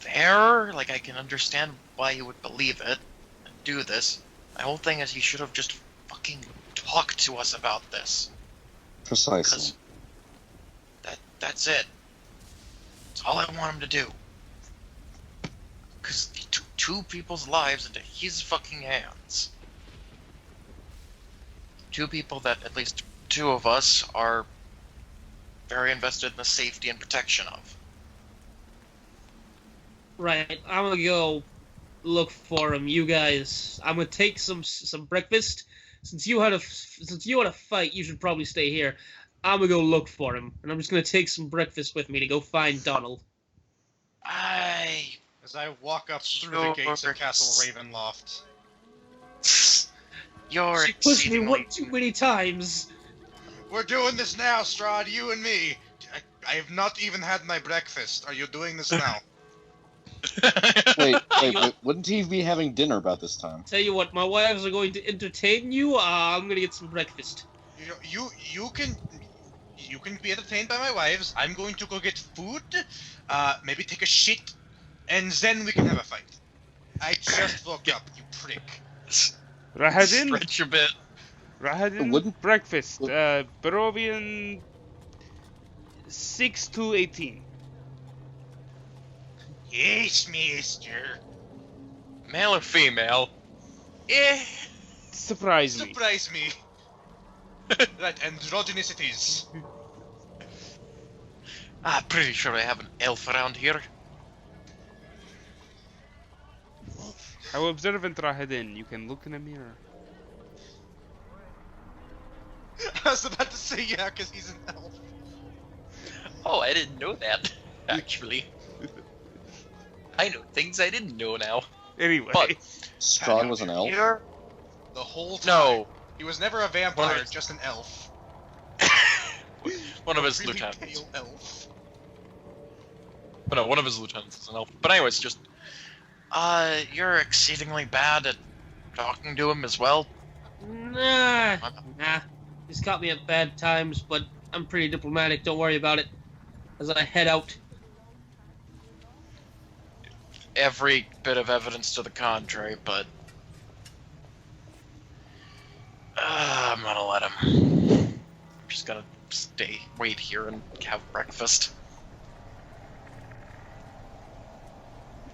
like, I can understand why he would believe it and do this. My whole thing is he should have just fucking talked to us about this. Precisely. That's it. That's all I want him to do. Because he took two people's lives into his fucking hands. Two people that at least two of us are very invested in the safety and protection of. Right, I'm gonna go look for him. You guys, I'm gonna take some breakfast. Since you had a fight, you should probably stay here. I'm gonna go look for him, and I'm just gonna take some breakfast with me to go find Donnel. As I walk up through the gates of Castle Ravenloft. You're She pushed me exceedingly... too many times. We're doing this now, Strahd, you and me. I have not even had my breakfast. Are you doing this now? Wait, wouldn't he be having dinner about this time? Tell you what, my wives are going to entertain you. I'm gonna get some breakfast. You can be entertained by my wives. I'm going to go get food, maybe take a shit, and then we can have a fight. I just woke up, you prick. Rahadin, Stretch a bit. Rahadin, breakfast. Barovian 6 to 18. Yes, mister. Male or female? Surprise me. Surprise me. Right, androgynous it is. Pretty sure I have an elf around here. How observant, Rahadin. You can look in a mirror. I was about to say yeah, because he's an elf. Oh, I didn't know that, actually. I know things I didn't know now. Anyway. But Strahd was an elf? here? The whole time. No. He was never a vampire, What? just an elf. One of his Really lieutenants. pale elf. But no, one of his lieutenants is an elf. But anyways, just... you're exceedingly bad at talking to him as well. Nah. He's caught me at bad times, but I'm pretty diplomatic. Don't worry about it. As I head out. Every bit of evidence to the contrary, but... I'm gonna let him. I'm just gonna wait here and have breakfast.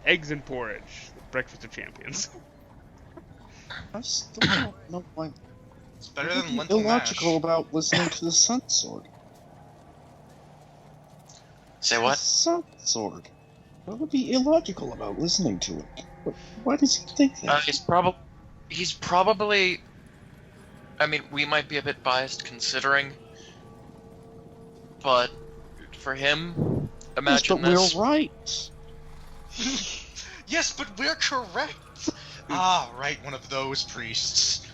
Eggs and porridge. Breakfast of champions. I still don't know why. It's better What would than be lentil illogical mash. about listening to the Sun Sword. Say The what? Sun Sword. What would be illogical about listening to it? Why does he think that? He's probably... I mean, we might be a bit biased considering, but for him, imagine yes, but this. we're right. Yes, but we're correct. Right, one of those priests.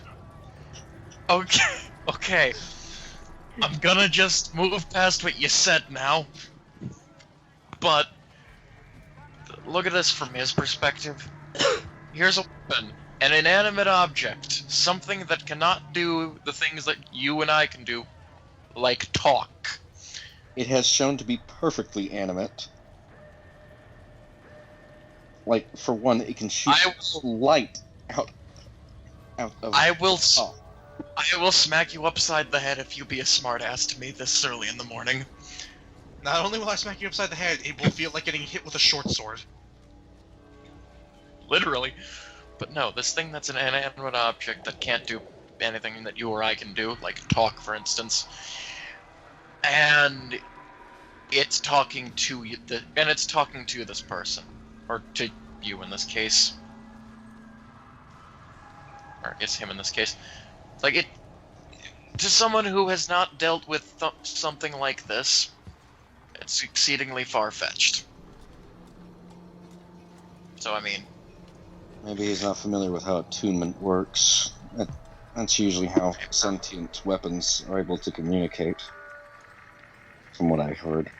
Okay. I'm gonna just move past what you said now. But look at this from his perspective. Here's a weapon, an inanimate object, something that cannot do the things that you and I can do, like talk. It has shown to be perfectly animate. Like, for one, it can shoot light out of... I will smack you upside the head if you be a smartass to me this early in the morning. Not only will I smack you upside the head, it will feel like getting hit with a short sword. Literally. But no, this thing that's an inanimate object that can't do anything that you or I can do, like talk, for instance. And it's talking to you, and it's talking to this person. Or to you in this case. Or it's him in this case. Like, it... To someone who has not dealt with something like this, it's exceedingly far-fetched. So, I mean... Maybe he's not familiar with how attunement works. That's usually how sentient weapons are able to communicate. From what I heard.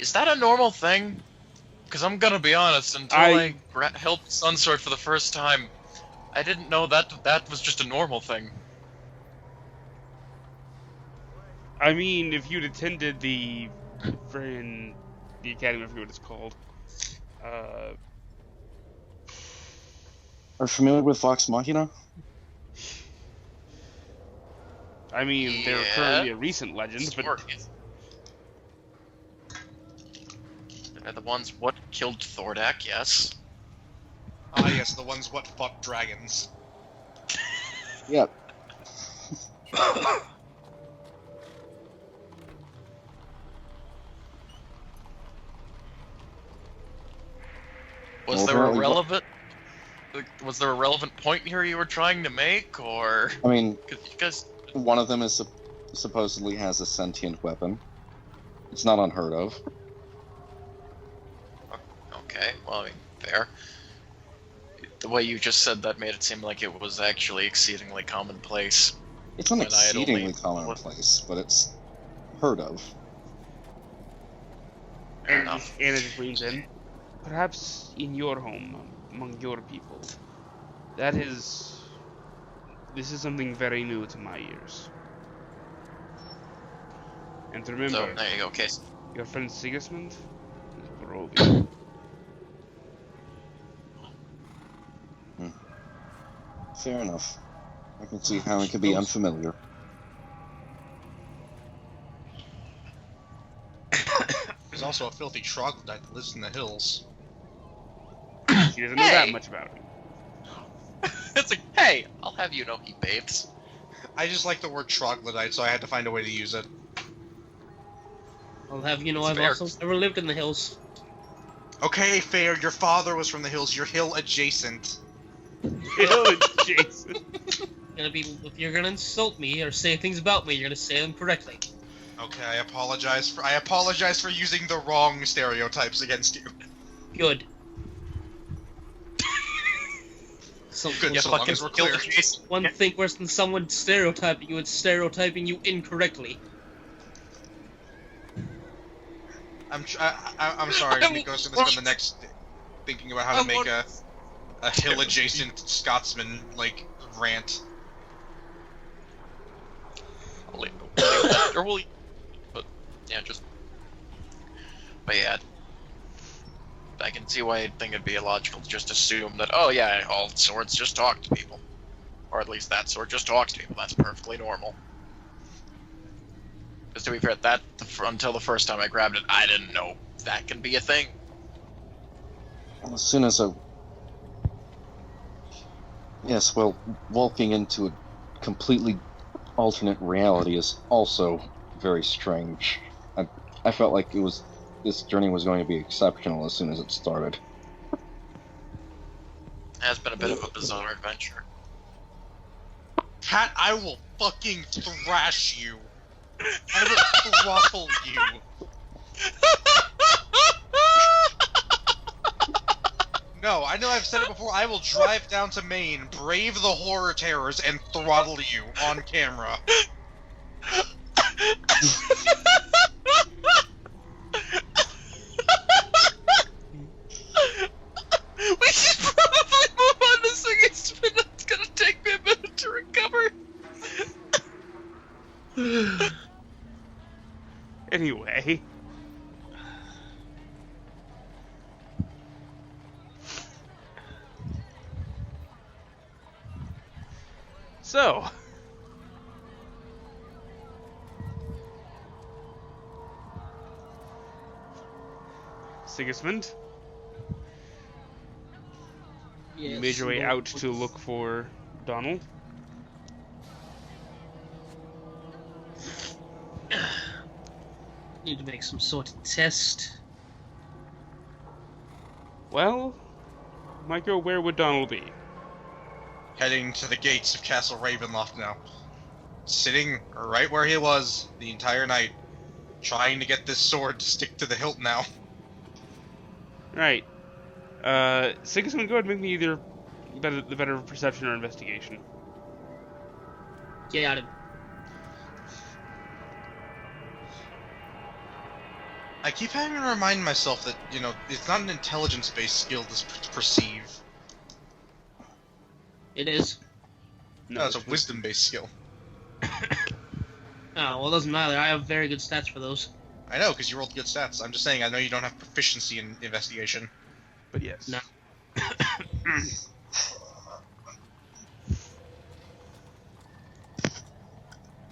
Is that a normal thing? Because I'm gonna be honest, until I held Sunsword for the first time, I didn't know that was just a normal thing. I mean, if you'd attended the Academy, I forget what it's called. Are you familiar with Vox Machina? I mean, they're currently a recent legend, but... They're the ones what killed Thordak, yes. Ah, yes, the ones what fought dragons. Yep. Was there a relevant point here you were trying to make, or? I mean, because one of them is supposedly has a sentient weapon. It's not unheard of. Okay, well, I mean, fair. The way you just said that made it seem like it was actually exceedingly commonplace. It's not exceedingly commonplace, but it's heard of. And Anna just brings in, perhaps in your home, among your people, this is something very new to my ears. And remember, So, there you go, okay. Your friend Sigismund is Barovia. Fair enough. I can see how it could be unfamiliar. There's also a filthy troglodyte that lives in the hills. She doesn't know that much about him. It's like, hey, I'll have you know he bathes. I just like the word troglodyte, so I had to find a way to use it. I'll have you know It's I've fair. also never lived in the hills. Okay, fair, your father was from the hills, you're hill adjacent. Hill adjacent. If you're gonna insult me or say things about me, you're gonna say them correctly. Okay, I apologize for using the wrong stereotypes against you. Good. Good, You so long fucking as we're killed clear. Jason. One thing worse than someone stereotyping you, it's stereotyping you incorrectly. I'm sorry, Nico's gonna spend the next thinking about how to make a hill adjacent Scotsman like rant. I'll leave that. Or we'll but yeah, but yeah. I can see why I'd think it'd be illogical to just assume that, oh yeah, all swords just talk to people. Or at least that sword just talks to people. That's perfectly normal. Because to be fair, until the first time I grabbed it, I didn't know that can be a thing. As soon as Yes, well, walking into a completely alternate reality is also very strange. I felt like this journey was going to be exceptional as soon as it started. It has been a bit of a bizarre adventure. Cat, I will fucking thrash you. I will throttle you. No, I know I've said it before. I will drive down to Maine, brave the horror terrors, and throttle you on camera. We should probably move on to Sigismund. It's gonna take me a minute to recover. Anyway. So. Sigismund, you made your way out to look for Donnel. Need to make some sort of test. Well, Micro, where would Donnel be? Heading to the gates of Castle Ravenloft now. Sitting right where he was the entire night, trying to get this sword to stick to the hilt now. Right. Sigismund, go ahead and make me either the better perception or investigation. Get out of. I keep having to remind myself that, you know, it's not an intelligence-based skill to perceive. It is. No, it's a wisdom-based skill. Oh, well, it doesn't matter. I have very good stats for those. I know, because you rolled good stats. I'm just saying, I know you don't have proficiency in investigation. But yes. No.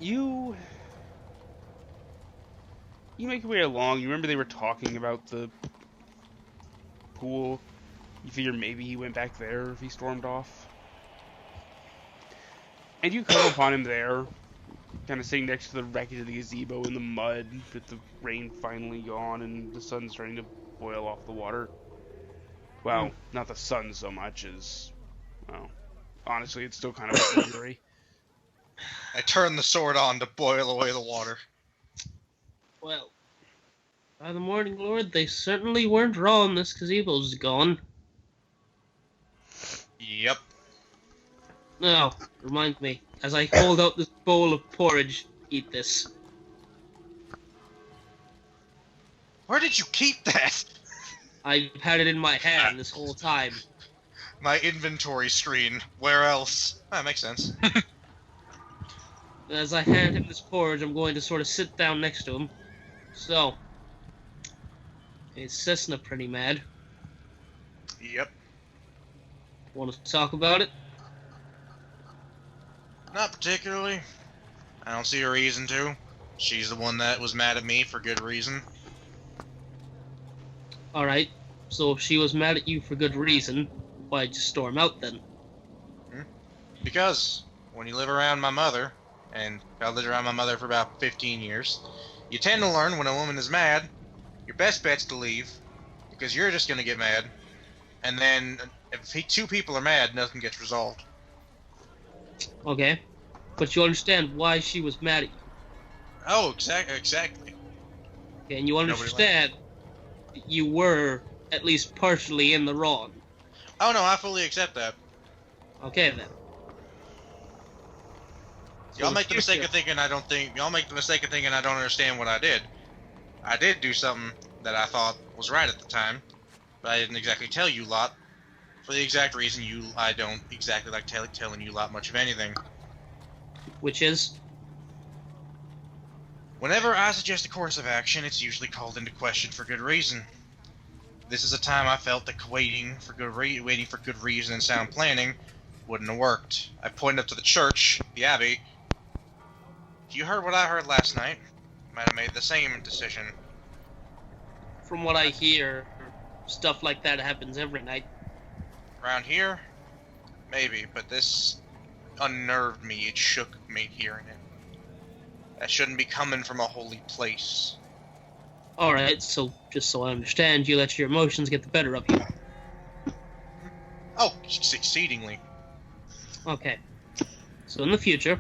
You make your way along. You remember they were talking about the pool. You figure maybe he went back there if he stormed off. And you come upon him there, kind of sitting next to the wreckage of the gazebo in the mud, with the rain finally gone and the sun starting to boil off the water. Well, not the sun so much as, well, honestly, it's still kind of slippery. I turn the sword on to boil away the water. Well, by the morning, Lord, they certainly weren't wrong. This gazebo's gone. Yep. Now, remind me, as I hold out this bowl of porridge, eat this. Where did you keep that? I've had it in my hand this whole time. My inventory screen. Where else? That makes sense. As I hand him this porridge, I'm going to sort of sit down next to him. So, is Sesna pretty mad? Yep. Want to talk about it? Not particularly. I don't see a reason to. She's the one that was mad at me for good reason. Alright, so if she was mad at you for good reason, why'd you storm out then? Because when you live around my mother, and I lived around my mother for about 15 years, you tend to learn when a woman is mad, your best bet's to leave, because you're just gonna get mad, and then if two people are mad, nothing gets resolved. Okay, but you understand why she was mad at you. Oh, exactly. Okay, and you understand that you were at least partially in the wrong. Oh no, I fully accept that. Okay then. Y'all make the mistake of thinking I don't understand what I did. I did do something that I thought was right at the time, but I didn't exactly tell you lot. For the exact reason I don't exactly like telling you lot much of anything. Which is? Whenever I suggest a course of action, it's usually called into question for good reason. This is a time I felt that waiting for good reason and sound planning wouldn't have worked. I pointed up to the church, the abbey. You heard what I heard last night. Might have made the same decision. From what I hear, stuff like that happens every night. Around here? Maybe, but this unnerved me. It shook me hearing it. That shouldn't be coming from a holy place. Alright, so just so I understand, you let your emotions get the better of you. Oh, exceedingly. Okay. So in the future,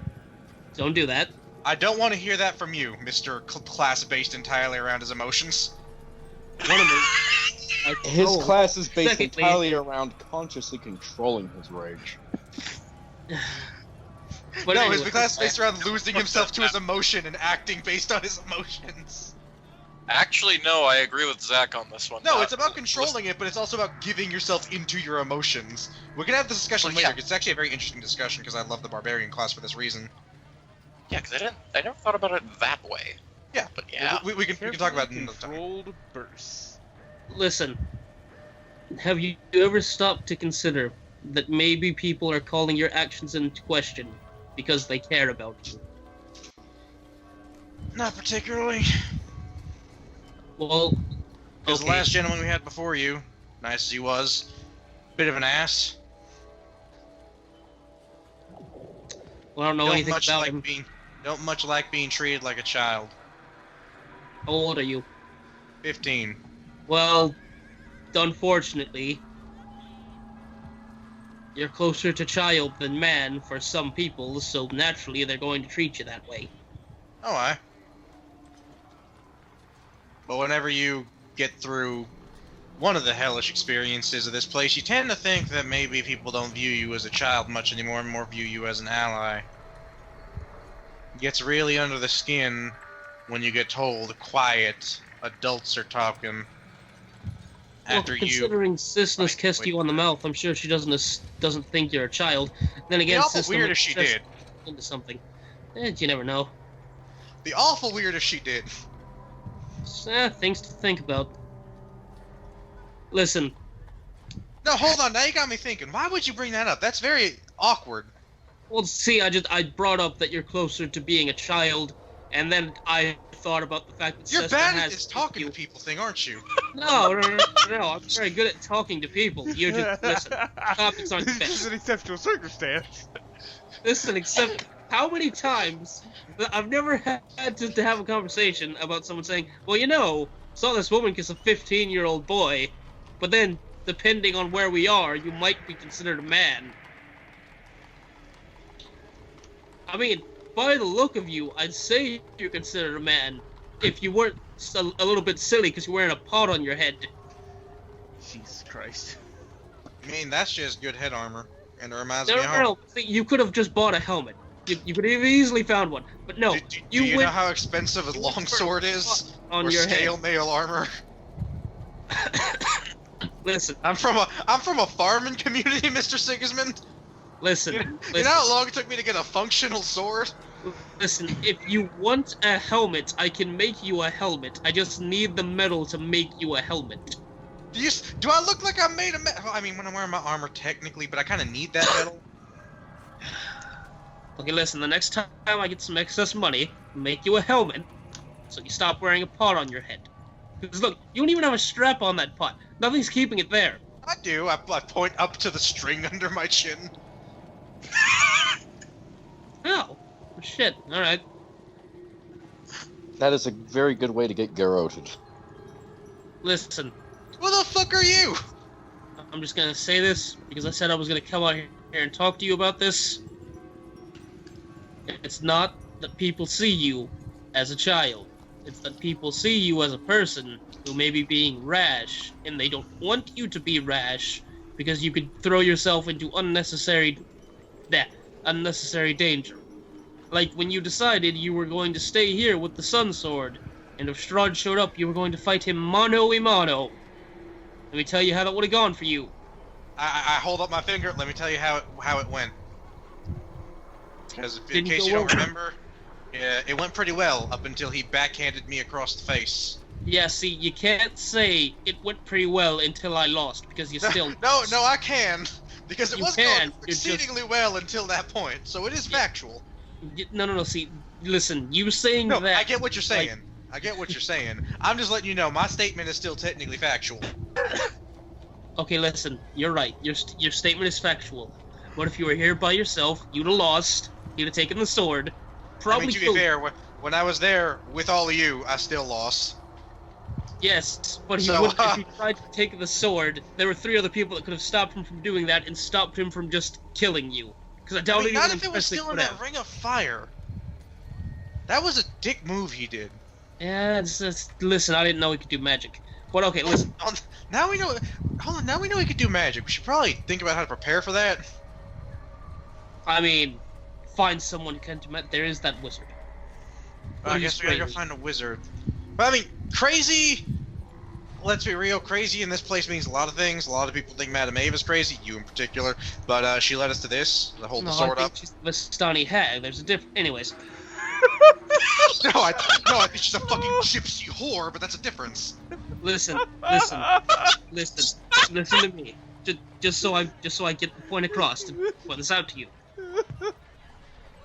don't do that. I don't want to hear that from you, Mr. Class based entirely around his emotions. One of me. His Oh, class is based secondly- entirely around consciously controlling his rage. But no, anyway, his class is based around losing himself to his emotion and acting based on his emotions. Actually, no, I agree with Zach on this one. No, it's about controlling it, but it's also about giving yourself into your emotions. We can have this discussion Well, later, yeah. 'cause it's actually a very interesting discussion, because I love the Barbarian class for this reason. Yeah, because I never thought about it that way. Yeah. But yeah. We can talk about it Carefully another time. controlled bursts. listen, have you ever stopped to consider that maybe people are calling your actions into question because they care about you? Not particularly. Well, Because the okay. last gentleman we had before you, nice as he was, bit of an ass. Well, I don't know Don't anything much about like him. don't much like being treated like a child. How old are you? 15. Well, unfortunately, you're closer to child than man for some people, so naturally they're going to treat you that way. Oh, I. But whenever you get through one of the hellish experiences of this place, you tend to think that maybe people don't view you as a child much anymore and more view you as an ally. It gets really under the skin when you get told, quiet, adults are talking. After Well, you... considering Sesna's kissed you on the mouth, I'm sure she doesn't think you're a child. Then The again, awful Sesna weird might if she just did. into something. You never know. The awful weird if she did. Things to think about. Listen, No, hold on, now you got me thinking. Why would you bring that up? That's very awkward. well, see, I brought up that you're closer to being a child, and then I thought about the fact that You're Sesna bad at has this talking you. to people thing, aren't you? No, I'm very good at talking to people. You just listen. Topics aren't This is fixed. an exceptional circumstance. Listen, except how many times I've never had to have a conversation about someone saying, "Well, you know, saw this woman kiss a 15-year-old boy," but then depending on where we are, you might be considered a man. I mean, by the look of you, I'd say you're considered a man if you weren't a little bit silly because you're wearing a pot on your head. Jesus Christ. I mean, that's just good head armor. And it reminds No, me of no. See, you could have just bought a helmet. You could have easily found one. But no, Do you you know went how expensive a you went longsword for a is? on Or your scale head. mail armor? Listen, I'm from a farming community, Mr. Sigismund. listen, You know listen, how long it took me to get a functional sword? listen. If you want a helmet, I can make you a helmet. I just need the metal to make you a helmet. Do I look like I'm made of metal? I mean, when I'm wearing my armor, technically, but I kind of need that metal. Okay, listen. The next time I get some excess money, I'll make you a helmet, so you stop wearing a pot on your head. Because look, you don't even have a strap on that pot. Nothing's keeping it there. I do. I point up to the string under my chin. Oh, shit. All right. That is a very good way to get garroted. Listen, Who the fuck are you? I'm just gonna say this because I said I was gonna come out here and talk to you about this. It's not that people see you as a child. It's that people see you as a person who may be being rash, and they don't want you to be rash because you could throw yourself into unnecessary danger. Like when you decided you were going to stay here with the Sun Sword, and if Strahd showed up, you were going to fight him mano a mano. Let me tell you how that would have gone for you. I hold up my finger. Let me tell you how it went. Because in Didn't case go you don't well. remember, yeah, it went pretty well up until he backhanded me across the face. Yeah, see, you can't say it went pretty well until I lost, because you still No, I can. Because it You was can, going you're just- exceedingly well until that point. So it is factual. No, see, listen, you saying No, that... I get what you're saying. I get what you're saying. I'm just letting you know my statement is still technically factual. Okay, listen, you're right, your statement is factual. What if you were here by yourself, you'd have lost, you'd have taken the sword, I probably mean, to be killed... fair, when I was there with all of you, I still lost. Yes, but he So, wouldn't, if he tried to take the sword, there were 3 other people that could have stopped him from doing that and stopped him from just killing you. Because I doubt I mean, not even if it was Krezk still in would that have. ring of fire. That was a dick move he did. Yeah, listen, I didn't know he could do magic. But okay, listen. Now we know. Hold on. Now we know we could do magic. We should probably think about how to prepare for that. I mean, find someone who can do magic. There is that wizard. I guess we gotta go find a wizard. But I mean, crazy. Let's be real. Crazy in this place means a lot of things. A lot of people think Madame Ave is crazy, you in particular. But she led us to this. To hold the sword I up. think she's the Vistani hag. There's a difference. Anyways. No, I think she's a fucking gypsy whore. But that's a difference. Listen to me. Just so I get the point across to point this out to you.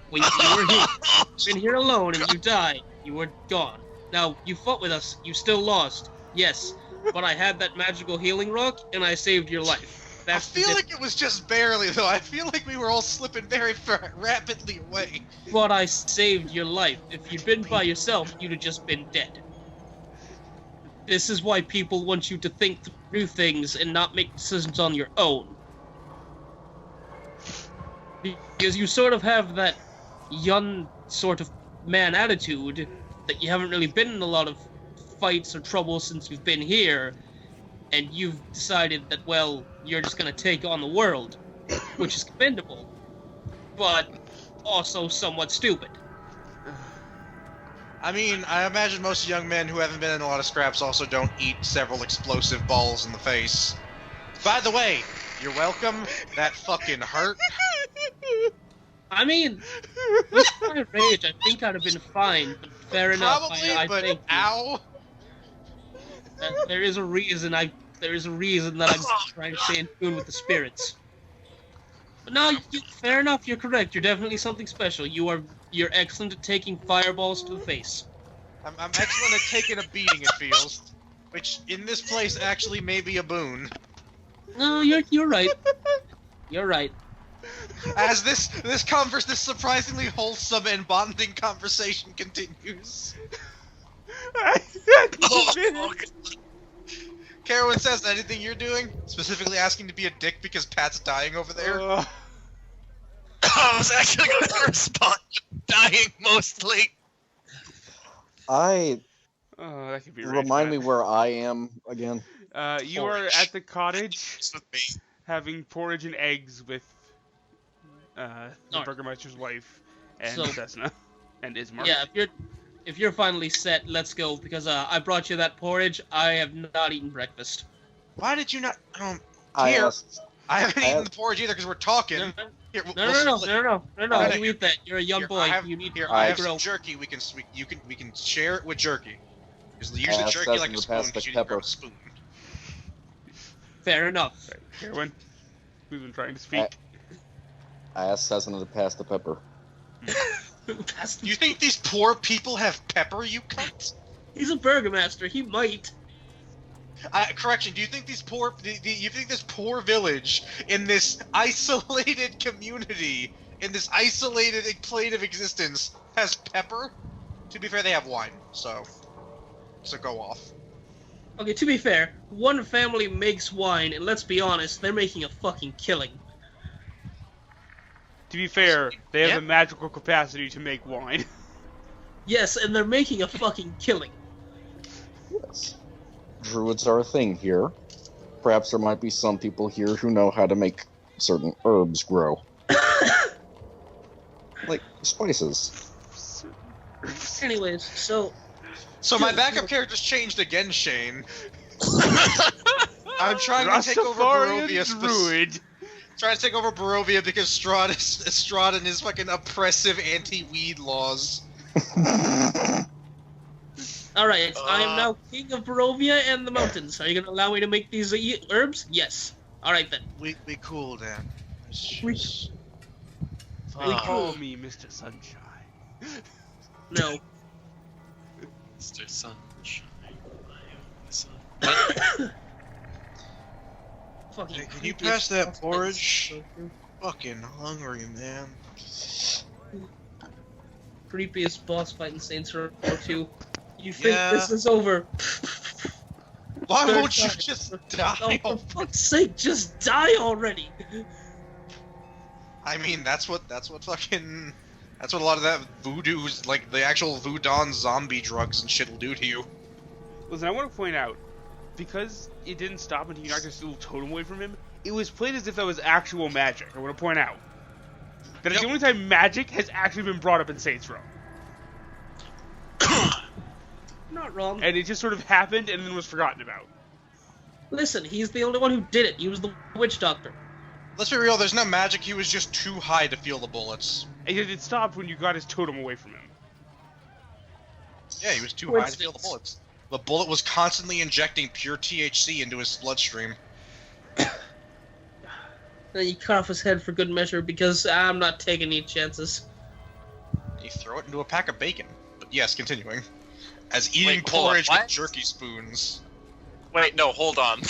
When you were here, you've been here alone and you died, you were gone. Now you fought with us, you still lost, yes, but I had that magical healing rock and I saved your life. I feel like it was just barely though. I feel like we were all slipping very rapidly away. But I saved your life. If you'd been by yourself, you'd have just been dead. This is why people want you to think through things and not make decisions on your own. Because you sort of have that young sort of man attitude that you haven't really been in a lot of fights or trouble since you've been here, and you've decided that, well, you're just gonna take on the world, which is commendable, but also somewhat stupid. I mean, I imagine most young men who haven't been in a lot of scraps also don't eat several explosive balls in the face. By the way, you're welcome. That fucking hurt. I mean, with my rage, I think I'd have been fine, but fair enough. Probably, I but think ow. there is a reason that I'm trying to stay in tune with the spirits. But no, fair enough. You're correct. You're definitely something special. You're excellent at taking fireballs to the face. I'm excellent at taking a beating. It feels, which in this place actually may be a boon. No, you're right. You're right. As this surprisingly wholesome and bonding conversation continues. Caerwynn says, anything you're doing? Specifically asking to be a dick because Pat's dying over there? I was actually going to respond to dying mostly. I that could be remind me where I am again. You are at the cottage It's with me. having porridge and eggs with the Burgermeister's wife and Sesna and Ismark. Yeah, if you're finally set, let's go, because I brought you that porridge. I have not eaten breakfast. Why did you not? I Here. asked. I haven't eaten the porridge either because we're talking. No, Here, no, Alright, you eat that. You're a young boy. You need Here, to I have grow. some jerky. We can share it with jerky. Because usually asked jerky like Sesna a to spoon, pass because the you didn't grab pepper. a spoon. Fair enough. Caerwynn, we've been trying to speak. I asked Sesna to pass the pepper. You think these poor people have pepper, you cunt? He's a burgomaster. He might. Correction. Do you think these poor? You think this poor village in this isolated community, in this isolated plane of existence, has pepper? To be fair, they have wine. So go off. Okay, to be fair, one family makes wine, and let's be honest, they're making a fucking killing. To be fair, they have Yeah. the magical capacity to make wine. Yes, and they're making a fucking killing. Yes. Druids are a thing here. Perhaps there might be some people here who know how to make certain herbs grow. Like spices. Anyways, so So my backup character's changed again, Shane. I'm trying to take over Rastafarian Barovia. druid. Trying to take over Barovia because Strahd and his fucking oppressive anti-weed laws. alright, I am now king of Barovia and the mountains. Are you gonna allow me to make these herbs? Yes. Alright then. We cool then. We Call me Mr. Sunshine. No. Mr. Sunshine, my only son. Fucking Hey, can you creepiest pass that boss porridge? fight. Fucking hungry, man. Creepiest boss fight in Saints Row 2. You think Yeah. this is over? Why Third won't you time. just Oh, die? for fuck's sake, just die already! I mean, that's what a lot of that voodoo's, like the actual Voodoo zombie drugs and shit will do to you. Listen, I want to point out, because it didn't stop until you knocked his little totem away from him, it was played as if that was actual magic. I want to point out that it's the only time magic has actually been brought up in Saints Row. Not wrong. And it just sort of happened and then was forgotten about. Listen, he's the only one who did it. He was the witch doctor. Let's be real, there's no magic, he was just too high to feel the bullets. And it stopped when you got his totem away from him. Yeah, he was too high to feel the bullets. The bullet was constantly injecting pure THC into his bloodstream. Then you cut off his head for good measure because I'm not taking any chances. You throw it into a pack of bacon. But yes, continuing. As eating Wait, hold on, porridge what? with jerky spoons. Wait, no, hold on.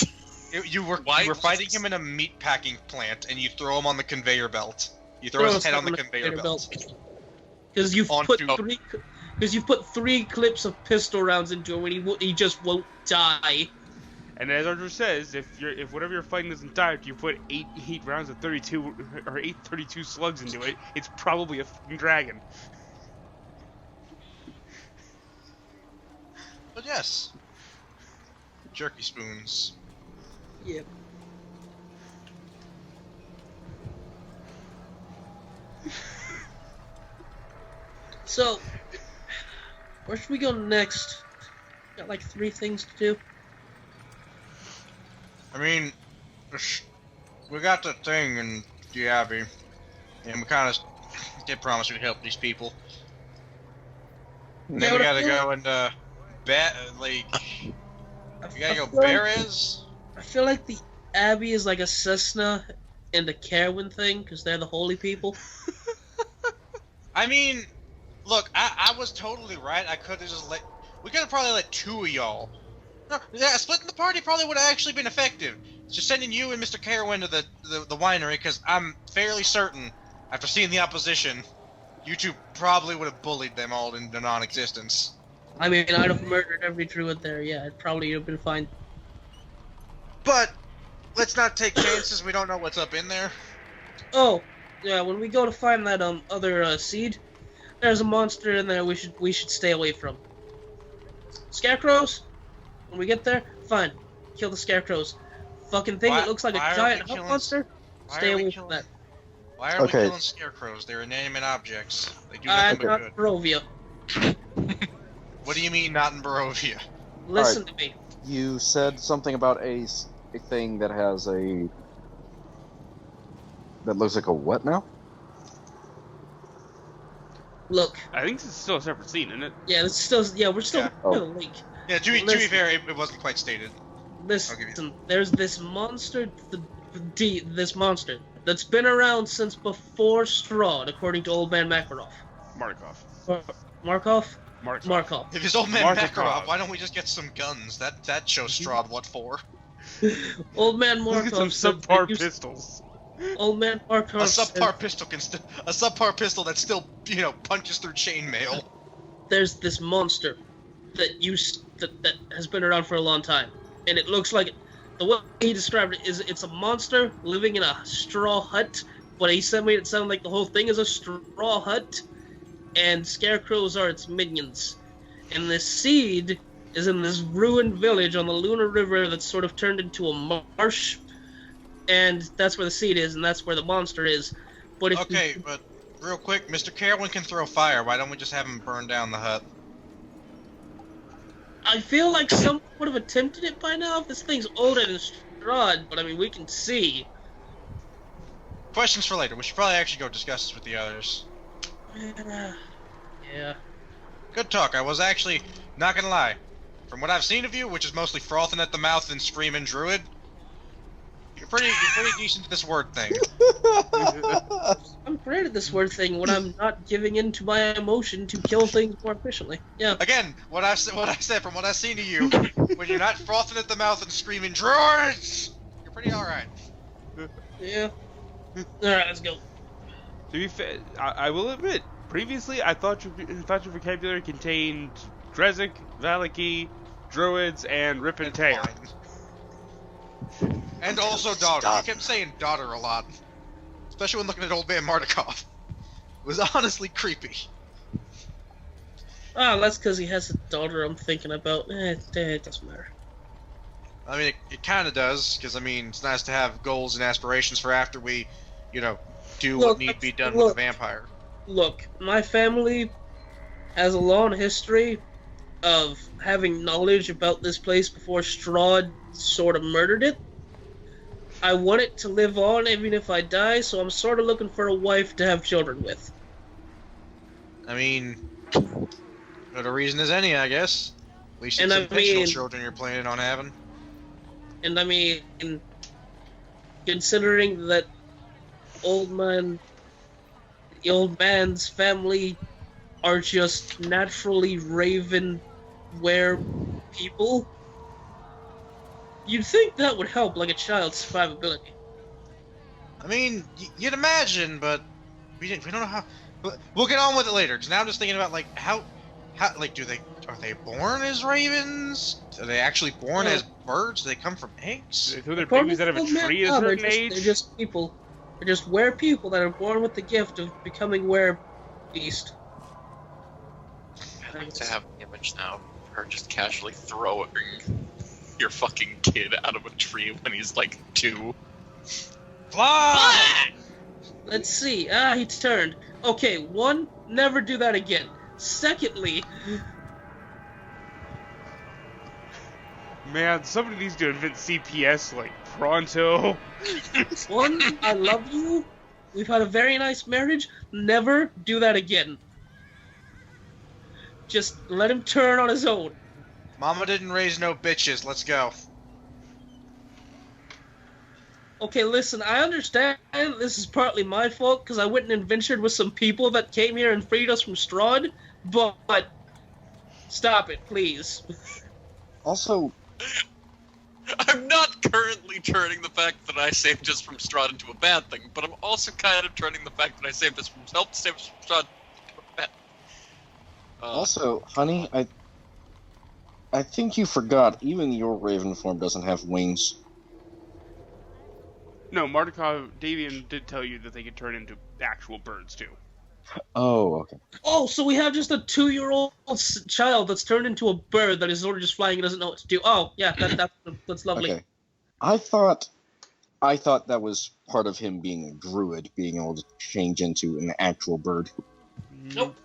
You were Why? fighting him in a meat packing plant, and you throw him on the conveyor belt. You throw his head on the conveyor belt. Because you've put Onto- three. Because you've put 3 clips of pistol rounds into him, and he just won't die. And as Arthur says, if whatever you're fighting doesn't die, if you put 8 rounds of 32 or 832 slugs into it, it's probably a fucking dragon. But yes. Jerky spoons. Yep. So, where should we go next? Got like 3 things to do. I mean, we got the thing in the Abbey, and we kind of did promise we'd help these people. And then we gotta go and, we gotta go Beres? I feel like the Abbey is like a Sesna and a Caerwynn thing, because they're the holy people. I mean, look, I was totally right. I could have just we could have probably let 2 of y'all. No, yeah, splitting the party probably would have actually been effective. Just sending you and Mr. Caerwynn to the winery, because I'm fairly certain, after seeing the opposition, you two probably would have bullied them all into non-existence. I mean, I'd have murdered every druid there, yeah, it probably would have been fine. But let's not take chances. We don't know what's up in there. Oh, yeah, when we go to find that other seed, there's a monster in there we should stay away from. Scarecrows? When we get there, fine. Kill the scarecrows. Fucking thing that looks like a giant hut monster, stay away from that. Why are we killing scarecrows? They're inanimate objects. They do nothing but good. Barovia. What do you mean not in Barovia? Listen to me. You said something about a thing that has that looks like a what now? Look. I think this is still a separate scene, isn't it? Yeah, we're still in the lake. Yeah, to be fair, it wasn't quite stated. Listen, there's this monster, this monster that's been around since before Strahd, according to Old Man Makarov. Markov? Markov. If it's Old Man Makarov, why don't we just get some guns? That shows Strahd what for. Old Man Markov. Look at some subpar pistols. Old Man Markov. A subpar pistol that still, punches through chainmail. There's this monster that has been around for a long time, and it looks like the way he described it is it's a monster living in a straw hut, but he made it sound like the whole thing is a straw hut, and scarecrows are its minions. And this seed is in this ruined village on the Lunar River that's sort of turned into a marsh, and that's where the seed is, and that's where the monster is. But if but real quick, Mr. Caerwynn can throw fire. Why don't we just have him burn down the hut? I feel like someone would have attempted it by now. This thing's older than Strahd, but I mean, we can see. Questions for later. We should probably actually go discuss this with the others. Yeah. Good talk. I was actually, not gonna lie, from what I've seen of you, which is mostly frothing at the mouth and screaming druid, you're pretty decent at this word thing. I'm great at this word thing when I'm not giving in to my emotion to kill things more efficiently. Yeah. Again, what I said from what I've seen of you, when you're not frothing at the mouth and screaming druids, you're pretty alright. Yeah. Alright, let's go. To be fair, I will admit, previously I thought your vocabulary contained Krezk, Valaki, druids, and Rip and Tear. And also daughter. You kept saying daughter a lot. Especially when looking at Old Man Martikov. It was honestly creepy. Ah, that's because he has a daughter I'm thinking about. It doesn't matter. I mean, it kind of does, because, I mean, it's nice to have goals and aspirations for after we, do what need to be done with the vampire. Look, my family has a long history of having knowledge about this place before Strahd sort of murdered it. I want it to live on even if I die, so I'm sort of looking for a wife to have children with. I mean, not a reason as any, I guess. At least it's intentional children you're planning on having. And I mean, considering that the old man's family are just naturally raven were people, you'd think that would help, like a child's survivability. I mean, you'd imagine, but we don't know how. We'll get on with it later. Because now I'm just thinking about how are they born as ravens? Are they actually born as birds? Do they come from eggs? They throw their babies out of a tree at a certain age? They're just people. They're just were people that are born with the gift of becoming were beast. I'd like to have an image now of her just casually throwing your fucking kid out of a tree when he's like 2. Fly! Let's see. He turned. Okay, 1, never do that again. Secondly, man, somebody needs to invent CPS like pronto. 1, I love you. We've had a very nice marriage. Never do that again. Just let him turn on his own. Mama didn't raise no bitches. Let's go. Okay, listen, I understand this is partly my fault because I went and adventured with some people that came here and freed us from Strahd, but stop it, please. Also, I'm not currently turning the fact that I saved us from Strahd into a bad thing, but I'm also kind of turning the fact that I saved us from helped save us from Strahd into a bad. also, honey, I think you forgot. Even your raven form doesn't have wings. No, Mardukov Davian did tell you that they could turn into actual birds too. Oh, okay. Oh, so we have just a 2-year-old child that's turned into a bird that is sort of just flying and doesn't know what to do. Oh, yeah, that's lovely. Okay. I thought that was part of him being a druid, being able to change into an actual bird. Nope.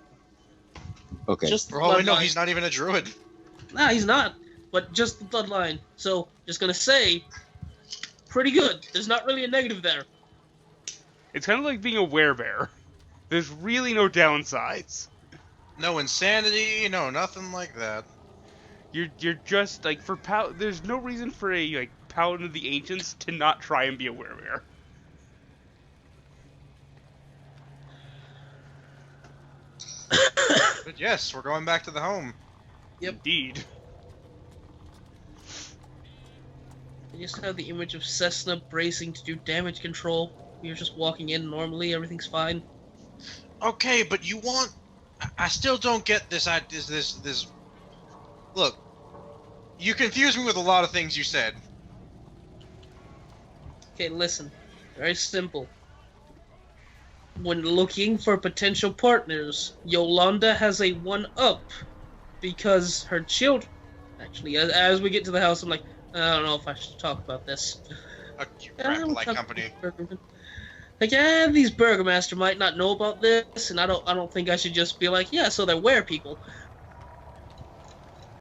Okay. Just the For all we know, bloodline. he's not even a druid. Nah, he's not. But just the bloodline. So, just gonna say, pretty good. There's not really a negative there. It's kind of like being a werebear. There's really no downsides. No insanity, no nothing like that. You're just like there's no reason for a paladin of the ancients to not try and be a werebear. But yes, we're going back to the home. Yep. Indeed. I just have the image of Sesna bracing to do damage control. You're just walking in normally, everything's fine. Okay, but you want... I still don't get this... Look, you confused me with a lot of things you said. Okay, listen. Very simple. When looking for potential partners, Yolanda has a 1-up because her children... Actually, as we get to the house, I'm like, I don't know if I should talk about this. You crap-like company. Like, these Burgomaster might not know about this, and I don't think I should just be like, yeah, so they're were people.